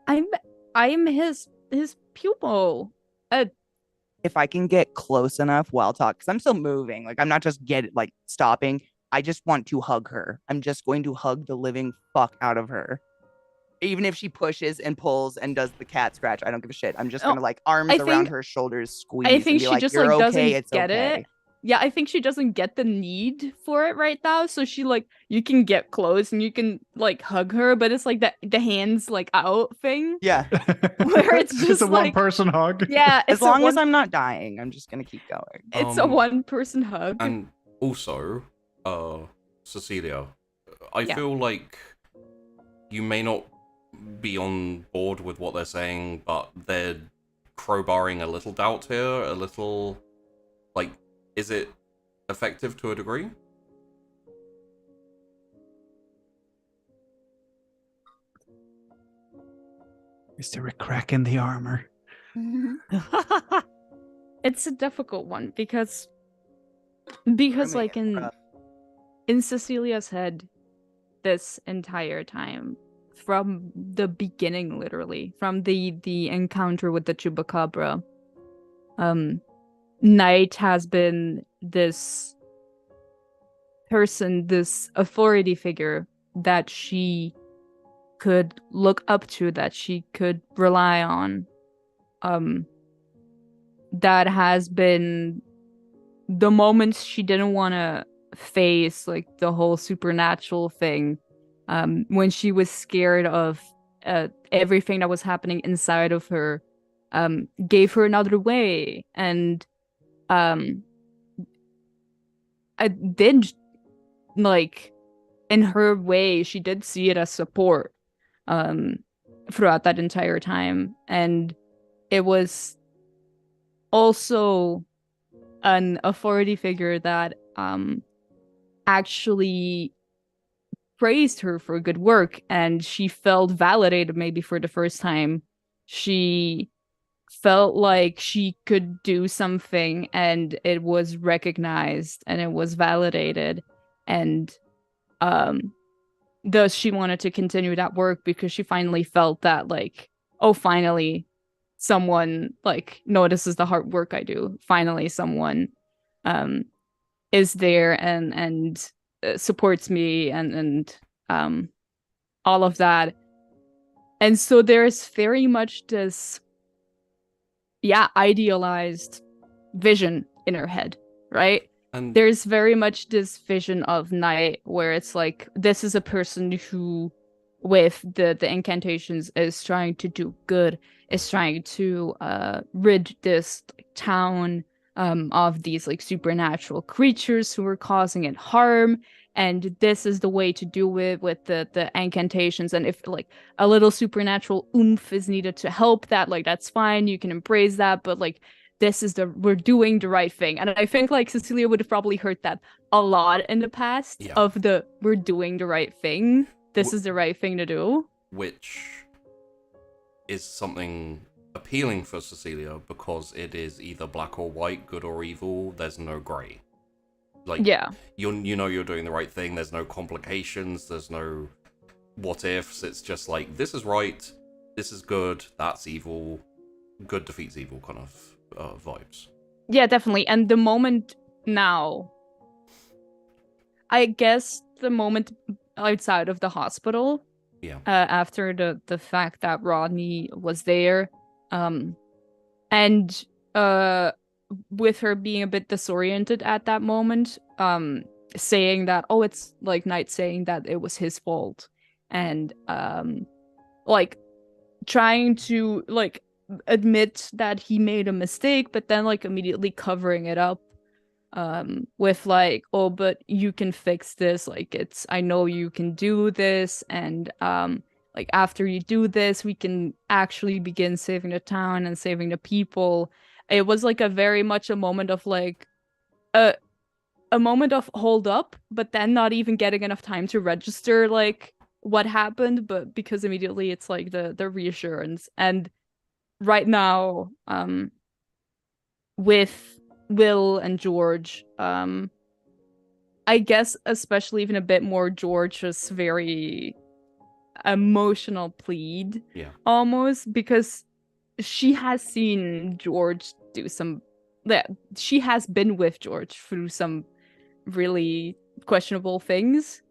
I'm his pupil. If I can get close enough while talking, because I'm still moving, like I'm not just stopping. I just want to hug her. I'm just going to hug the living fuck out of her. Even if she pushes and pulls and does the cat scratch, I don't give a shit. I'm just Oh, gonna arms I around think- her shoulders, squeeze. I think and be she like, just "You're like okay, doesn't it's get okay." it. Yeah, I think she doesn't get the need for it right now. So she you can get close and you can hug her, but it's like the hands out thing. Yeah. Where it's It's just a one-person hug. Yeah, As long as I'm not dying, I'm just gonna keep going. it's a one-person hug. And also, Cecilia, I Yeah. feel like you may not be on board with what they're saying, but they're crowbarring a little doubt here, a little, is it effective to a degree? Is there a crack in the armor? It's a difficult one because Trimming it, bruh. in Cecilia's head this entire time, from the beginning, literally from the encounter with the chupacabra, Knight has been this person, this authority figure that she could look up to, that she could rely on, that has been the moments she didn't want to face the whole supernatural thing, when she was scared of everything that was happening inside of her, gave her another way. And I did, in her way, she did see it as support throughout that entire time. And it was also an authority figure that actually praised her for good work, and she felt validated. Maybe for the first time, she felt like she could do something, and it was recognized and it was validated, and thus she wanted to continue that work because she finally felt that oh, finally someone notices the hard work I do. Finally someone is there and supports me and all of that. And so there's very much this idealized vision in her head, right? And There's very much this vision of Knight where it's this is a person who, with the incantations, is trying to do good, is trying to rid this town of these supernatural creatures who are causing it harm, and this is the way to do it with the incantations. And if a little supernatural oomph is needed to help that, that's fine, you can embrace that, but we're doing the right thing. And I think like Cecilia would have probably heard that a lot in the past of we're doing the right thing. This is the right thing to do. Which is something appealing for Cecilia because it is either black or white, good or evil. There's no gray. Like, you know you're doing the right thing. There's no complications. There's no what ifs. It's just like, this is right, this is good, that's evil. Good defeats evil kind of vibes. Yeah, definitely. And the moment now, I guess the moment outside of the hospital, after the fact that Rodney was there, and with her being a bit disoriented at that moment, saying that, oh, it's like Knight saying that it was his fault, and like trying to like admit that he made a mistake, but then like immediately covering it up with like, oh, but you can fix this, like I know you can do this, and like after you do this we can actually begin saving the town and saving the people. It was like a very much a moment of like a moment of hold up, but then not even getting enough time to register like what happened, but because immediately it's like the reassurance. And right now, with Will and George, I guess especially even a bit more George's very emotional plead, almost, because she has seen George do some, she has been with George through some really questionable those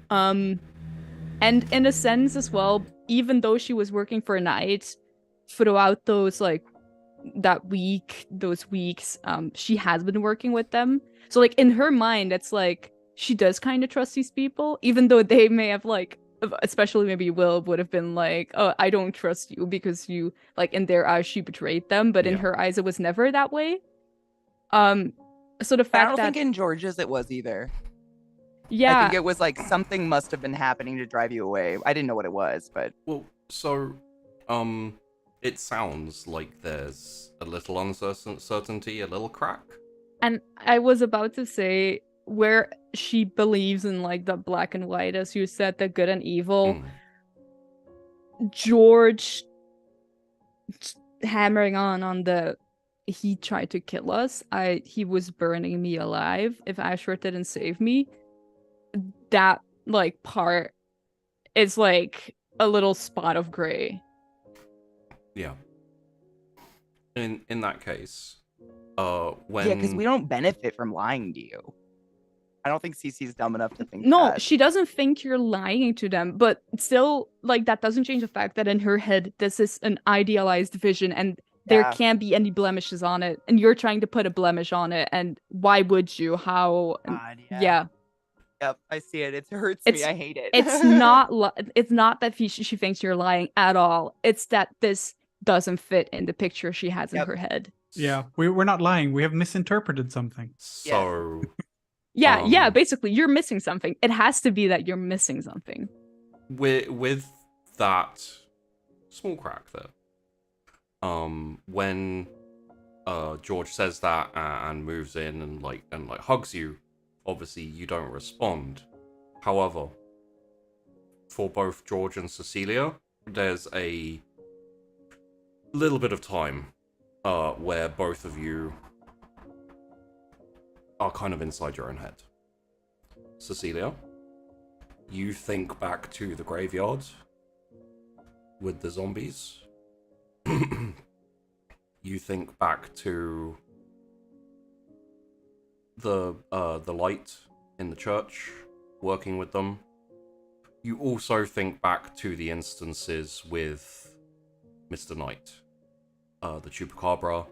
and in a sense as well, even though she was working for Knight throughout those like those weeks, she has been working with them. So like in her mind, it's like she does kind of trust these people, even though they may have like, especially maybe Will would have been like, oh, I don't trust you because you, like, in their eyes she betrayed them, but in her eyes it was never that way. So the fact I don't that think in George's it was either. Yeah. I think it was like something must have been happening to drive you away. I didn't know what it was, but well, so it sounds like there's a little uncertainty, a little crack. And I was about to say, where she believes in like the black and white, as you said, the good and evil. George hammering on the he tried to kill us. He was burning me alive. If Ashworth didn't save me, that like part is like a little spot of gray. Yeah. In that case, when because we don't benefit from lying to you. I don't think Cece's dumb enough to think No, that. she doesn't think you're lying to them, but still, like, that doesn't change the fact that in her head, this is an idealized vision, and there can't be any blemishes on it, and you're trying to put a blemish on it, and why would you? How? God, yeah. Yep, I see it. It hurts me. I hate it. It's not that she thinks you're lying at all. It's that this doesn't fit in the picture she has in her head. Yeah, we're not lying. We have misinterpreted something. So... Yeah, basically, you're missing something. It has to be that you're missing something. With that small crack there, when George says that and moves in and like hugs you, obviously you don't respond. However, for both George and Cecilia, there's a little bit of time where both of you are kind of inside your own head. Cecilia, you think back to the graveyard with the zombies. You think back to the light in the church, working with them. You also think back to the instances with Mr. Knight, the Chupacabra,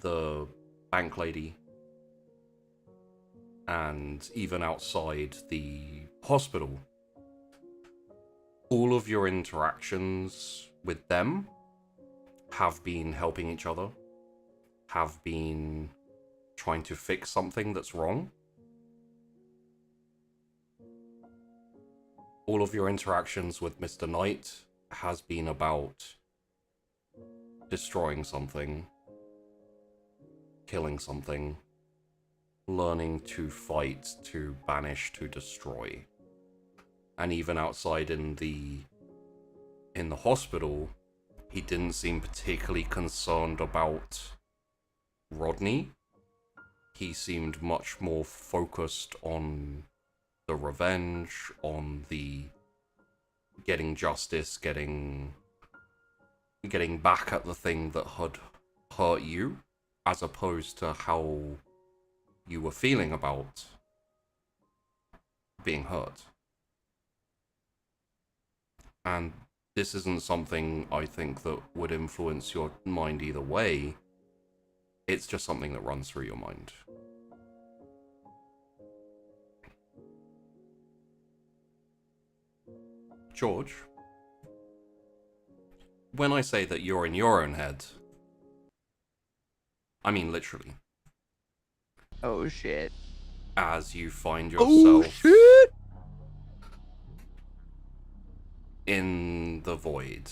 the bank lady, and even outside the hospital. All of your interactions with them have been helping each other, have been trying to fix something that's wrong. All of your interactions with Mr. Knight has been about destroying something, killing something, learning to fight, to banish, to destroy. And even outside in the hospital, he didn't seem particularly concerned about Rodney. He seemed much more focused on the revenge, on the getting justice, getting back at the thing that had hurt you, as opposed to how you were feeling about being hurt. And this isn't something I think that would influence your mind either way. It's just something that runs through your mind. George, when I say that you're in your own head, I mean literally. Oh shit. As you find Oh yourself shit! in the void.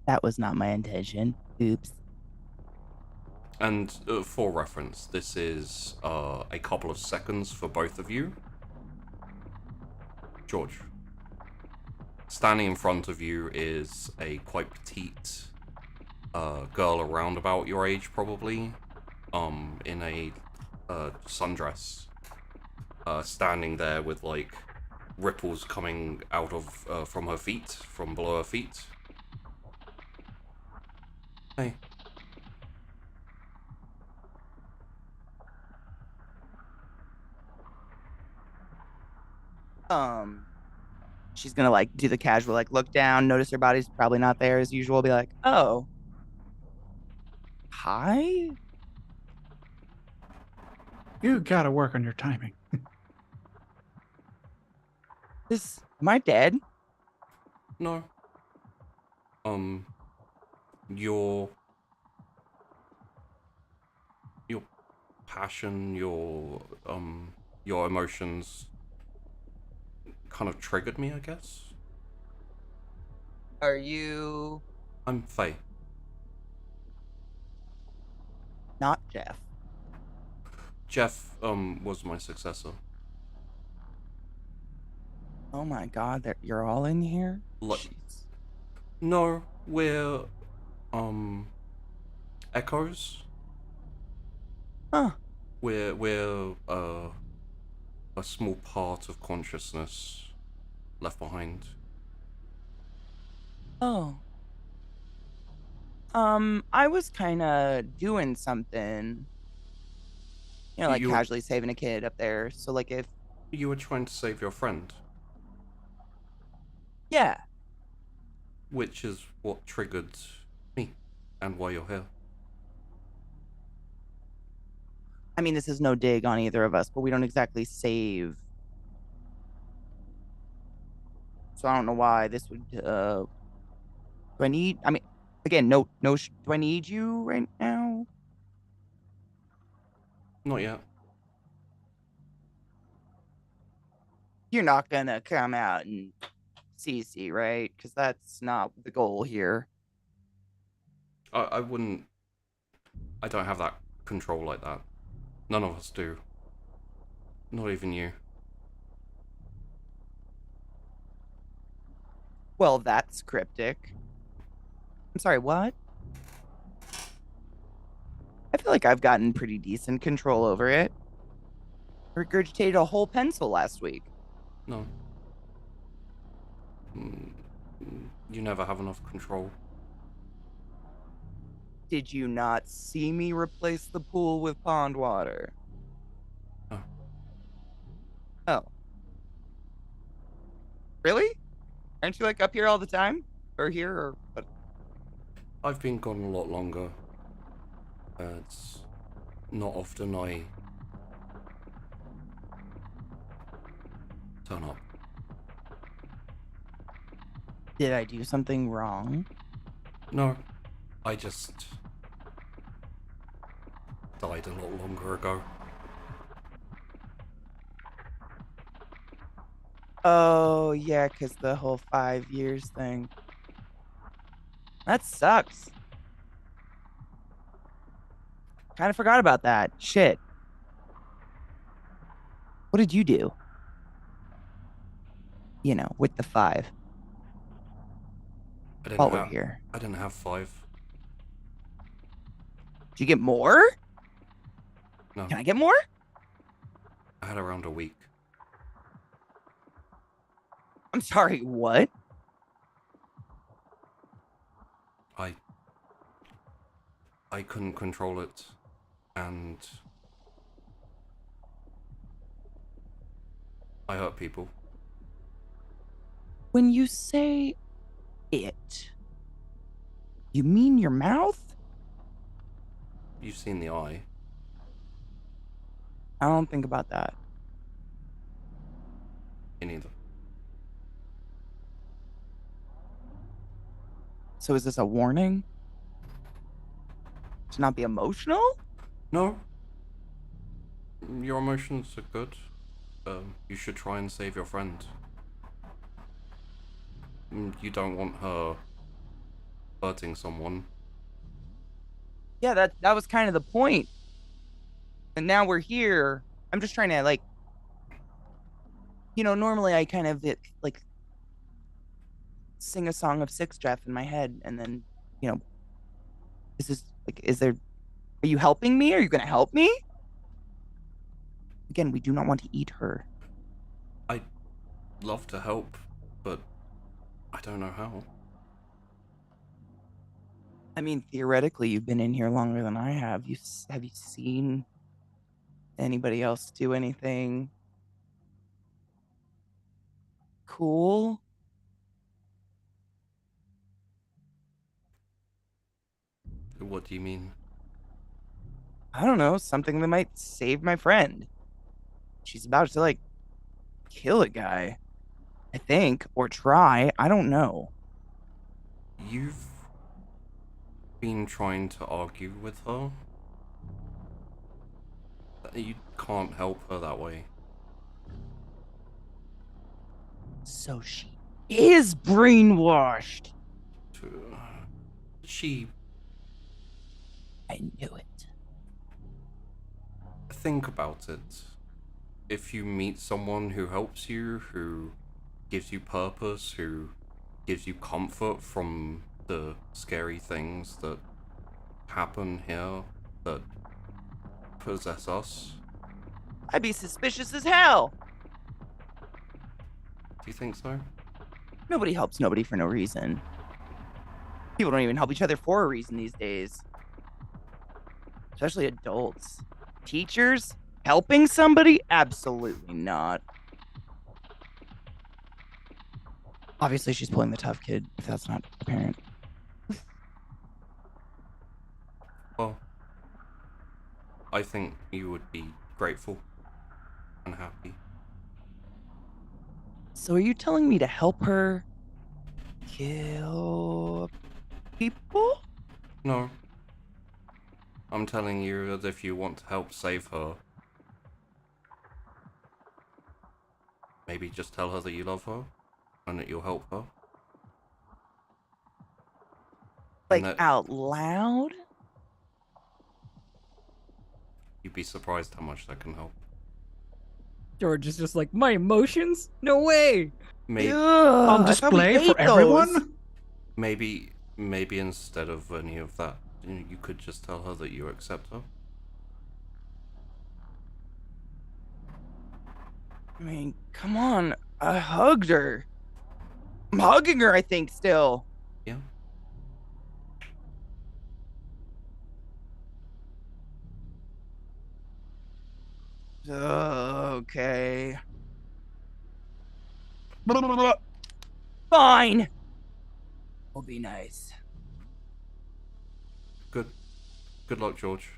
That was not my intention. Oops. And for reference, this is a couple of seconds for both of you. George, standing in front of you is a quite petite girl around about your age, probably, in a sundress, standing there with like ripples coming out of from her feet, from below her feet. Hey. She's gonna like do the casual like look down, notice her body's probably not there as usual, be like, oh. Hi? You gotta work on your timing. Am I dead? No. Your passion, your emotions kind of triggered me, I guess. Are you I'm Faye. not Jeff? Jeff, was my successor. Oh my god, you're all in here? Like, Jeez. no, we're, echoes. Huh. We're a small part of consciousness left behind. Oh. I was kinda doing something. You know, like You were- casually saving a kid up there. So like if You were trying to save your friend, yeah. which is what triggered me, and why you're here. I mean, this is no dig on either of us, but we don't exactly save. So I don't know why this would do I need I mean again, do I need you right now? Not yet. You're not gonna come out and CC, right? Because that's not the goal here. I wouldn't. I don't have that control like that. None of us do. Not even you. Well, that's cryptic. I'm sorry, what? I feel like I've gotten pretty decent control over it. I regurgitated a whole pencil last week. No. Mm, You never have enough control. Did you not see me replace the pool with pond water? No. Oh. Really? Aren't you like up here all the time? Or here or what? I've been gone a lot longer. It's not often I turn up. Did I do something wrong? No, I just died a lot longer ago. Oh, yeah, because the whole 5 years thing. That sucks. Kind of forgot about that. Shit. What did you do? You know, with the 5 I didn't while we're have. here. I didn't have 5. Did you get more? No, Can I get more? I had around a week. I'm sorry, what? I couldn't control it, and I hurt people. When you say it, you mean your mouth? You've seen the eye. I don't think about that. Me neither. So is this a warning? To not be emotional? No. Your emotions are good. You should try and save your friend. You don't want her hurting someone. Yeah, that was kind of the point. And now we're here. I'm just trying to like, normally I kind of like sing a song of Six Jeff in my head, and then, are you helping me? Are you gonna help me? Again, we do not want to eat her. I'd love to help, but I don't know how. I mean, theoretically, you've been in here longer than I have. Have you seen anybody else do anything cool? What do you mean? I don't know, something that might save my friend. She's about to like kill a guy, I think, or try. I don't know. You've been trying to argue with her? You can't help her that way. So she is brainwashed. She... I knew it. Think about it. If you meet someone who helps you, who gives you purpose, who gives you comfort from the scary things that happen here, that possess us, I'd be suspicious as hell. do you think so? Nobody helps nobody for no reason. People don't even help each other for a reason these days. Especially adults. Teachers? Helping somebody? Absolutely not. Obviously, she's pulling the tough kid, if that's not apparent. Well, I think you would be grateful and happy. So are you telling me to help her kill people? No. I'm telling you that if you want to help save her, maybe just tell her that you love her and that you'll help her. Like that- out loud? You'd be surprised how much that can help. George is just like, my emotions? No way! Maybe, Ugh, On I thought we display ate for everyone? those. maybe instead of any of that, you could just tell her that you accept her. I mean, come on. I hugged her. I'm hugging her, I think, still. Yeah. Okay. Fine. We'll be nice. Good luck, George.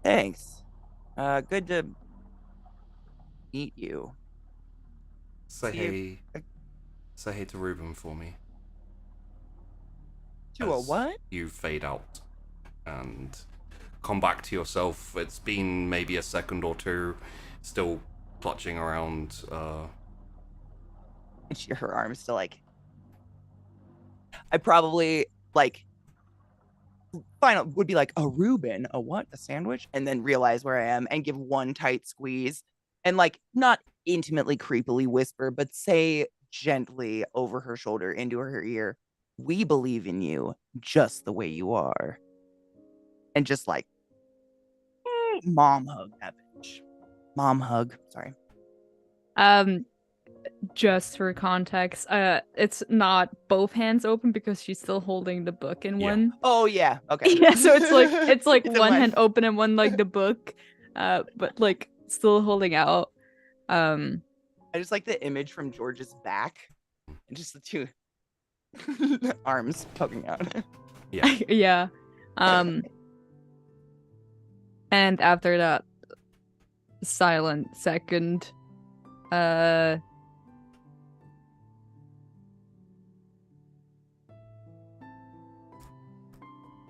Thanks. Good to meet you. Say See hey. you- Say hey to Ruben for me. To a as what? You fade out and come back to yourself. It's been maybe a second or two. Still clutching around. And her arm is still like. I probably like. Final would be like a Reuben, a what, a sandwich, and then realize where I am and give one tight squeeze, and like not intimately, creepily whisper, but say gently over her shoulder into her ear, "We believe in you, just the way you are," and just like mom hug that bitch. Mom hug. Sorry. Just for context, it's not both hands open because she's still holding the book in Yeah. one. Oh yeah. Okay. Yeah, so it's like It's in one one. hand open and one like the book, but like still holding out. I just like the image from George's back, and just the two arms poking out. Yeah. Yeah. And after that silent second,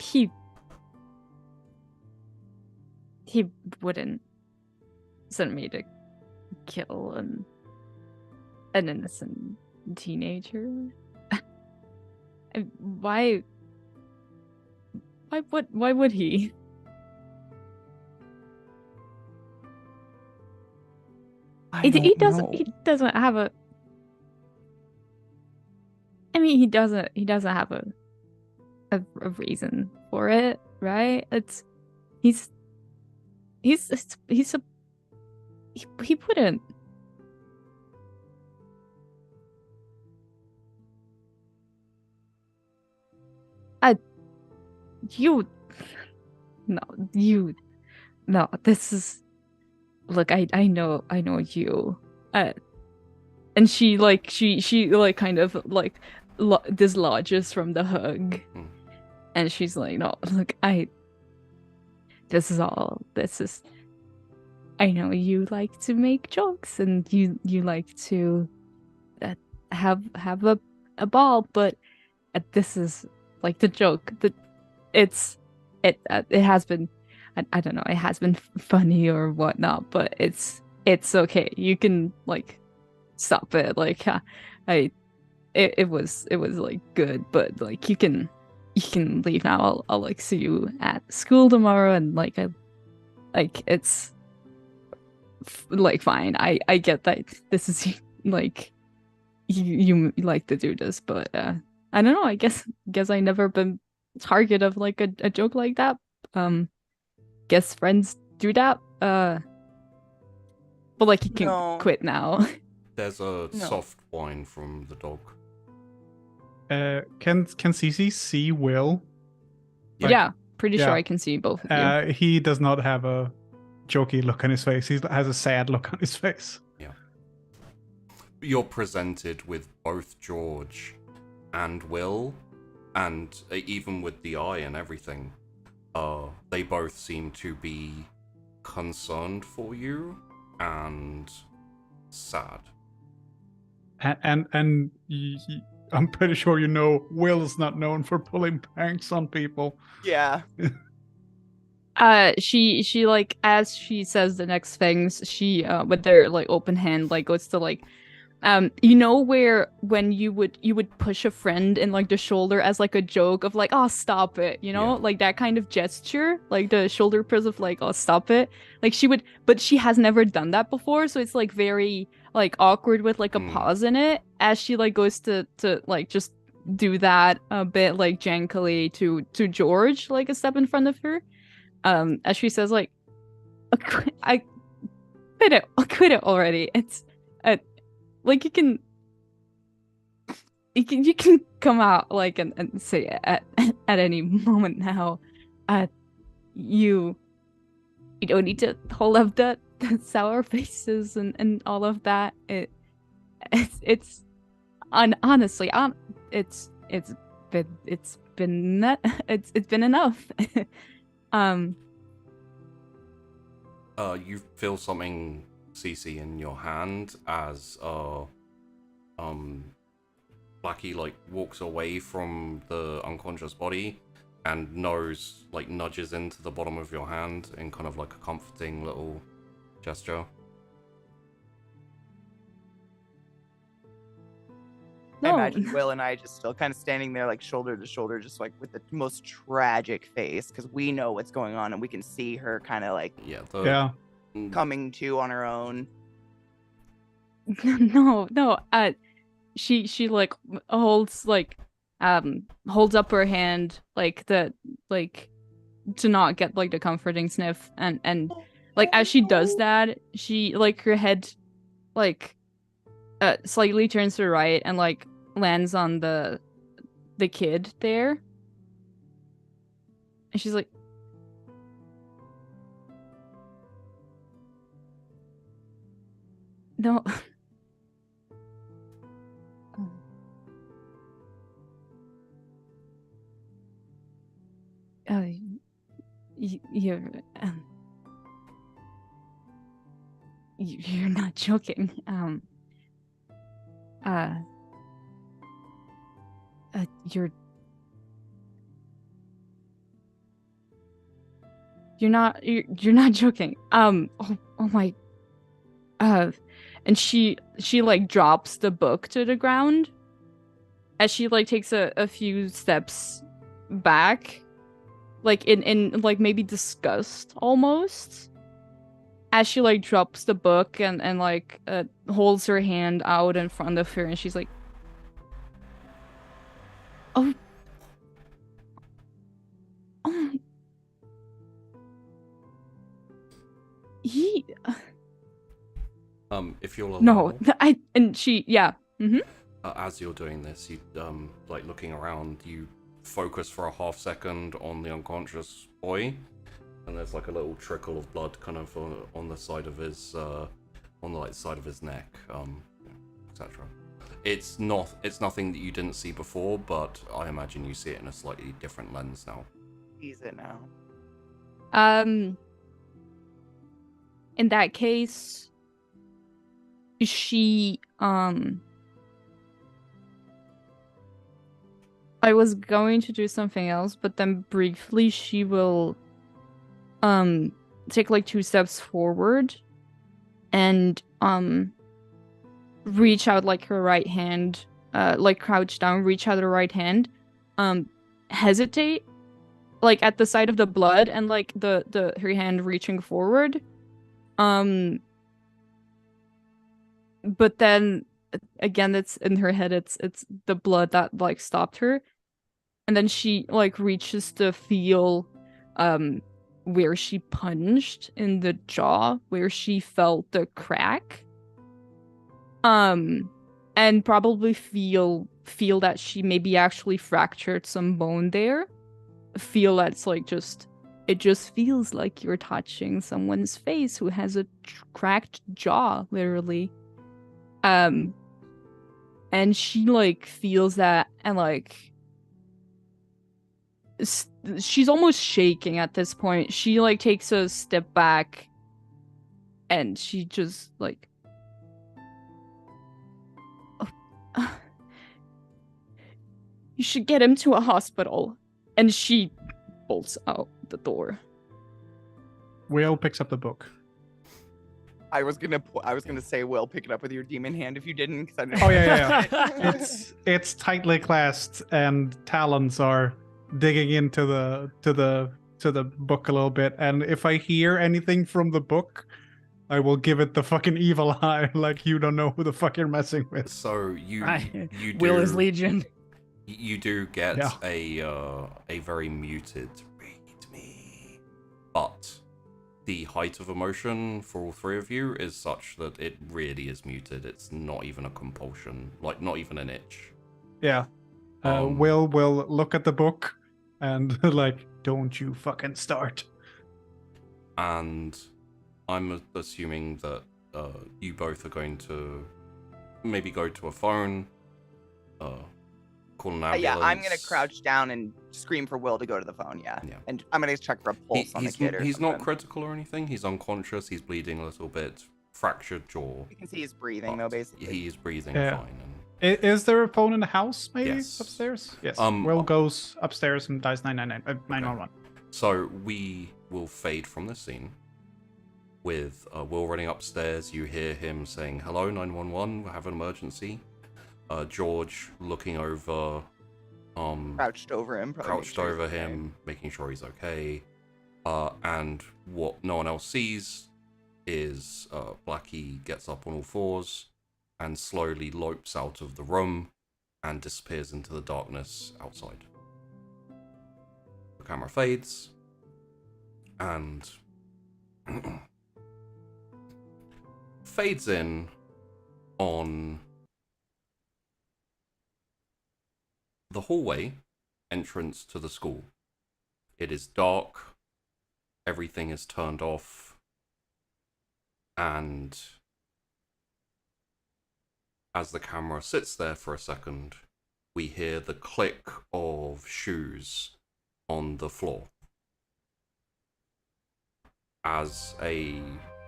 he wouldn't send me to kill an innocent teenager. Why would he? I He don't know. doesn't have a. I mean, he doesn't have a reason for it, right? He wouldn't. This is, look, I know you, and she like kind of like dislodges from the hug, and she's like, no, look, this is, I know you like to make jokes and you like to have a ball, but this is like the joke that it has been, I don't know, it has been funny or whatnot, but it's okay. You can like stop it. Like it was like good, but like you can leave now. I'll like see you at school tomorrow, and like it's like fine. I get that this is like you like to do this, but I don't know. I guess I never been target of like a joke like that. Guess friends do that. But like you can No. quit now. There's a No. soft whine from the dog. Can Cece see Will? Like, Yeah, pretty sure yeah. I can see both of you. He does not have a jokey look on his face. He has a sad look on his face. You're presented with both George and Will, and even with the eye and everything, they both seem to be concerned for you and sad. And I'm pretty sure you know Will's not known for pulling pranks on people. Yeah. She like, as she says the next things, she with their like open hand like goes to like, you know, where when you would push a friend in like the shoulder as like a joke of like, oh, stop it, you know, Yeah. like that kind of gesture, like the shoulder press of like, oh, stop it. Like she would, but she has never done that before, so it's like very like awkward with like a pause in it as she like goes to like just do that a bit like jankily to George, like a step in front of her. As she says like, I quit it already. It's like you can come out like and say it at any moment now. You don't need to hold up the sour faces and all of that. It's honestly it's been enough. You feel something, Cece, in your hand as Blackie like walks away from the unconscious body, and nose like nudges into the bottom of your hand in kind of like a comforting little gesture. I No. imagine Will and I just still kind of standing there, like shoulder to shoulder, just like with the most tragic face, because we know what's going on and we can see her kind of like Yeah. coming to on her own. No. She like holds holds up her hand like to not get like the comforting sniff, and like as she does that, she like her head like slightly turns to the right and like lands on the kid there, and she's like, no. You're you're not joking. You're not joking. Oh my. And she like drops the book to the ground as she like takes a few steps back, like in like maybe disgust almost, as she like drops the book and like holds her hand out in front of her, and she's like, oh he If you'll allow, no and she as you're doing this, you like looking around, you focus for a half second on the unconscious boy, and there's like a little trickle of blood kind of on the side of his on the like side of his neck, etc. It's nothing that you didn't see before, but I imagine you see it in a slightly different lens now. Sees it now. In that case, she I was going to do something else, but then briefly she will take like 2 steps forward and reach out like her right hand, like crouch down, reach out her right hand, hesitate like at the sight of the blood and like the her hand reaching forward, but then again it's in her head, it's the blood that like stopped her, and then she like reaches to feel where she punched in the jaw, where she felt the crack, and probably feel that she maybe actually fractured some bone there. Feel that's like it just feels like you're touching someone's face who has a cracked jaw, literally. And she like feels that, and like she's almost shaking at this point. She like takes a step back and she just like, you should get him to a hospital. And she bolts out the door. Will picks up the book. I was gonna say, Will, pick it up with your demon hand if you didn't. 'Cause I didn't Oh yeah. It's tightly clasped, and talons are digging into the book a little bit. And if I hear anything from the book, I will give it the fucking evil eye, like you don't know who the fuck you're messing with. So you do, Will is Legion. You do get Yeah. a very muted read me, but the height of emotion for all 3 of you is such that it really is muted. It's not even a compulsion, like not even an itch. Yeah. Will look at the book and like, don't you fucking start. And I'm assuming that you both are going to maybe go to a phone, call an ambulance. Yeah, I'm gonna crouch down and scream for Will to go to the phone. Yeah. And I'm gonna check for a pulse on the kid. He's not critical or anything. He's unconscious. He's bleeding a little bit. Fractured jaw. You can see he's breathing though, basically. He's breathing fine. Is there a phone in the house, maybe? Yes. Upstairs? Yes. Will goes upstairs and dials 911. So we will fade from this scene with Will running upstairs. You hear him saying, "Hello, 911, we have an emergency." George looking over, Crouched over him. Probably make crouched sure he's over okay. him, making sure he's okay. And what no one else sees is Blackie gets up on all fours and slowly lopes out of the room and disappears into the darkness outside. The camera fades, and fades in on the hallway entrance to the school. It is dark, everything is turned off, and as the camera sits there for a second, we hear the click of shoes on the floor as a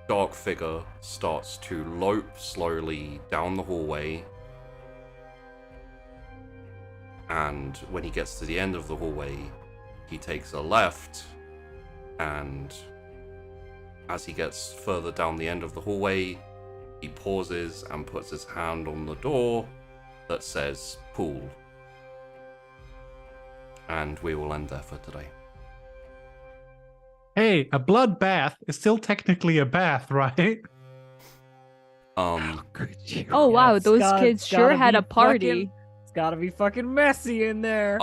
dark figure starts to lope slowly down the hallway, and when he gets to the end of the hallway, he takes a left, and as he gets further down the end of the hallway, he pauses and puts his hand on the door that says pool. And we will end there for today. Hey, a blood bath is still technically a bath, right? Um, Oh wow, it's those got- kids it's sure gotta had be a party. fucking- It's gotta be fucking messy in there.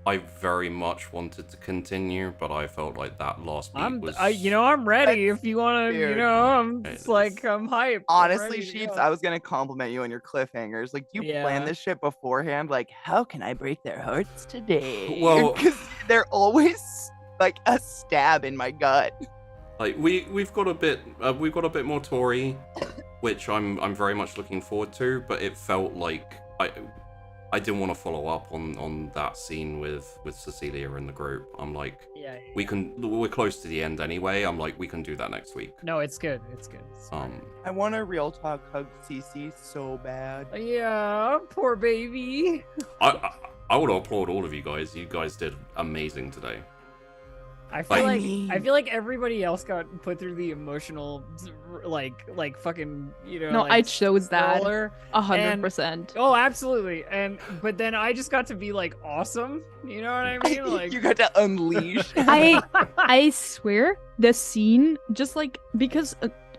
I very much wanted to continue, but I felt like that last beat was. I'm ready. If you wanna, Dude. I'm It's- I'm hyped. I'm Honestly, ready to Sheeps, go. I was gonna compliment you on your cliffhangers. Like, you plan Yeah. this shit beforehand. Like, how can I break their hearts today? Well- because they're always like a stab in my gut. Like we've got a bit more Tory, which I'm very much looking forward to, but it felt like I didn't want to follow up on that scene with Cecilia in the group. I'm like, Yeah. we're close to the end anyway. I'm like, we can do that next week. No, it's good. It's good. It's fine. I want a real talk hug Cece so bad. Yeah, poor baby. I would applaud all of you guys. You guys did amazing today. I feel Like- like I feel like everybody else got put through the emotional, like fucking, No, like, I chose that. roller. 100%. Oh, absolutely. But then I just got to be like awesome. You know what I mean? Like you got to unleash. I swear the scene just like because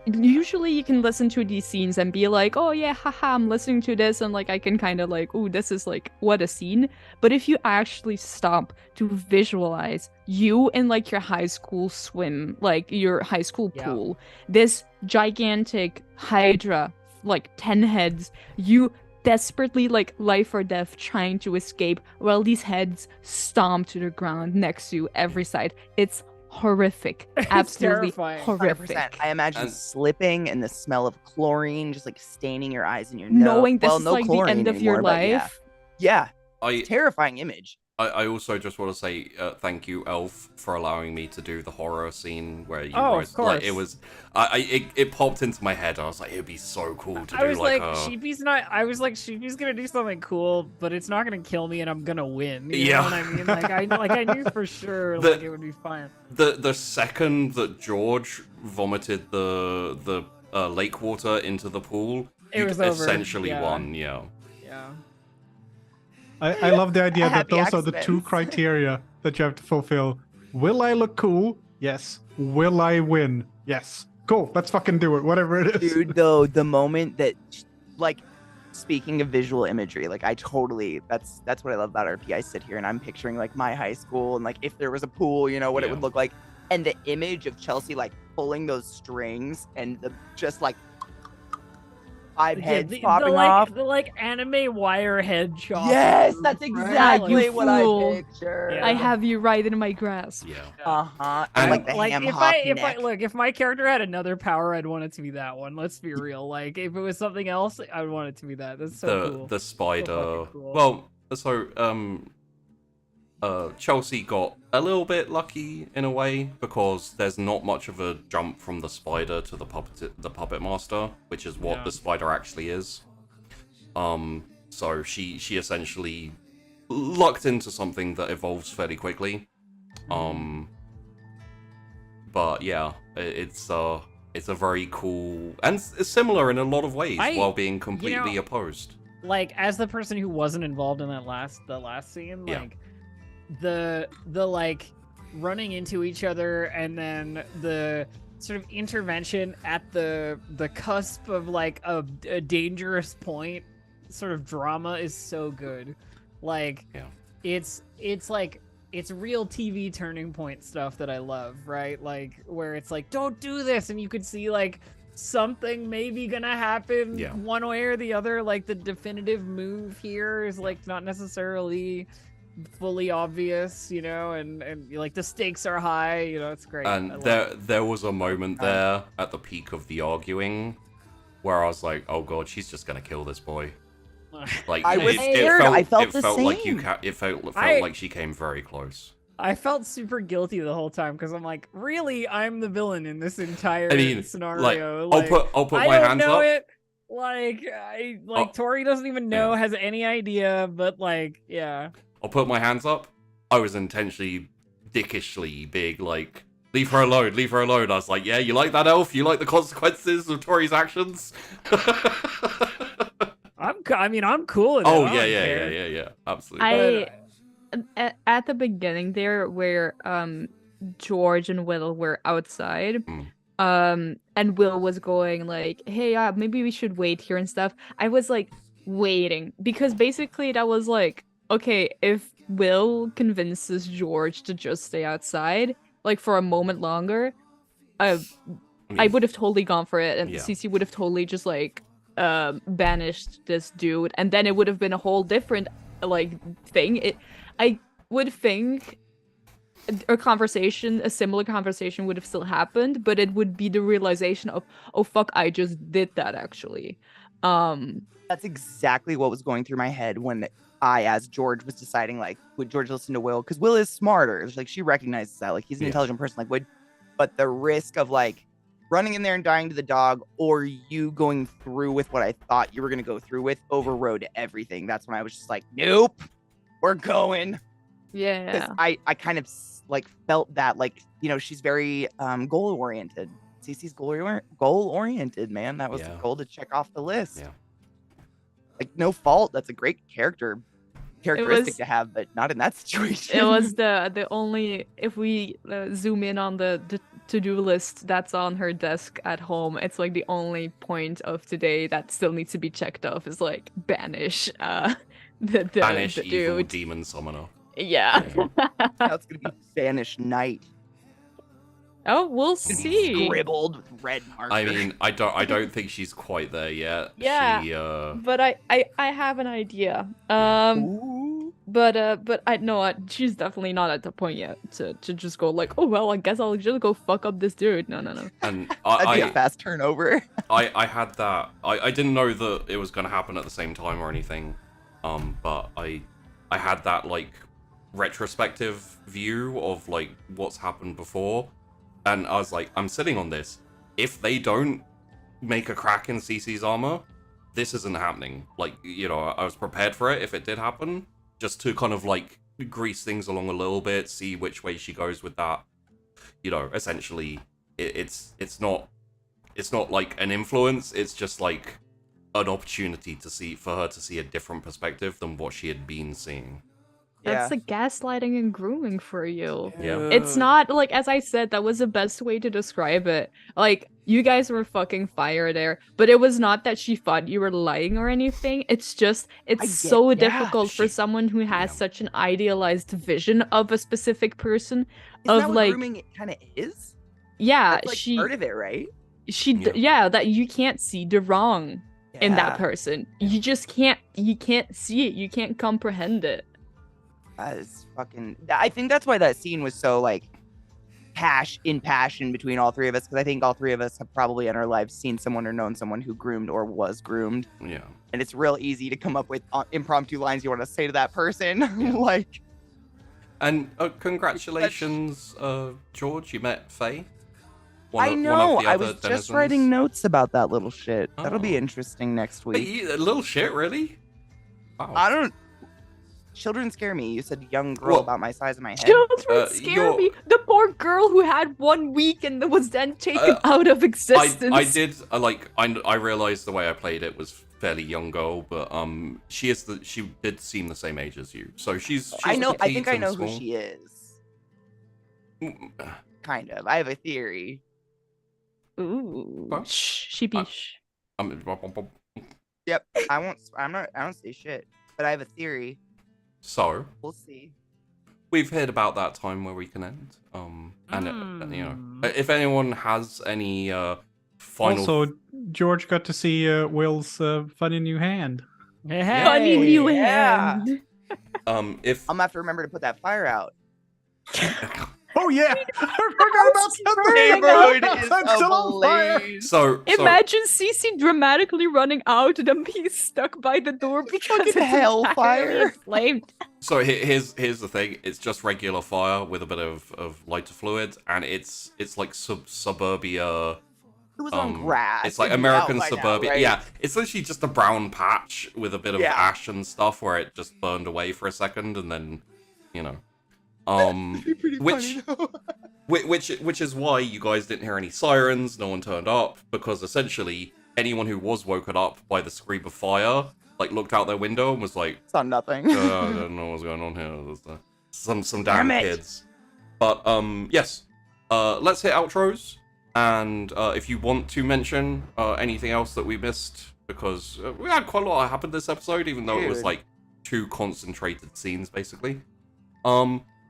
usually you can listen to these scenes and be like, oh yeah, haha, I'm listening to this and like I can kind of like, oh, this is like what a scene. But if you actually stop to visualize you in like your high school swim, like your high school Yeah. pool, this gigantic Hydra, like 10 heads, you desperately like life or death trying to escape while these heads stomp to the ground next to you every side. It's horrific. It's Absolutely terrifying. 100%. horrific. I imagine And- slipping and the smell of chlorine just like staining your eyes and your nose. Knowing this well, is no like the chlorine end of your anymore, but life. Yeah, I terrifying image. I also just want to say thank you, Elf, for allowing me to do the horror scene where you Oh, guys of course. like it was. It popped into my head. I was like, it'd be so cool to I do was like like, a. Sheepy's gonna do something cool, but it's not gonna kill me, and I'm gonna win. You Yeah. know what I mean? I knew for sure The- it would be fine. The second that George vomited the lake water into the pool, It you was over, essentially yeah. won. Yeah. Yeah. I love the idea that Happy those are the two accidents. criteria that you have to fulfill. Will I look cool? Yes. Will I win? Yes. Cool. Let's fucking do it. Whatever it is. Dude, though, the moment that, like, speaking of visual imagery, like, I totally, that's what I love about RP. I sit here and I'm picturing, like, my high school and, like, if there was a pool, you know, what it Yeah. would look like. And the image of Chelsea, like, pulling those strings and the just, like, five heads popping off. The like anime wire head chop. Yes, that's Right? exactly you what I fool. picture. Yeah. I have you right in my grasp. Yeah. Uh-huh. And- And, like, the ham hock neck. If my character had another power, I'd want it to be that one. Let's be real. Like if it was something else, I would want it to be that. That's so cool. The spider. fucking cool. Well, so Chelsea got a little bit lucky in a way because there's not much of a jump from the spider to the puppet master, which is what Yeah. the spider actually is. So she essentially lucked into something that evolves fairly quickly. But yeah, it's a very cool and it's similar in a lot of ways I- while being completely know, opposed. like as the person who wasn't involved in the last scene, Yeah. like the like running into each other and then the sort of intervention at the cusp of like a dangerous point sort of drama is so good. Like Yeah. it's like it's real TV turning point stuff that I love, right? Like where it's like, don't do this, and you could see like something maybe gonna happen Yeah. one way or the other. Like the definitive move here is like not necessarily fully obvious, you know, and like the stakes are high, you know, it's great. I And love there was a moment there at the peak of the arguing where I was like, oh god, she's just gonna kill this boy. it. Like I was scared. I felt the like same. it felt I- like she came very close. I felt super guilty the whole time because I'm like, really, I'm the villain in this entire I mean, scenario. I'll put I my don't hands know up. it. Like Tori doesn't even know, has any idea, but like, yeah. I'll put my hands up. I was intentionally dickishly big, like, leave her alone, leave her alone. I was like, yeah, you like that, elf? You like the consequences of Tori's actions? I'm cool with it. Oh I don't care. yeah, absolutely. At the beginning there, where George and Will were outside, and Will was going like, hey, maybe we should wait here and stuff. I was like waiting because basically that was like, okay, if Will convinces George to just stay outside like for a moment longer, I would have totally gone for it, and Yeah. Cece would have totally just like banished this dude, and then it would have been a whole different like thing. I would think a similar conversation would have still happened, but it would be the realization of, oh fuck, I just did that actually. That's exactly what was going through my head when I, as George, was deciding like, would George listen to Will? Because Will is smarter. It's like she recognizes that, like he's an Yeah. intelligent person. Like, but the risk of like running in there and dying to the dog, or you going through with what I thought you were gonna go through with, overrode everything. That's when I was just like, nope, we're going. Yeah. Because I kind of like felt that, like, you know, she's very goal oriented. Cece's goal oriented, man. That was the Yeah. goal to check off the list. Yeah. Like, no fault. That's a great characteristic was- to have, but not in that situation. It was the only, if we zoom in on the to-do list that's on her desk at home, it's like the only point of today that still needs to be checked off is like banish the Banish the evil dude. demon summoner. Yeah. Now it's gonna be Spanish Knight. Oh, we'll It's gonna be see. scribbled with red marker. I mean, I don't think she's quite there yet. Yeah. She, But I have an idea. Ooh. But I know she's definitely not at the point yet to just go like, oh well, I guess I'll just go fuck up this dude. No. and That'd be a fast turnover. I had that. I didn't know that it was going to happen at the same time or anything. But I had that like retrospective view of like what's happened before, and I was like, I'm sitting on this. If they don't make a crack in Cece's armor, this isn't happening. Like, you know, I was prepared for it if it did happen, just to kind of like grease things along a little bit, see which way she goes with that. You know, essentially, it's not like an influence. It's just like an opportunity for her to see a different perspective than what she had been seeing. That's the gaslighting and grooming for you. Yeah. It's not like, as I said, that was the best way to describe it. Like, you guys were fucking fire there, but it was not that she thought you were lying or anything. It's just, it's so difficult for someone who has such an idealized vision of a specific person. Isn't that of what like, grooming kind of is? yeah, That's like part of it, right? that you can't see the wrong in that Yeah. person. You just can't see it. You can't comprehend it. That is fucking. I think that's why that scene was so like passion between all three of us, because I think all three of us have probably in our lives seen someone or known someone who groomed or was groomed, Yeah. and it's real easy to come up with impromptu lines you want to say to that person. Like, And congratulations, George. You met Faye. I know. I was just writing notes about that little shit. That'll be Oh. interesting next week. A little shit, really? Wow. I don't. Children scare me. You said young girl Well, about my size of my head. Children scare you're- me. The poor girl who had 1 week and was then taken out of existence. I did I realized the way I played it was fairly young girl, but she did seem the same age as you, so she's I know. I petite think I and know who small. she is. Kind of. I have a theory. Ooh. Huh? Shh. Sheepy. Shh. Yep. I won't. I don't say shit. But I have a theory. So We'll see. we've hit about that time where we can end. And you know, if anyone has any final. Also, George got to see Will's funny new hand. Hey, Funny new yeah. hand. If I'm gonna have to remember to put that fire out. Oh yeah, I forgot about that. Neighborhood I'm is still on fire. ablaze. so Imagine Cece dramatically running out and then being stuck by the door because Fucking it's hellfire. entirely inflamed. So here's the thing. It's just regular fire with a bit of lighter fluid, and it's like suburbia. It was on grass. It's like It'd be out American by now, suburbia. right? Yeah, it's literally just a brown patch with a bit of Yeah. ash and stuff where it just burned away for a second, and then, you know, Pretty which funny, though. which is why you guys didn't hear any sirens. No one turned up because essentially anyone who was woken up by the scream of fire like looked out their window and was like, Saw nothing. I don't know what's going on here. There's some damn Damn it. kids. But yes, let's hit outros. And if you want to mention anything else that we missed, because we had quite a lot happen this episode, even though it was Dude. like 2 concentrated scenes basically.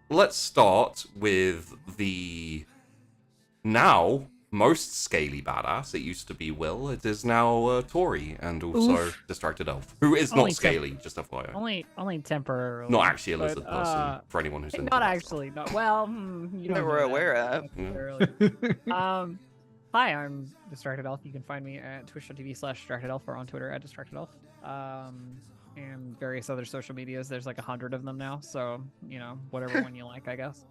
Let's start with the now most scaly badass. It used to be Will. It is now Tori, and also Oof. Distracted Elf, who is Only not scaly, just FYI. Only temporarily. Not actually a but, lizard person, for anyone who's into Not that actually. Not well. You don't That we're know aware of. necessarily. Hi, I'm Distracted Elf. You can find me at twitch.tv/DistractedElf or on Twitter at DistractedElf. And various other social medias. There's like 100 of them now, so you know, whatever one you like, I guess.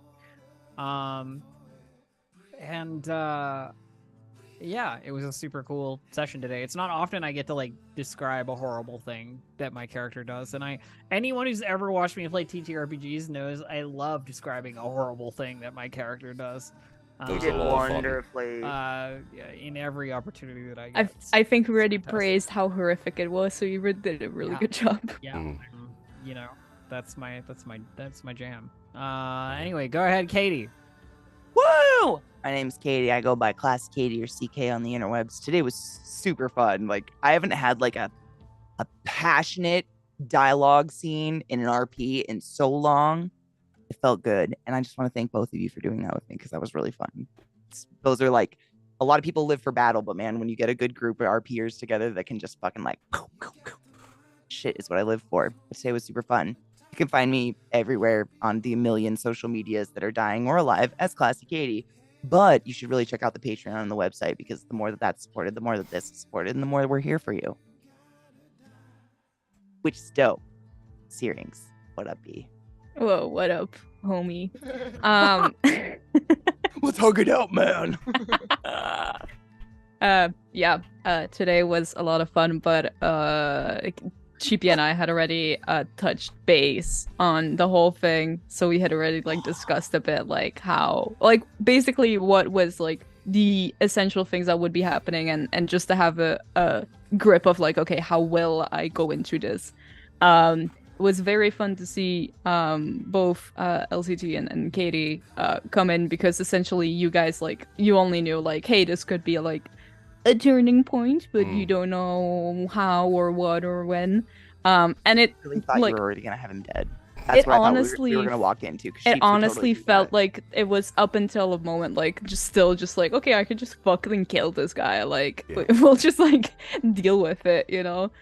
Yeah, it was a super cool session today. It's not often I get to like describe a horrible thing that my character does, and anyone who's ever watched me play TTRPGs knows I love describing a horrible thing that my character does. Those You are did a lot of fun. wonderfully. Yeah, in every opportunity that I get. I think we already Fantastic. praised how horrific it was, so you did a really Yeah. good job. Yeah, Mm. you know, that's my jam. Anyway, go ahead, Katie. Woo! My name's Katie. I go by Class Katie or CK on the interwebs. Today was super fun. Like, I haven't had like a passionate dialogue scene in an RP in so long. It felt good. And I just want to thank both of you for doing that with me because that was really fun. Those are like, a lot of people live for battle, but man, when you get a good group of RPers together that can just fucking like, shit is what I live for. But today was super fun. You can find me everywhere on the million social medias that are dying or alive as Classy Katie. But you should really check out the Patreon on the website because the more that that's supported, the more that this is supported, and the more we're here for you. Which is dope. Searings. What up, B? Whoa, what up, homie? Let's hug it out, man. Today was a lot of fun, but Cheapy and I had already touched base on the whole thing, so we had already like discussed a bit like how like basically what was like the essential things that would be happening and just to have a grip of like, okay, how will I go into this? It was very fun to see both LCT and Katie come in because essentially you guys like you only knew like, hey, this could be like a turning point, but you don't know how or what or when. And it I really thought like you were already gonna have him dead. That's it what I thought honestly we were gonna walk into. 'Cause it Sheeps would honestly totally do felt that. like it was up until a moment like just like, okay, I could just fucking kill this guy, like Yeah. we'll just like deal with it, you know.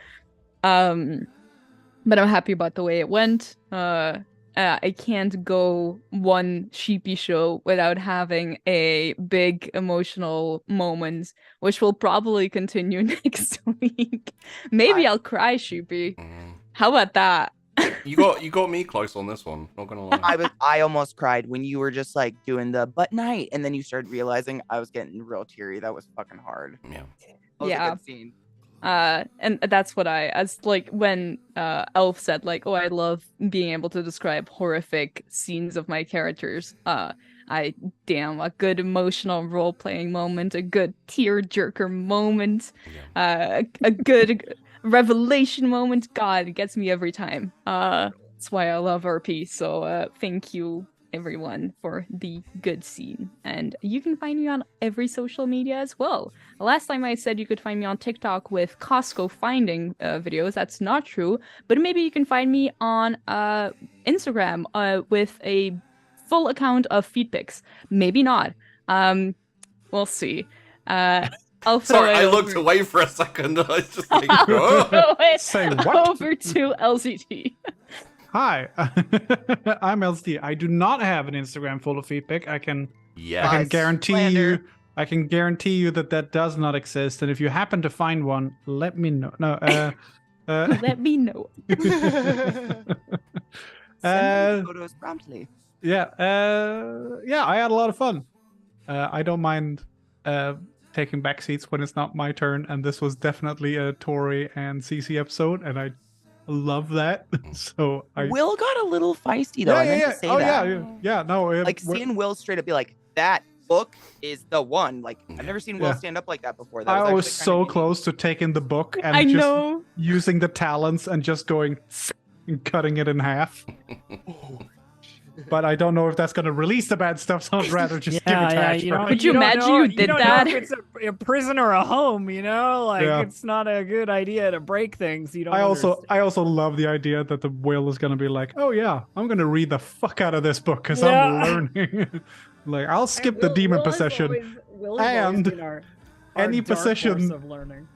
But I'm happy about the way it went. I can't go one sheepy show without having a big emotional moment, which will probably continue next week. Maybe I'll cry, sheepy. How about that? You got me close on this one. Not gonna lie. I almost cried when you were just like doing the but night, and then you started realizing I was getting real teary. That was fucking hard. Yeah. That was Yeah. a good scene. And that's what as like when Elf said like, oh, I love being able to describe horrific scenes of my characters. A good emotional role playing moment, a good tear jerker moment, a good revelation moment. God, it gets me every time. That's why I love RP. So thank you everyone for the good scene. And you can find me on every social media as well. Last time I said you could find me on TikTok with Costco finding videos. That's not true. But maybe you can find me on Instagram with a full account of feed pics. Maybe not. We'll see. I'll throw Sorry, it I over. looked away for a second. I was just like, oh. Throw it Say what? over to LCT. Hi, I'm LSD. I do not have an Instagram full of feedback. I can Yeah. guarantee slander. you. I can guarantee you that does not exist. And if you happen to find one, let me know. No, Let me know. Send me photos promptly. yeah, I had a lot of fun. I don't mind taking back seats when it's not my turn, and this was definitely a Tori and CC episode, and I love that. So Will got a little feisty though. I meant to say oh that. yeah. No, Like seeing Will straight up be like, that book is the one. Like I've never seen Will Yeah. stand up like that before. That I was actually so kinda unique. close to taking the book and I just know. using the talents and just going and cutting it in half. But I don't know if that's going to release the bad stuff, so I'd rather just give it to Ash you know, first. Could you don't imagine know- you you did don't that? know if it's a prison or a home, you know? Like, Yeah. it's not a good idea to break things. You don't I understand. also love the idea that the Will is going to be like, oh yeah, I'm going to read the fuck out of this book because Yeah. I'm learning. Like, I'll skip the Will- demon Will has possession. Will has always and been our any dark horse possession- of learning.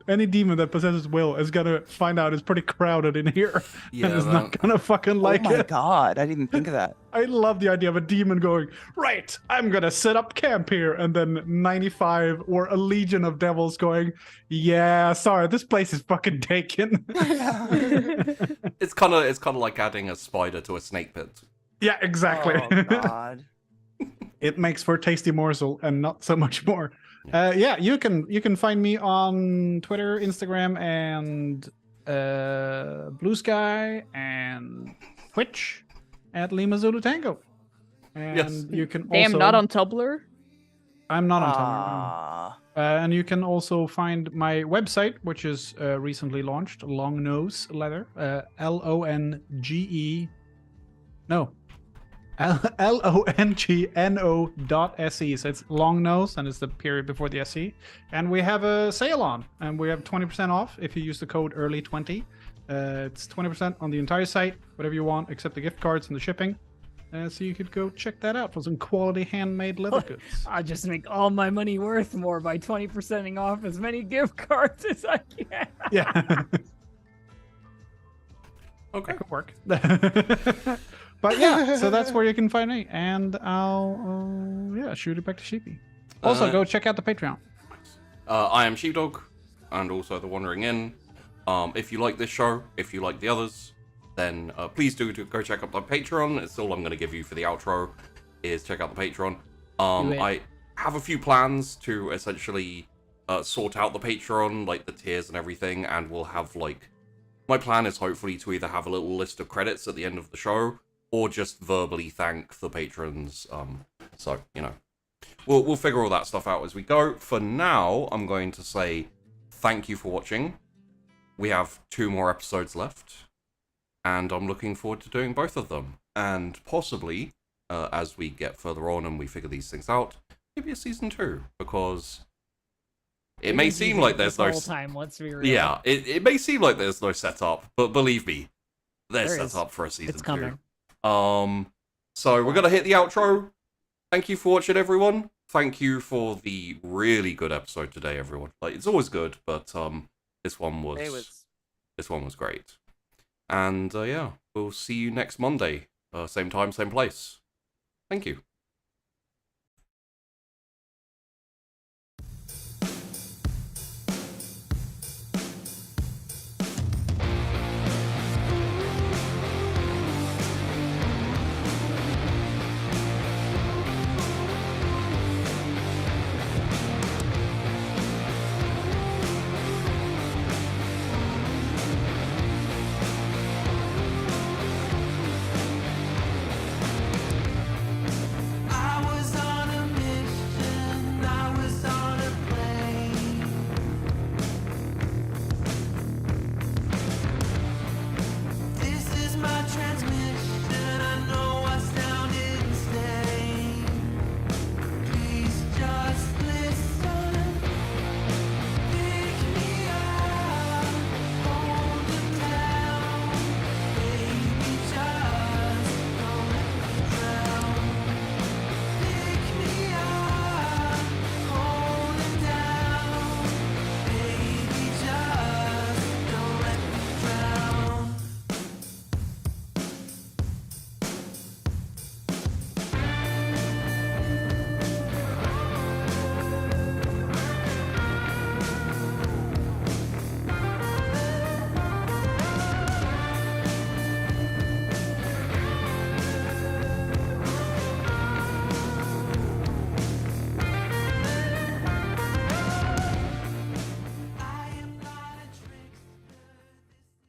Any demon that possesses Will is going to find out it's pretty crowded in here Yeah, and is that- not going to fucking like oh my it. god, I didn't even think of that. I love the idea of a demon going, right, I'm gonna set up camp here, and then 95 or a legion of devils going, yeah, sorry, this place is fucking taken. It's kind of like adding a spider to a snake pit. Yeah, exactly. Oh god. It makes for a tasty morsel and not so much more. Yeah, you can find me on Twitter, Instagram, and Blue Sky and Twitch at Lima Zulu Tango. And Yes. you can Damn, also not on Tumblr. I'm not on Tumblr. Ah. And you can also find my website, which is recently launched, Long Nose Leather, LONGE. No, LONGNO.SE. So it's long nose, and it's the period before the SE. And we have a sale on, and we have 20% off if you use the code early20. It's 20% on the entire site, whatever you want, except the gift cards and the shipping. So you could go check that out for some quality handmade leather goods. I just make all my money worth more by 20%ing off as many gift cards as I can. Yeah. Okay. That could work. But yeah, so that's where you can find me, and I'll shoot it back to Sheepy. Also, go check out the Patreon. I am Sheepdog, and also the Wandering Inn. If you like this show, if you like the others, then please do go check out the Patreon. It's all I'm going to give you for the outro, is check out the Patreon. I have a few plans to essentially sort out the Patreon, like the tiers and everything, and we'll have like, my plan is hopefully to either have a little list of credits at the end of the show, or just verbally thank the patrons. So, you know, we'll figure all that stuff out as we go. For now, I'm going to say thank you for watching. We have 2 more episodes left, and I'm looking forward to doing both of them. And possibly, as we get further on and we figure these things out, maybe a season 2, because it may seem like there's no... time, let's be real. Yeah, it may seem like there's no setup, but believe me, there's There is. setup for a season 2. It's coming. So we're gonna hit the outro. Thank you for watching, everyone. Thank you for the really good episode today, everyone. Like, it's always good, but this one was great. And yeah, we'll see you next Monday, same time, same place. Thank you.